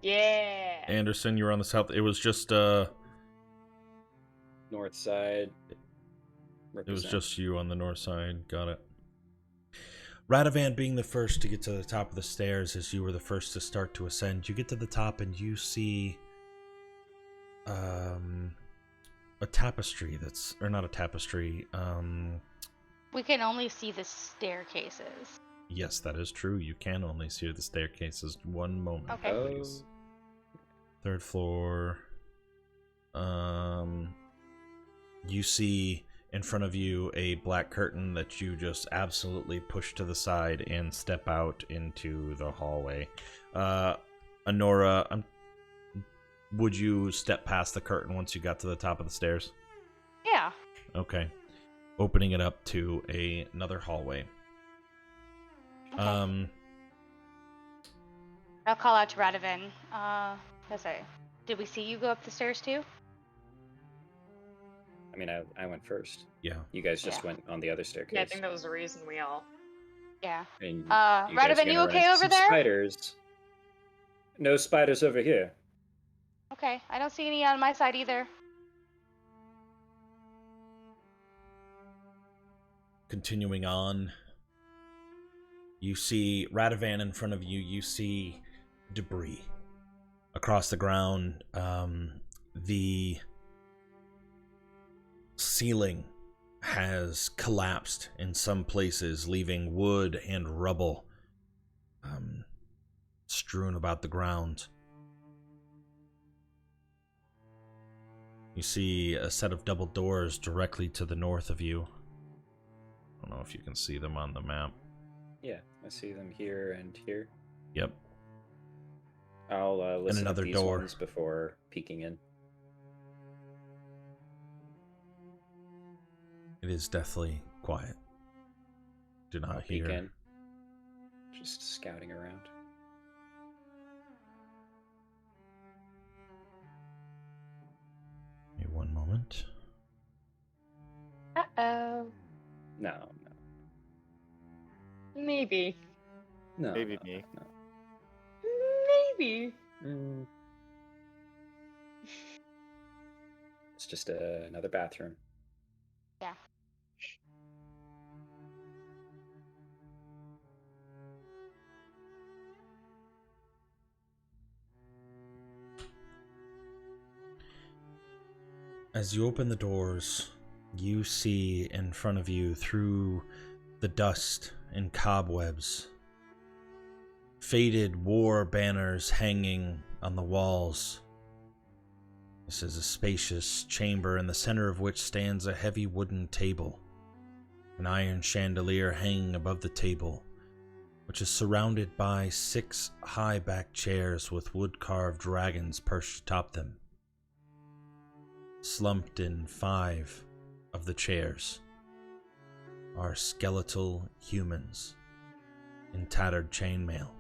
Yeah. Anderson, you were on the south. It was just, North side. It was represent. just you on the north side. Got it. Radovan being the first to get to the top of the stairs, as you were the first to start to ascend, you get to the top and you see a tapestry that's, or not a tapestry, We can only see the staircases. yes, that is true. You can only see the staircases. One moment, Okay. please. Third floor. You see in front of you a black curtain that you just absolutely push to the side and step out into the hallway. Honora, would you step past the curtain once you got to the top of the stairs? Yeah. Okay. Opening it up to another hallway. Okay. I'll call out to Radovan. Did we see you go up the stairs too? I mean, I went first. Yeah. You guys just Yeah. went on the other staircase. Yeah, I think that was the reason we all. Yeah. And you Radovan, guys are you gonna run okay into over some there? Spiders. No spiders over here. Okay, I don't see any on my side either. Continuing on, you see Radovan in front of you. You see debris across the ground. The ceiling has collapsed in some places, leaving wood and rubble strewn about the ground. You see a set of double doors directly to the north of you. I don't know if you can see them on the map. Yeah, I see them here and here. Yep. I'll listen another to these door. ones before peeking in. It is deathly quiet. Do not I'll peek hear. in. Just scouting around. Give me one moment. Uh-oh. No. Maybe. No. Maybe no, me. No. Maybe. Mm. It's just another bathroom. Yeah. As you open the doors, you see in front of you, through the dust and cobwebs, faded war banners hanging on the walls. This is a spacious chamber in the center of which stands a heavy wooden table, an iron chandelier hanging above the table, which is surrounded by 6 high-backed chairs with wood-carved dragons perched atop them. Slumped in 5 of the chairs are skeletal humans in tattered chainmail.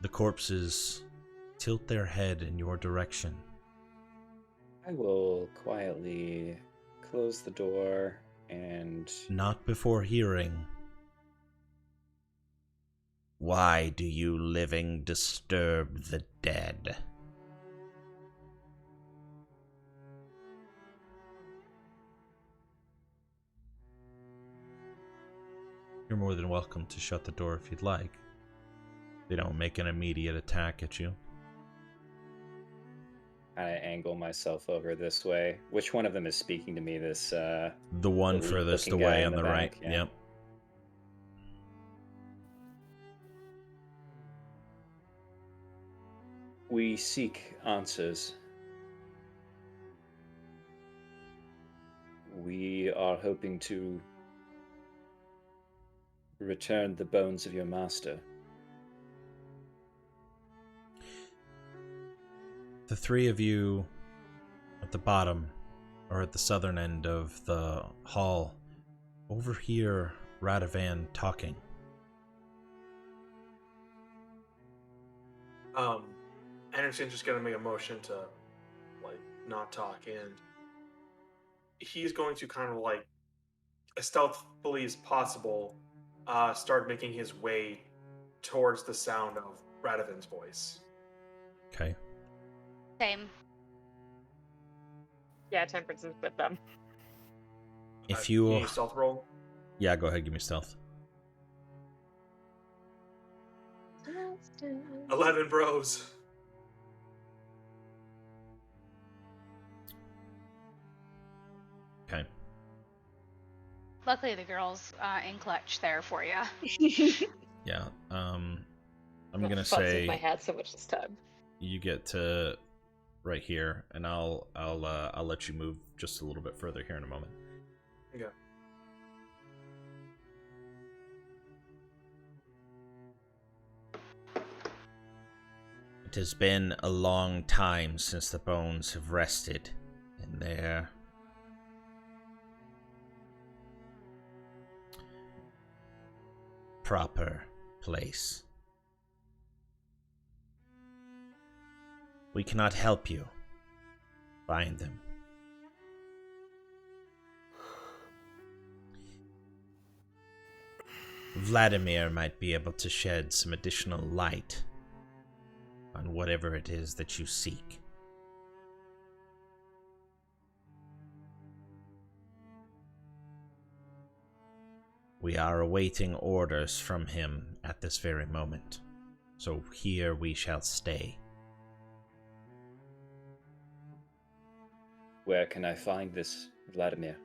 The corpses tilt their head in your direction. I will quietly close the door and... Not before hearing, "Why do you living disturb the dead?" You're more than welcome to shut the door if you'd like. They don't make an immediate attack at you. I angle myself over this way. Which one of them is speaking to me? This, The one elite furthest looking away guy on in the the right. back, yeah. Yep. We seek answers. We are hoping to return the bones of your master. The 3 of you at the bottom, or at the southern end of the hall, overhear Radovan talking. Anderson's just gonna make a motion to, like, not talk, and he's going to kind of, like, as stealthily as possible, start making his way towards the sound of Radovan's voice. Okay. Same. Yeah, Temperance is with them. If Can you... you stealth roll? Yeah, go ahead, give me stealth. 11 bros. Okay. Luckily, the girls in clutch there for you. Yeah, I'm I'm gonna fuss with say my hat so much this time. you get to right here, and I'll let you move just a little bit further here in a moment. Yeah. It has been a long time since the bones have rested in their proper place. We cannot help you find them. Vladimir might be able to shed some additional light on whatever it is that you seek. We are awaiting orders from him at this very moment, so here we shall stay. Where can I find this Vladimir?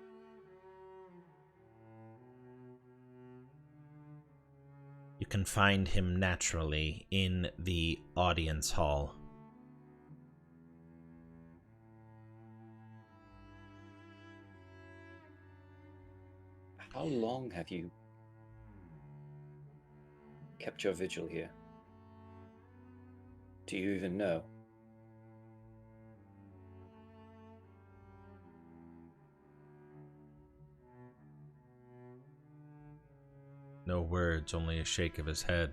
You can find him naturally in the audience hall. How long have you kept your vigil here? Do you even know? No words, only a shake of his head.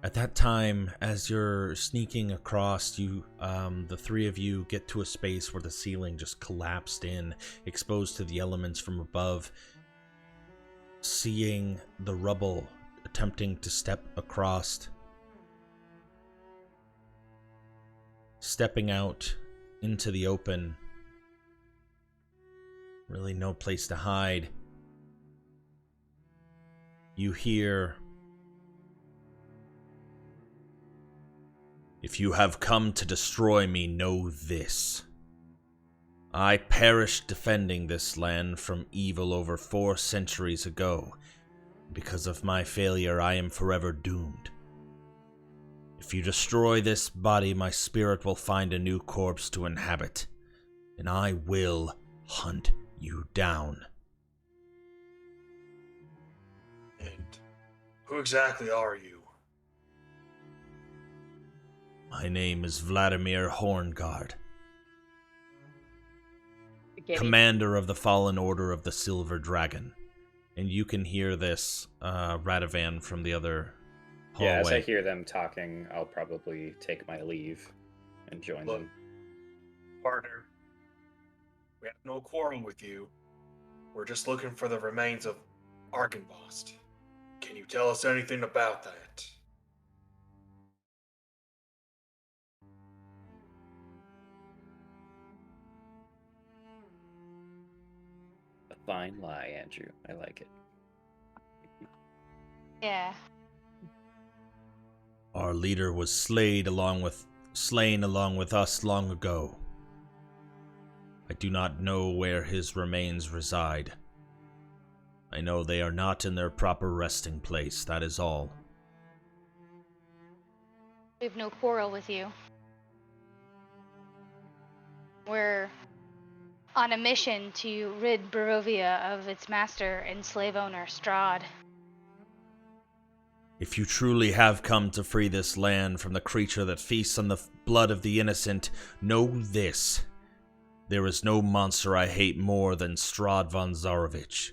At that time, as you're sneaking across, the three of you get to a space where the ceiling just collapsed in, exposed to the elements from above. Seeing the rubble, attempting to step across. Stepping out into the open. Really no place to hide. You hear, "If you have come to destroy me, know this. I perished defending this land from evil over 4 centuries ago. Because of my failure, I am forever doomed. If you destroy this body, my spirit will find a new corpse to inhabit, and I will hunt you down." And who exactly are you? My name is Vladimir Horngard, Getting- commander of the Fallen Order of the Silver Dragon. And you can hear this, Radovan, from the other hallway. Yeah, as I hear them talking, I'll probably take my leave and join Look, them. partner, we have no quarrel with you. We're just looking for the remains of Argynvostholt. Can you tell us anything about that? A fine lie, Andrew. I like it. Yeah. Our leader was slain along with us long ago. I do not know where his remains reside. I know they are not in their proper resting place, that is all. We have no quarrel with you. We're on a mission to rid Barovia of its master and slave owner, Strahd. If you truly have come to free this land from the creature that feasts on the blood of the innocent, know this. There is no monster I hate more than Strahd von Zarovich.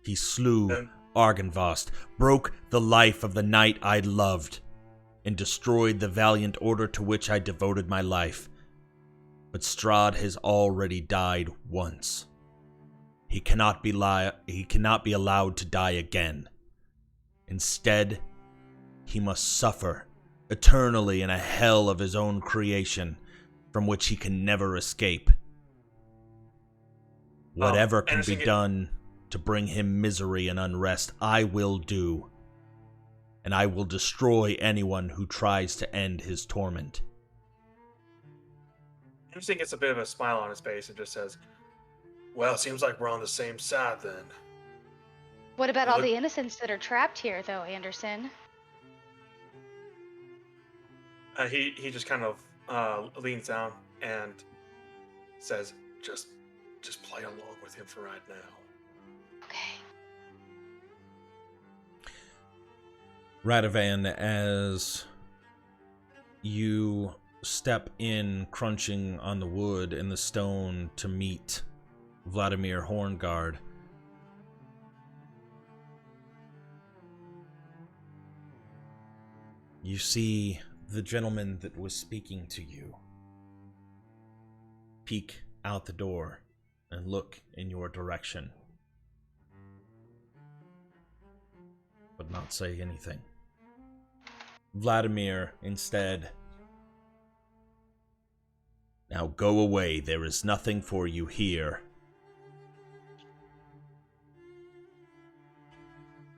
He slew Argynvostholt, broke the life of the knight I loved, and destroyed the valiant order to which I devoted my life. But Strahd has already died once. He cannot be allowed to die again. Instead, he must suffer eternally in a hell of his own creation, from which he can never escape. Whatever can be done to bring him misery and unrest, I will do. And I will destroy anyone who tries to end his torment. Anderson gets a bit of a smile on his face and just says, well, seems like we're on the same side then. What about all the innocents that are trapped here, though, Anderson? He just kind of leans down and says, just play along with him for right now. Okay. Radovan, as you step in, crunching on the wood and the stone to meet Vladimir Horngard, you see the gentleman that was speaking to you peek out the door and look in your direction, but not say anything. Vladimir, instead, now go away. There is nothing for you here.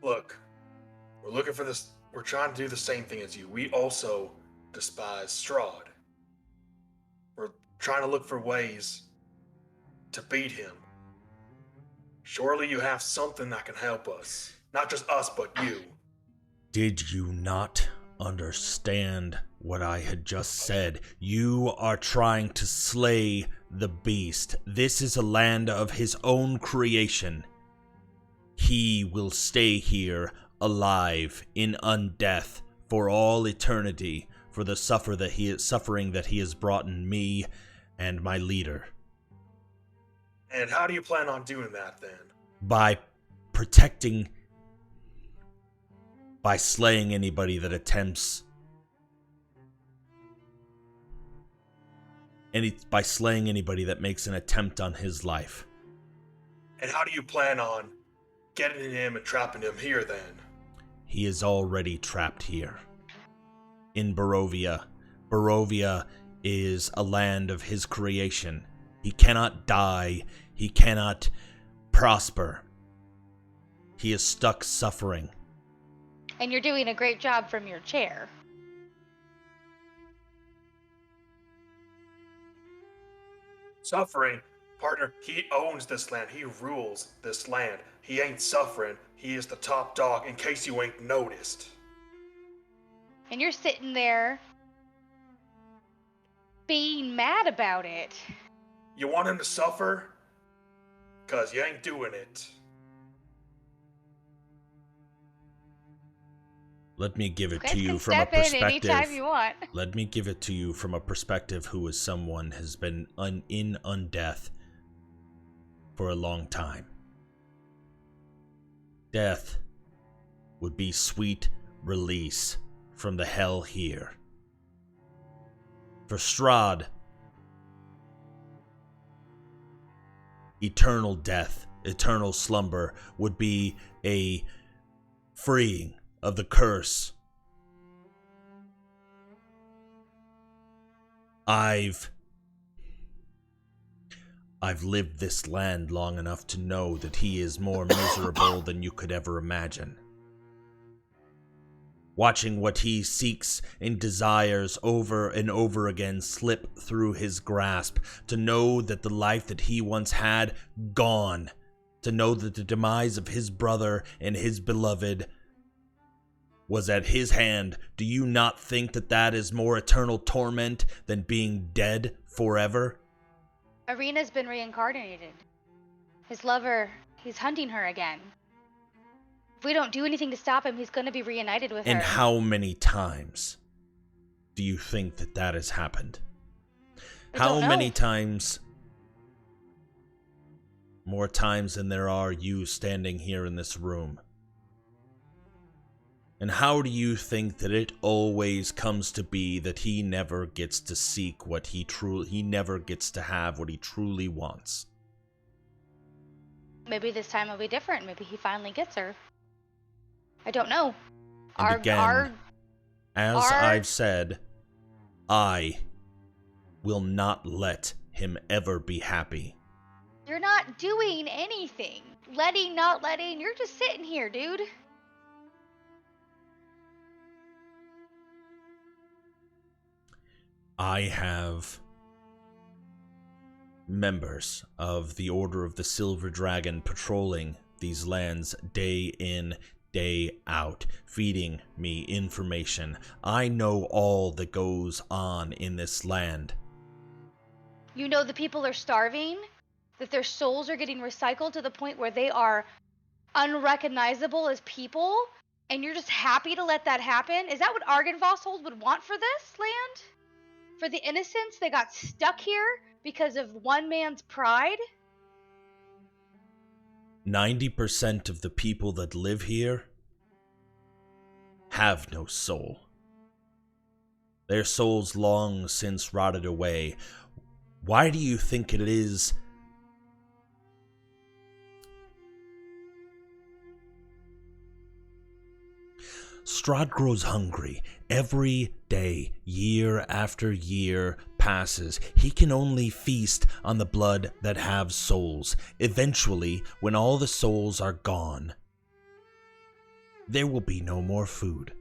Look, we're looking for this. We're trying to do the same thing as you. We also despise Strahd. We're trying to look for ways to beat him. Surely you have something that can help us. Not just us, but you. Did you not understand what I had just said? You are trying to slay the beast. This is a land of his own creation. He will stay here alive in undeath for all eternity for the suffering that he has brought in me and my leader. And how do you plan on doing that then? By slaying anybody that attempts by slaying anybody that makes an attempt on his life. And how do you plan on getting him and trapping him here then? He is already trapped here. In Barovia. Barovia is a land of his creation. He cannot die. He cannot prosper. He is stuck suffering. And you're doing a great job from your chair. Suffering? Partner, he owns this land. He rules this land. He ain't suffering. He is the top dog, in case you ain't noticed. And you're sitting there being mad about it. You want him to suffer? 'Cause you ain't doing it. Let me give it You to guys you can from a step in perspective. anytime you want. Let me give it to you from a perspective who is someone has been in undeath for a long time. Death would be sweet release from the hell here. For Strahd, eternal death, eternal slumber would be a freeing of the curse. I've lived this land long enough to know that he is more miserable than you could ever imagine. Watching what he seeks and desires over and over again slip through his grasp, to know that the life that he once had, gone, to know that the demise of his brother and his beloved was at his hand. Do you not think that that is more eternal torment than being dead forever? Arena's been reincarnated. His lover, he's hunting her again. If we don't do anything to stop him, he's going to be reunited with her. And how many times do you think that that has happened? How many times? More times than there are you standing here in this room. And how do you think that it always comes to be that he never gets to seek what he never gets to have what he truly wants? Maybe this time will be different. Maybe he finally gets her. I don't know. And I've said, I, will not let him ever be happy. You're not doing anything. Letting, not letting, you're just sitting here, dude. I have members of the Order of the Silver Dragon patrolling these lands day in, day out, feeding me information. I know all that goes on in this land. You know the people are starving, that their souls are getting recycled to the point where they are unrecognizable as people, and you're just happy to let that happen? Is that what Argynvostholt would want for this land? For the innocents that got stuck here because of one man's pride? 90% of the people that live here have no soul. Their souls long since rotted away. Why do you think it is Strahd grows hungry every day, year after year passes. He can only feast on the blood that have souls. Eventually, when all the souls are gone, there will be no more food.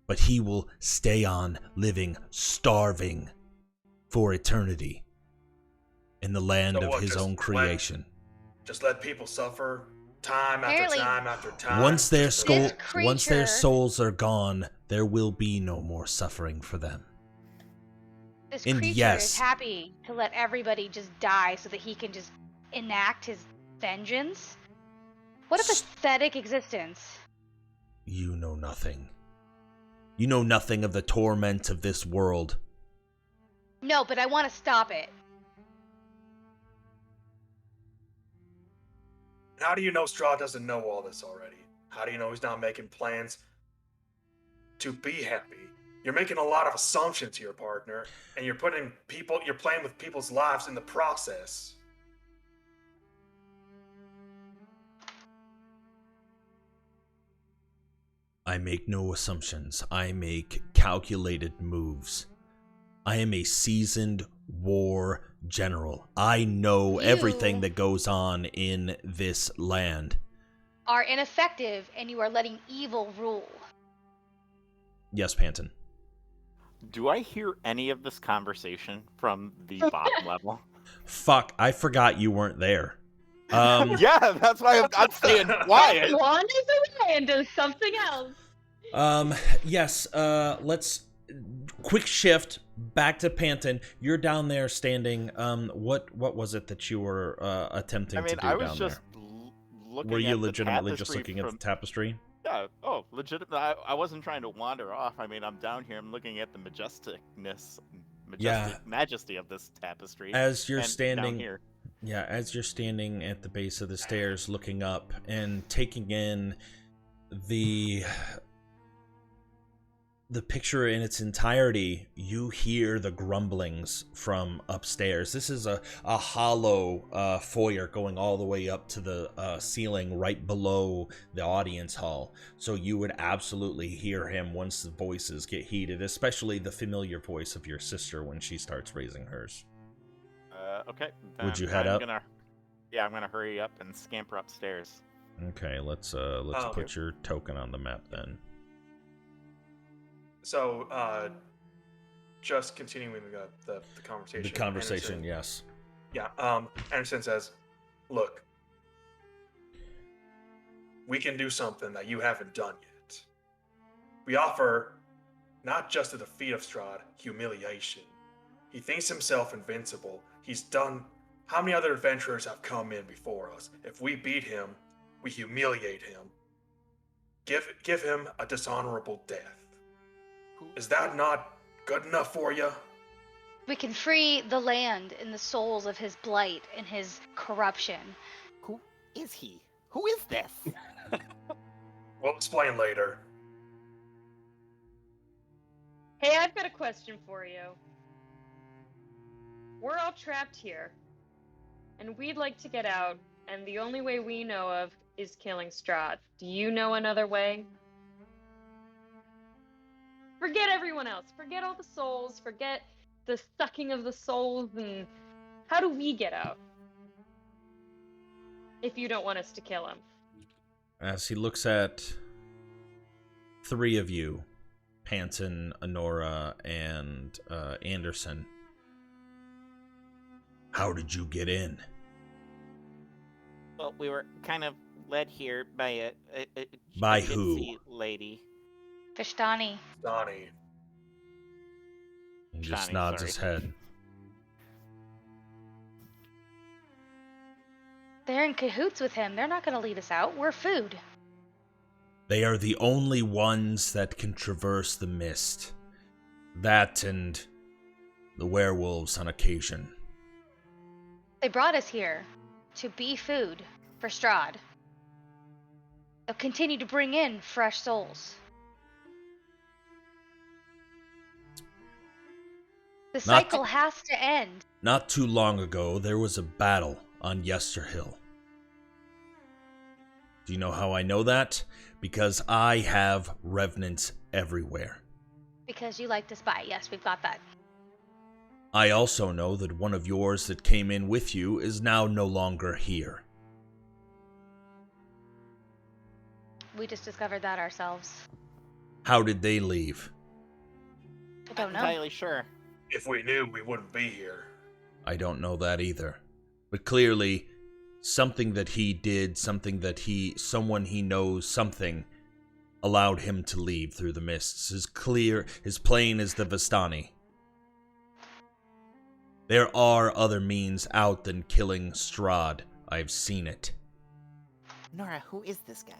But he will stay on living, starving for eternity in the land of his own creation. Just let people suffer time after Apparently, time after time. Once their creature- souls are gone, there will be no more suffering for them. This And creature yes. is happy to let everybody just die so that he can just enact his vengeance? What a pathetic existence. You know nothing. You know nothing of the torment of this world. No, but I want to stop it. How do you know Strahd doesn't know all this already? How do you know he's not making plans to be happy? You're making a lot of assumptions here, partner, and you're playing with people's lives in the process. I make no assumptions. I make calculated moves. I am a seasoned war general. I know everything that goes on in this land. Are ineffective and you are letting evil rule. Yes, Panton. Do I hear any of this conversation from the bottom level? Fuck, I forgot you weren't there. Yeah, that's why I'm staying quiet. Wanders away and does something else. Yes, let's quick shift back to Panton. You're down there standing. What was it that you were attempting to do I was down just there? looking Were you at the legitimately just tapestry looking at the tapestry? Yeah, legitimate. I wasn't trying to wander off. I mean, I'm down here. I'm looking at the majestic majesty of this tapestry. As you're and standing down here. Yeah, as you're standing at the base of the stairs looking up and taking in the picture in its entirety, you hear the grumblings from upstairs. This is a hollow foyer going all the way up to the ceiling right below the audience hall. So you would absolutely hear him once the voices get heated, especially the familiar voice of your sister when she starts raising hers. Okay. Would you head up? I'm gonna hurry up and scamper upstairs. Okay, let's put your token on the map then. So, just continuing the conversation. The conversation, Anderson, yes. Yeah, Anderson says, look, we can do something that you haven't done yet. We offer not just the defeat of Strahd, humiliation. He thinks himself invincible. He's done... How many other adventurers have come in before us? If we beat him, we humiliate him. Give him a dishonorable death. Is that not good enough for you? We can free the land and the souls of his blight and his corruption. Who is he? Who is this? We'll explain later. Hey, I've got a question for you. We're all trapped here, and we'd like to get out, and the only way we know of is killing Strahd. Do you know another way? Forget everyone else. Forget all the souls. Forget the sucking of the souls. And how do we get out? If you don't want us to kill him. As he looks at 3 of you, Panton, Honora, and Anderson. How did you get in? Well, we were kind of led here by a By gypsy who? lady. Vishtani. Donnie. He just Johnny, nods sorry. his head. They're in cahoots with him. They're not going to lead us out. We're food. They are the only ones that can traverse the mist. That and the werewolves on occasion. They brought us here to be food for Strahd. They'll continue to bring in fresh souls. The cycle has to end. Not too long ago, there was a battle on Yesterhill. Do you know how I know that? Because I have revenants everywhere. Because you like to spy. Yes, we've got that. I also know that one of yours that came in with you is now no longer here. We just discovered that ourselves. How did they leave? I don't know. Not entirely sure. If we knew, we wouldn't be here. I don't know that either. But clearly, something that he did, someone he knows, something allowed him to leave through the mists. As plain as the Vistani. There are other means out than killing Strahd. I've seen it. Nora, who is this guy?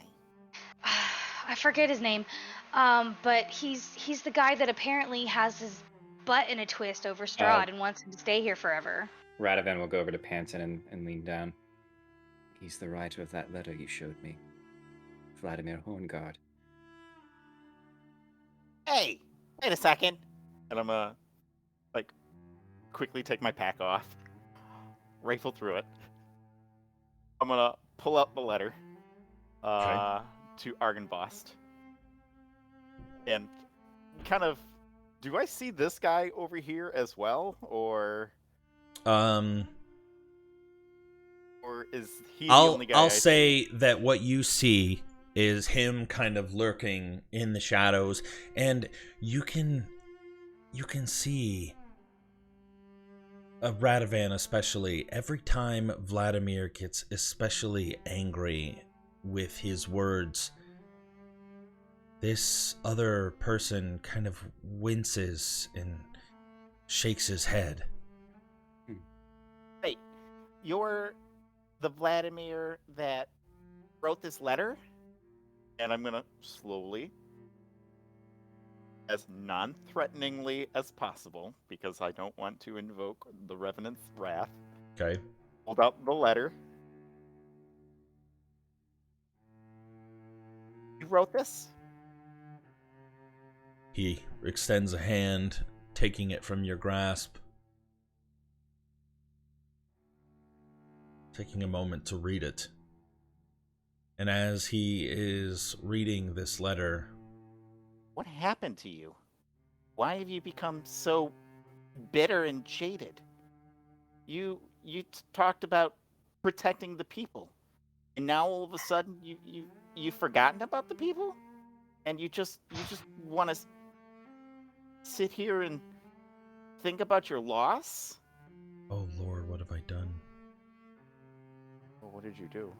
I forget his name, but he's the guy that apparently has his butt in a twist over Strahd and wants him to stay here forever. Radovan will go over to Panton and lean down. He's the writer of that letter you showed me. Vladimir Horngard. Hey, wait a second. And I'm gonna, quickly take my pack off, rifle through it. I'm gonna pull out the letter to Argynvostholt. And kind of, do I see this guy over here as well, or is he the only guy? I'll say that what you see is him kind of lurking in the shadows, and you can see Radovan especially. Every time Vladimir gets especially angry with his words, this other person kind of winces and shakes his head. Wait, you're the Vladimir that wrote this letter? And I'm gonna slowly, as non-threateningly as possible, because I don't want to invoke the Revenant's wrath, Okay. hold out the letter. You wrote this? He extends a hand, taking it from your grasp. Taking a moment to read it. And as he is reading this letter... What happened to you? Why have you become so bitter and jaded? You talked about protecting the people, and now all of a sudden you've forgotten about the people, and you just want to sit here and think about your loss? Oh Lord, what have I done? Well, what did you do?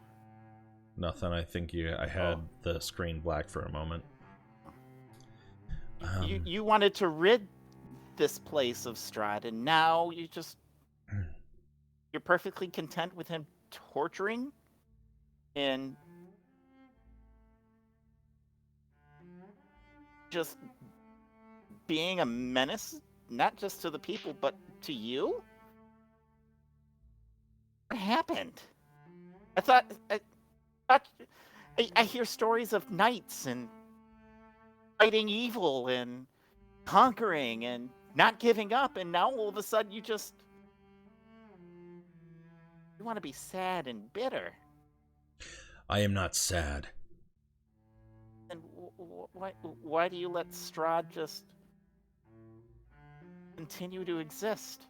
Nothing. I think I had the screen black for a moment. You wanted to rid this place of Strahd, and now you're perfectly content with him torturing and just being a menace, not just to the people, but to you? What happened? I hear stories of knights and fighting evil and conquering and not giving up, and now all of a sudden you want to be sad and bitter. I am not sad. And why do you let Strahd just continue to exist?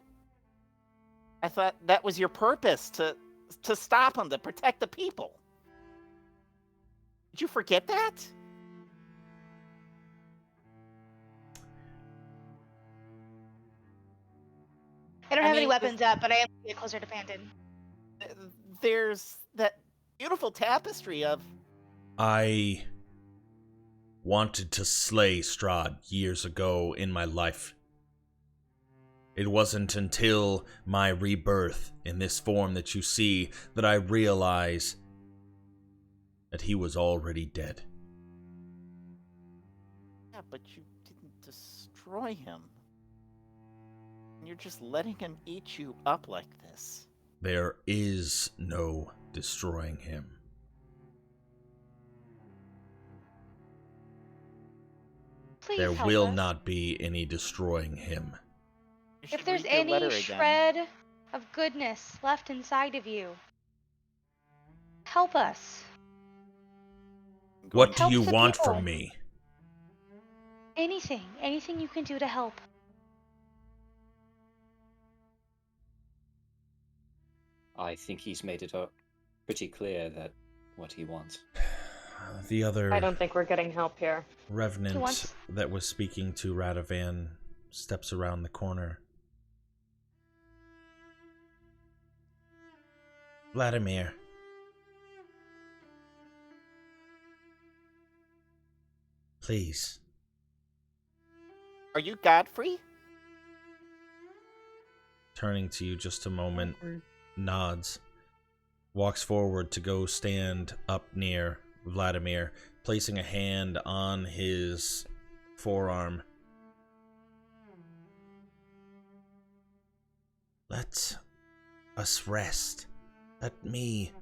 I thought that was your purpose, to stop him, to protect the people. Did you forget that? I don't have any mean, weapons up, but I am gonna get closer to Panton. There's that beautiful tapestry of... I wanted to slay Strahd years ago in my life. It wasn't until my rebirth in this form that you see that I realize that he was already dead. Yeah, but you didn't destroy him. You're just letting him eat you up like this. There is no destroying him. Please There help will us. not be any destroying him. You should If there's read your letter any again. shred of goodness left inside of you, help us. What do Help you the want people. from me? Anything you can do to help. I think he's made it pretty clear that what he wants. The other I don't think we're getting help here. revenant that was speaking to Radovan steps around the corner. Vladimir. Please. Are you Godfrey? Turning to you just a moment, nods, walks forward to go stand up near Vladimir, placing a hand on his forearm. Let us rest. Let me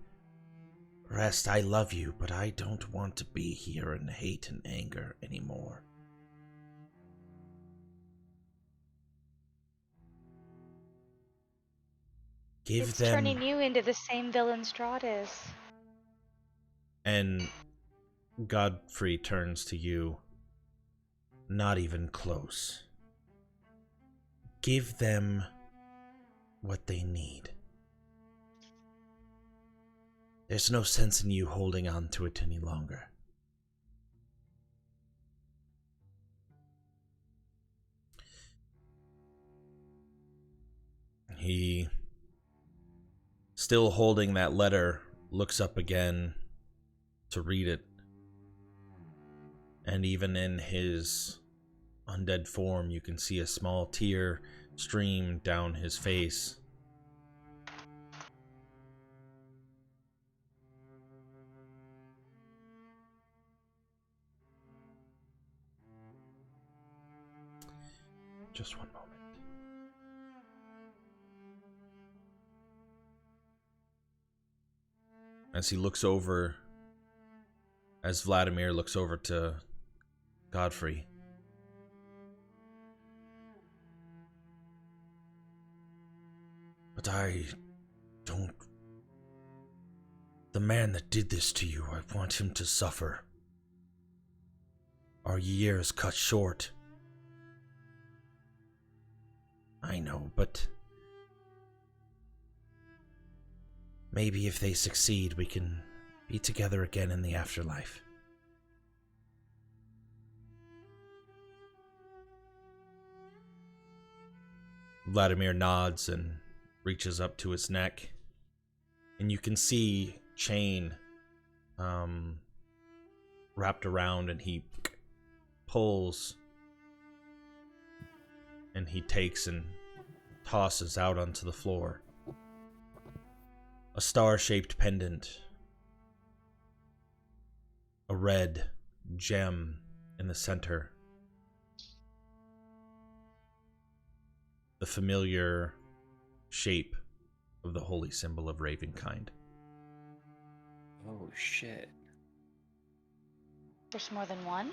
rest. I love you, but I don't want to be here in hate and anger anymore. Give It's them... turning you into the same villain Strahd is. And Godfrey turns to you. Not even close. Give them what they need. There's no sense in you holding on to it any longer. He, still holding that letter, looks up again to read it. And even in his undead form, you can see a small tear stream down his face. Just one moment. As he looks over, as Vladimir looks over to Godfrey. But I don't... The man that did this to you, I want him to suffer. Our years cut short. I know, but... maybe if they succeed, we can be together again in the afterlife. Vladimir nods and reaches up to his neck, and you can see chain wrapped around, and he pulls, and he takes and tosses out onto the floor a star-shaped pendant, a red gem in the center, the familiar shape of the holy symbol of Ravenkind. Oh shit. There's more than one?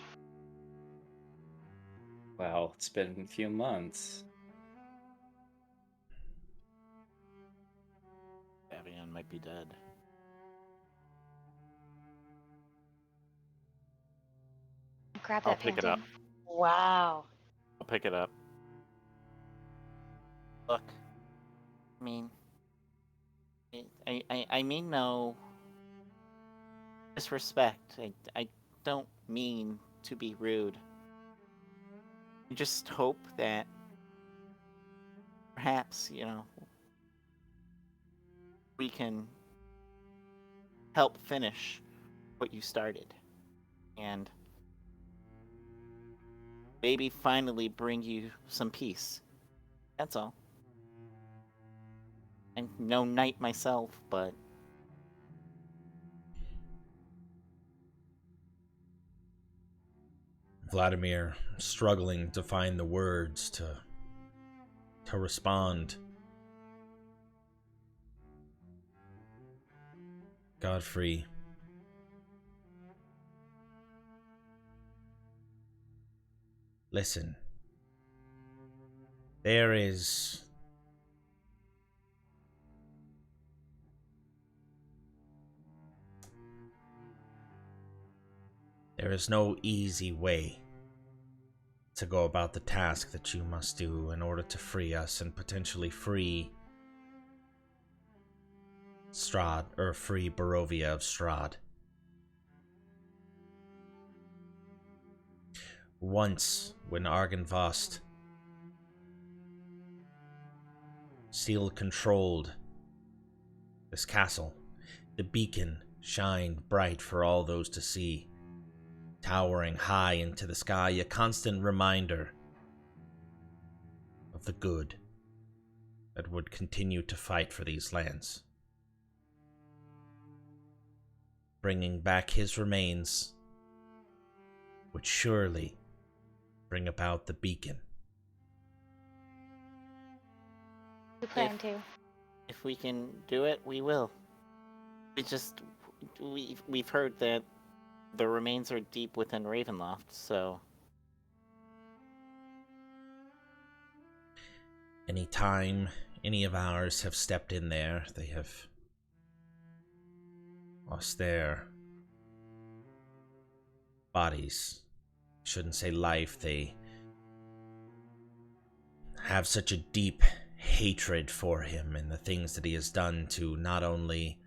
Well, it's been a few months. Avian might be dead. grab I'll that pick it painting. up. Wow. I'll pick it up. Look, I mean, I mean no disrespect. I don't mean to be rude. I just hope that perhaps, we can help finish what you started. And maybe finally bring you some peace. That's all. I'm no knight myself, but Vladimir struggling to find the words to respond. Godfrey, listen. There is no easy way to go about the task that you must do in order to free us and potentially free Strahd, or free Barovia of Strahd. Once, when Argynvostholt controlled this castle, the beacon shined bright for all those to see, towering high into the sky, a constant reminder of the good that would continue to fight for these lands. Bringing back his remains would surely bring about the beacon. We plan to. if we can do it, we will. We've heard that the remains are deep within Ravenloft, so Anytime any of ours have stepped in there, they have lost their bodies. Shouldn't say life, they have such a deep hatred for him and the things that he has done to not only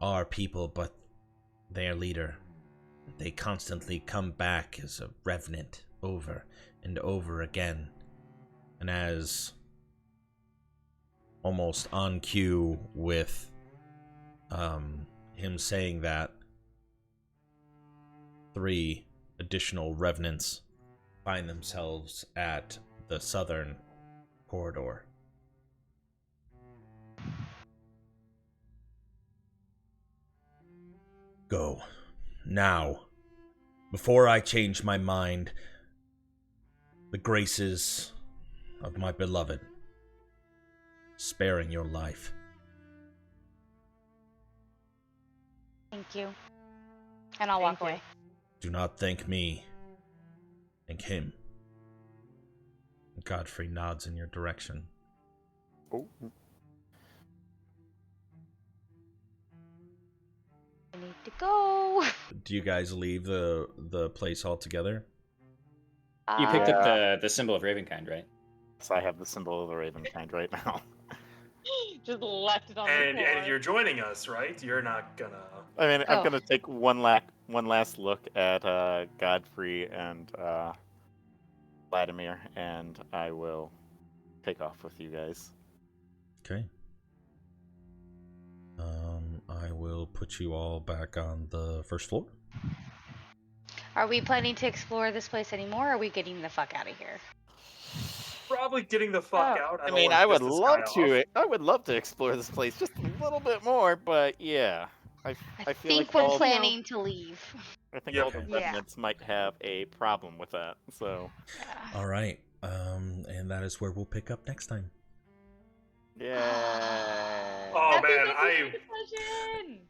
our people, but their leader. They constantly come back as a revenant over and over again. And as almost on cue with him saying that, 3 additional revenants find themselves at the southern corridor. Go. Now. Before I change my mind, the graces of my beloved, sparing your life. Thank you. And I'll walk away. Do not thank me. Thank him. Godfrey nods in your direction. Oh. I need to go. Do you guys leave the place altogether? You picked up Yeah. the symbol of Ravenkind, right? So I have the symbol of the Ravenkind right now. Just left it on the floor. And you're joining us, right? You're not gonna. I mean, I'm Oh. gonna take one last look at Godfrey and Vladimir, and I will take off with you guys. Okay. I will put you all back on the first floor. Are we planning to explore this place anymore, or are we getting the fuck out of here? Probably getting the fuck out. I don't mean, wanna I would piss this love guy off. to. I would love to explore this place just a little bit more, but yeah, I feel think like we're all, planning to leave. I think Yeah. all the Yeah. revenants might have a problem with that. So All right. And that is where we'll pick up next time. yeah. Oh Happy man, midnight session!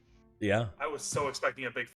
Yeah. I was so expecting a big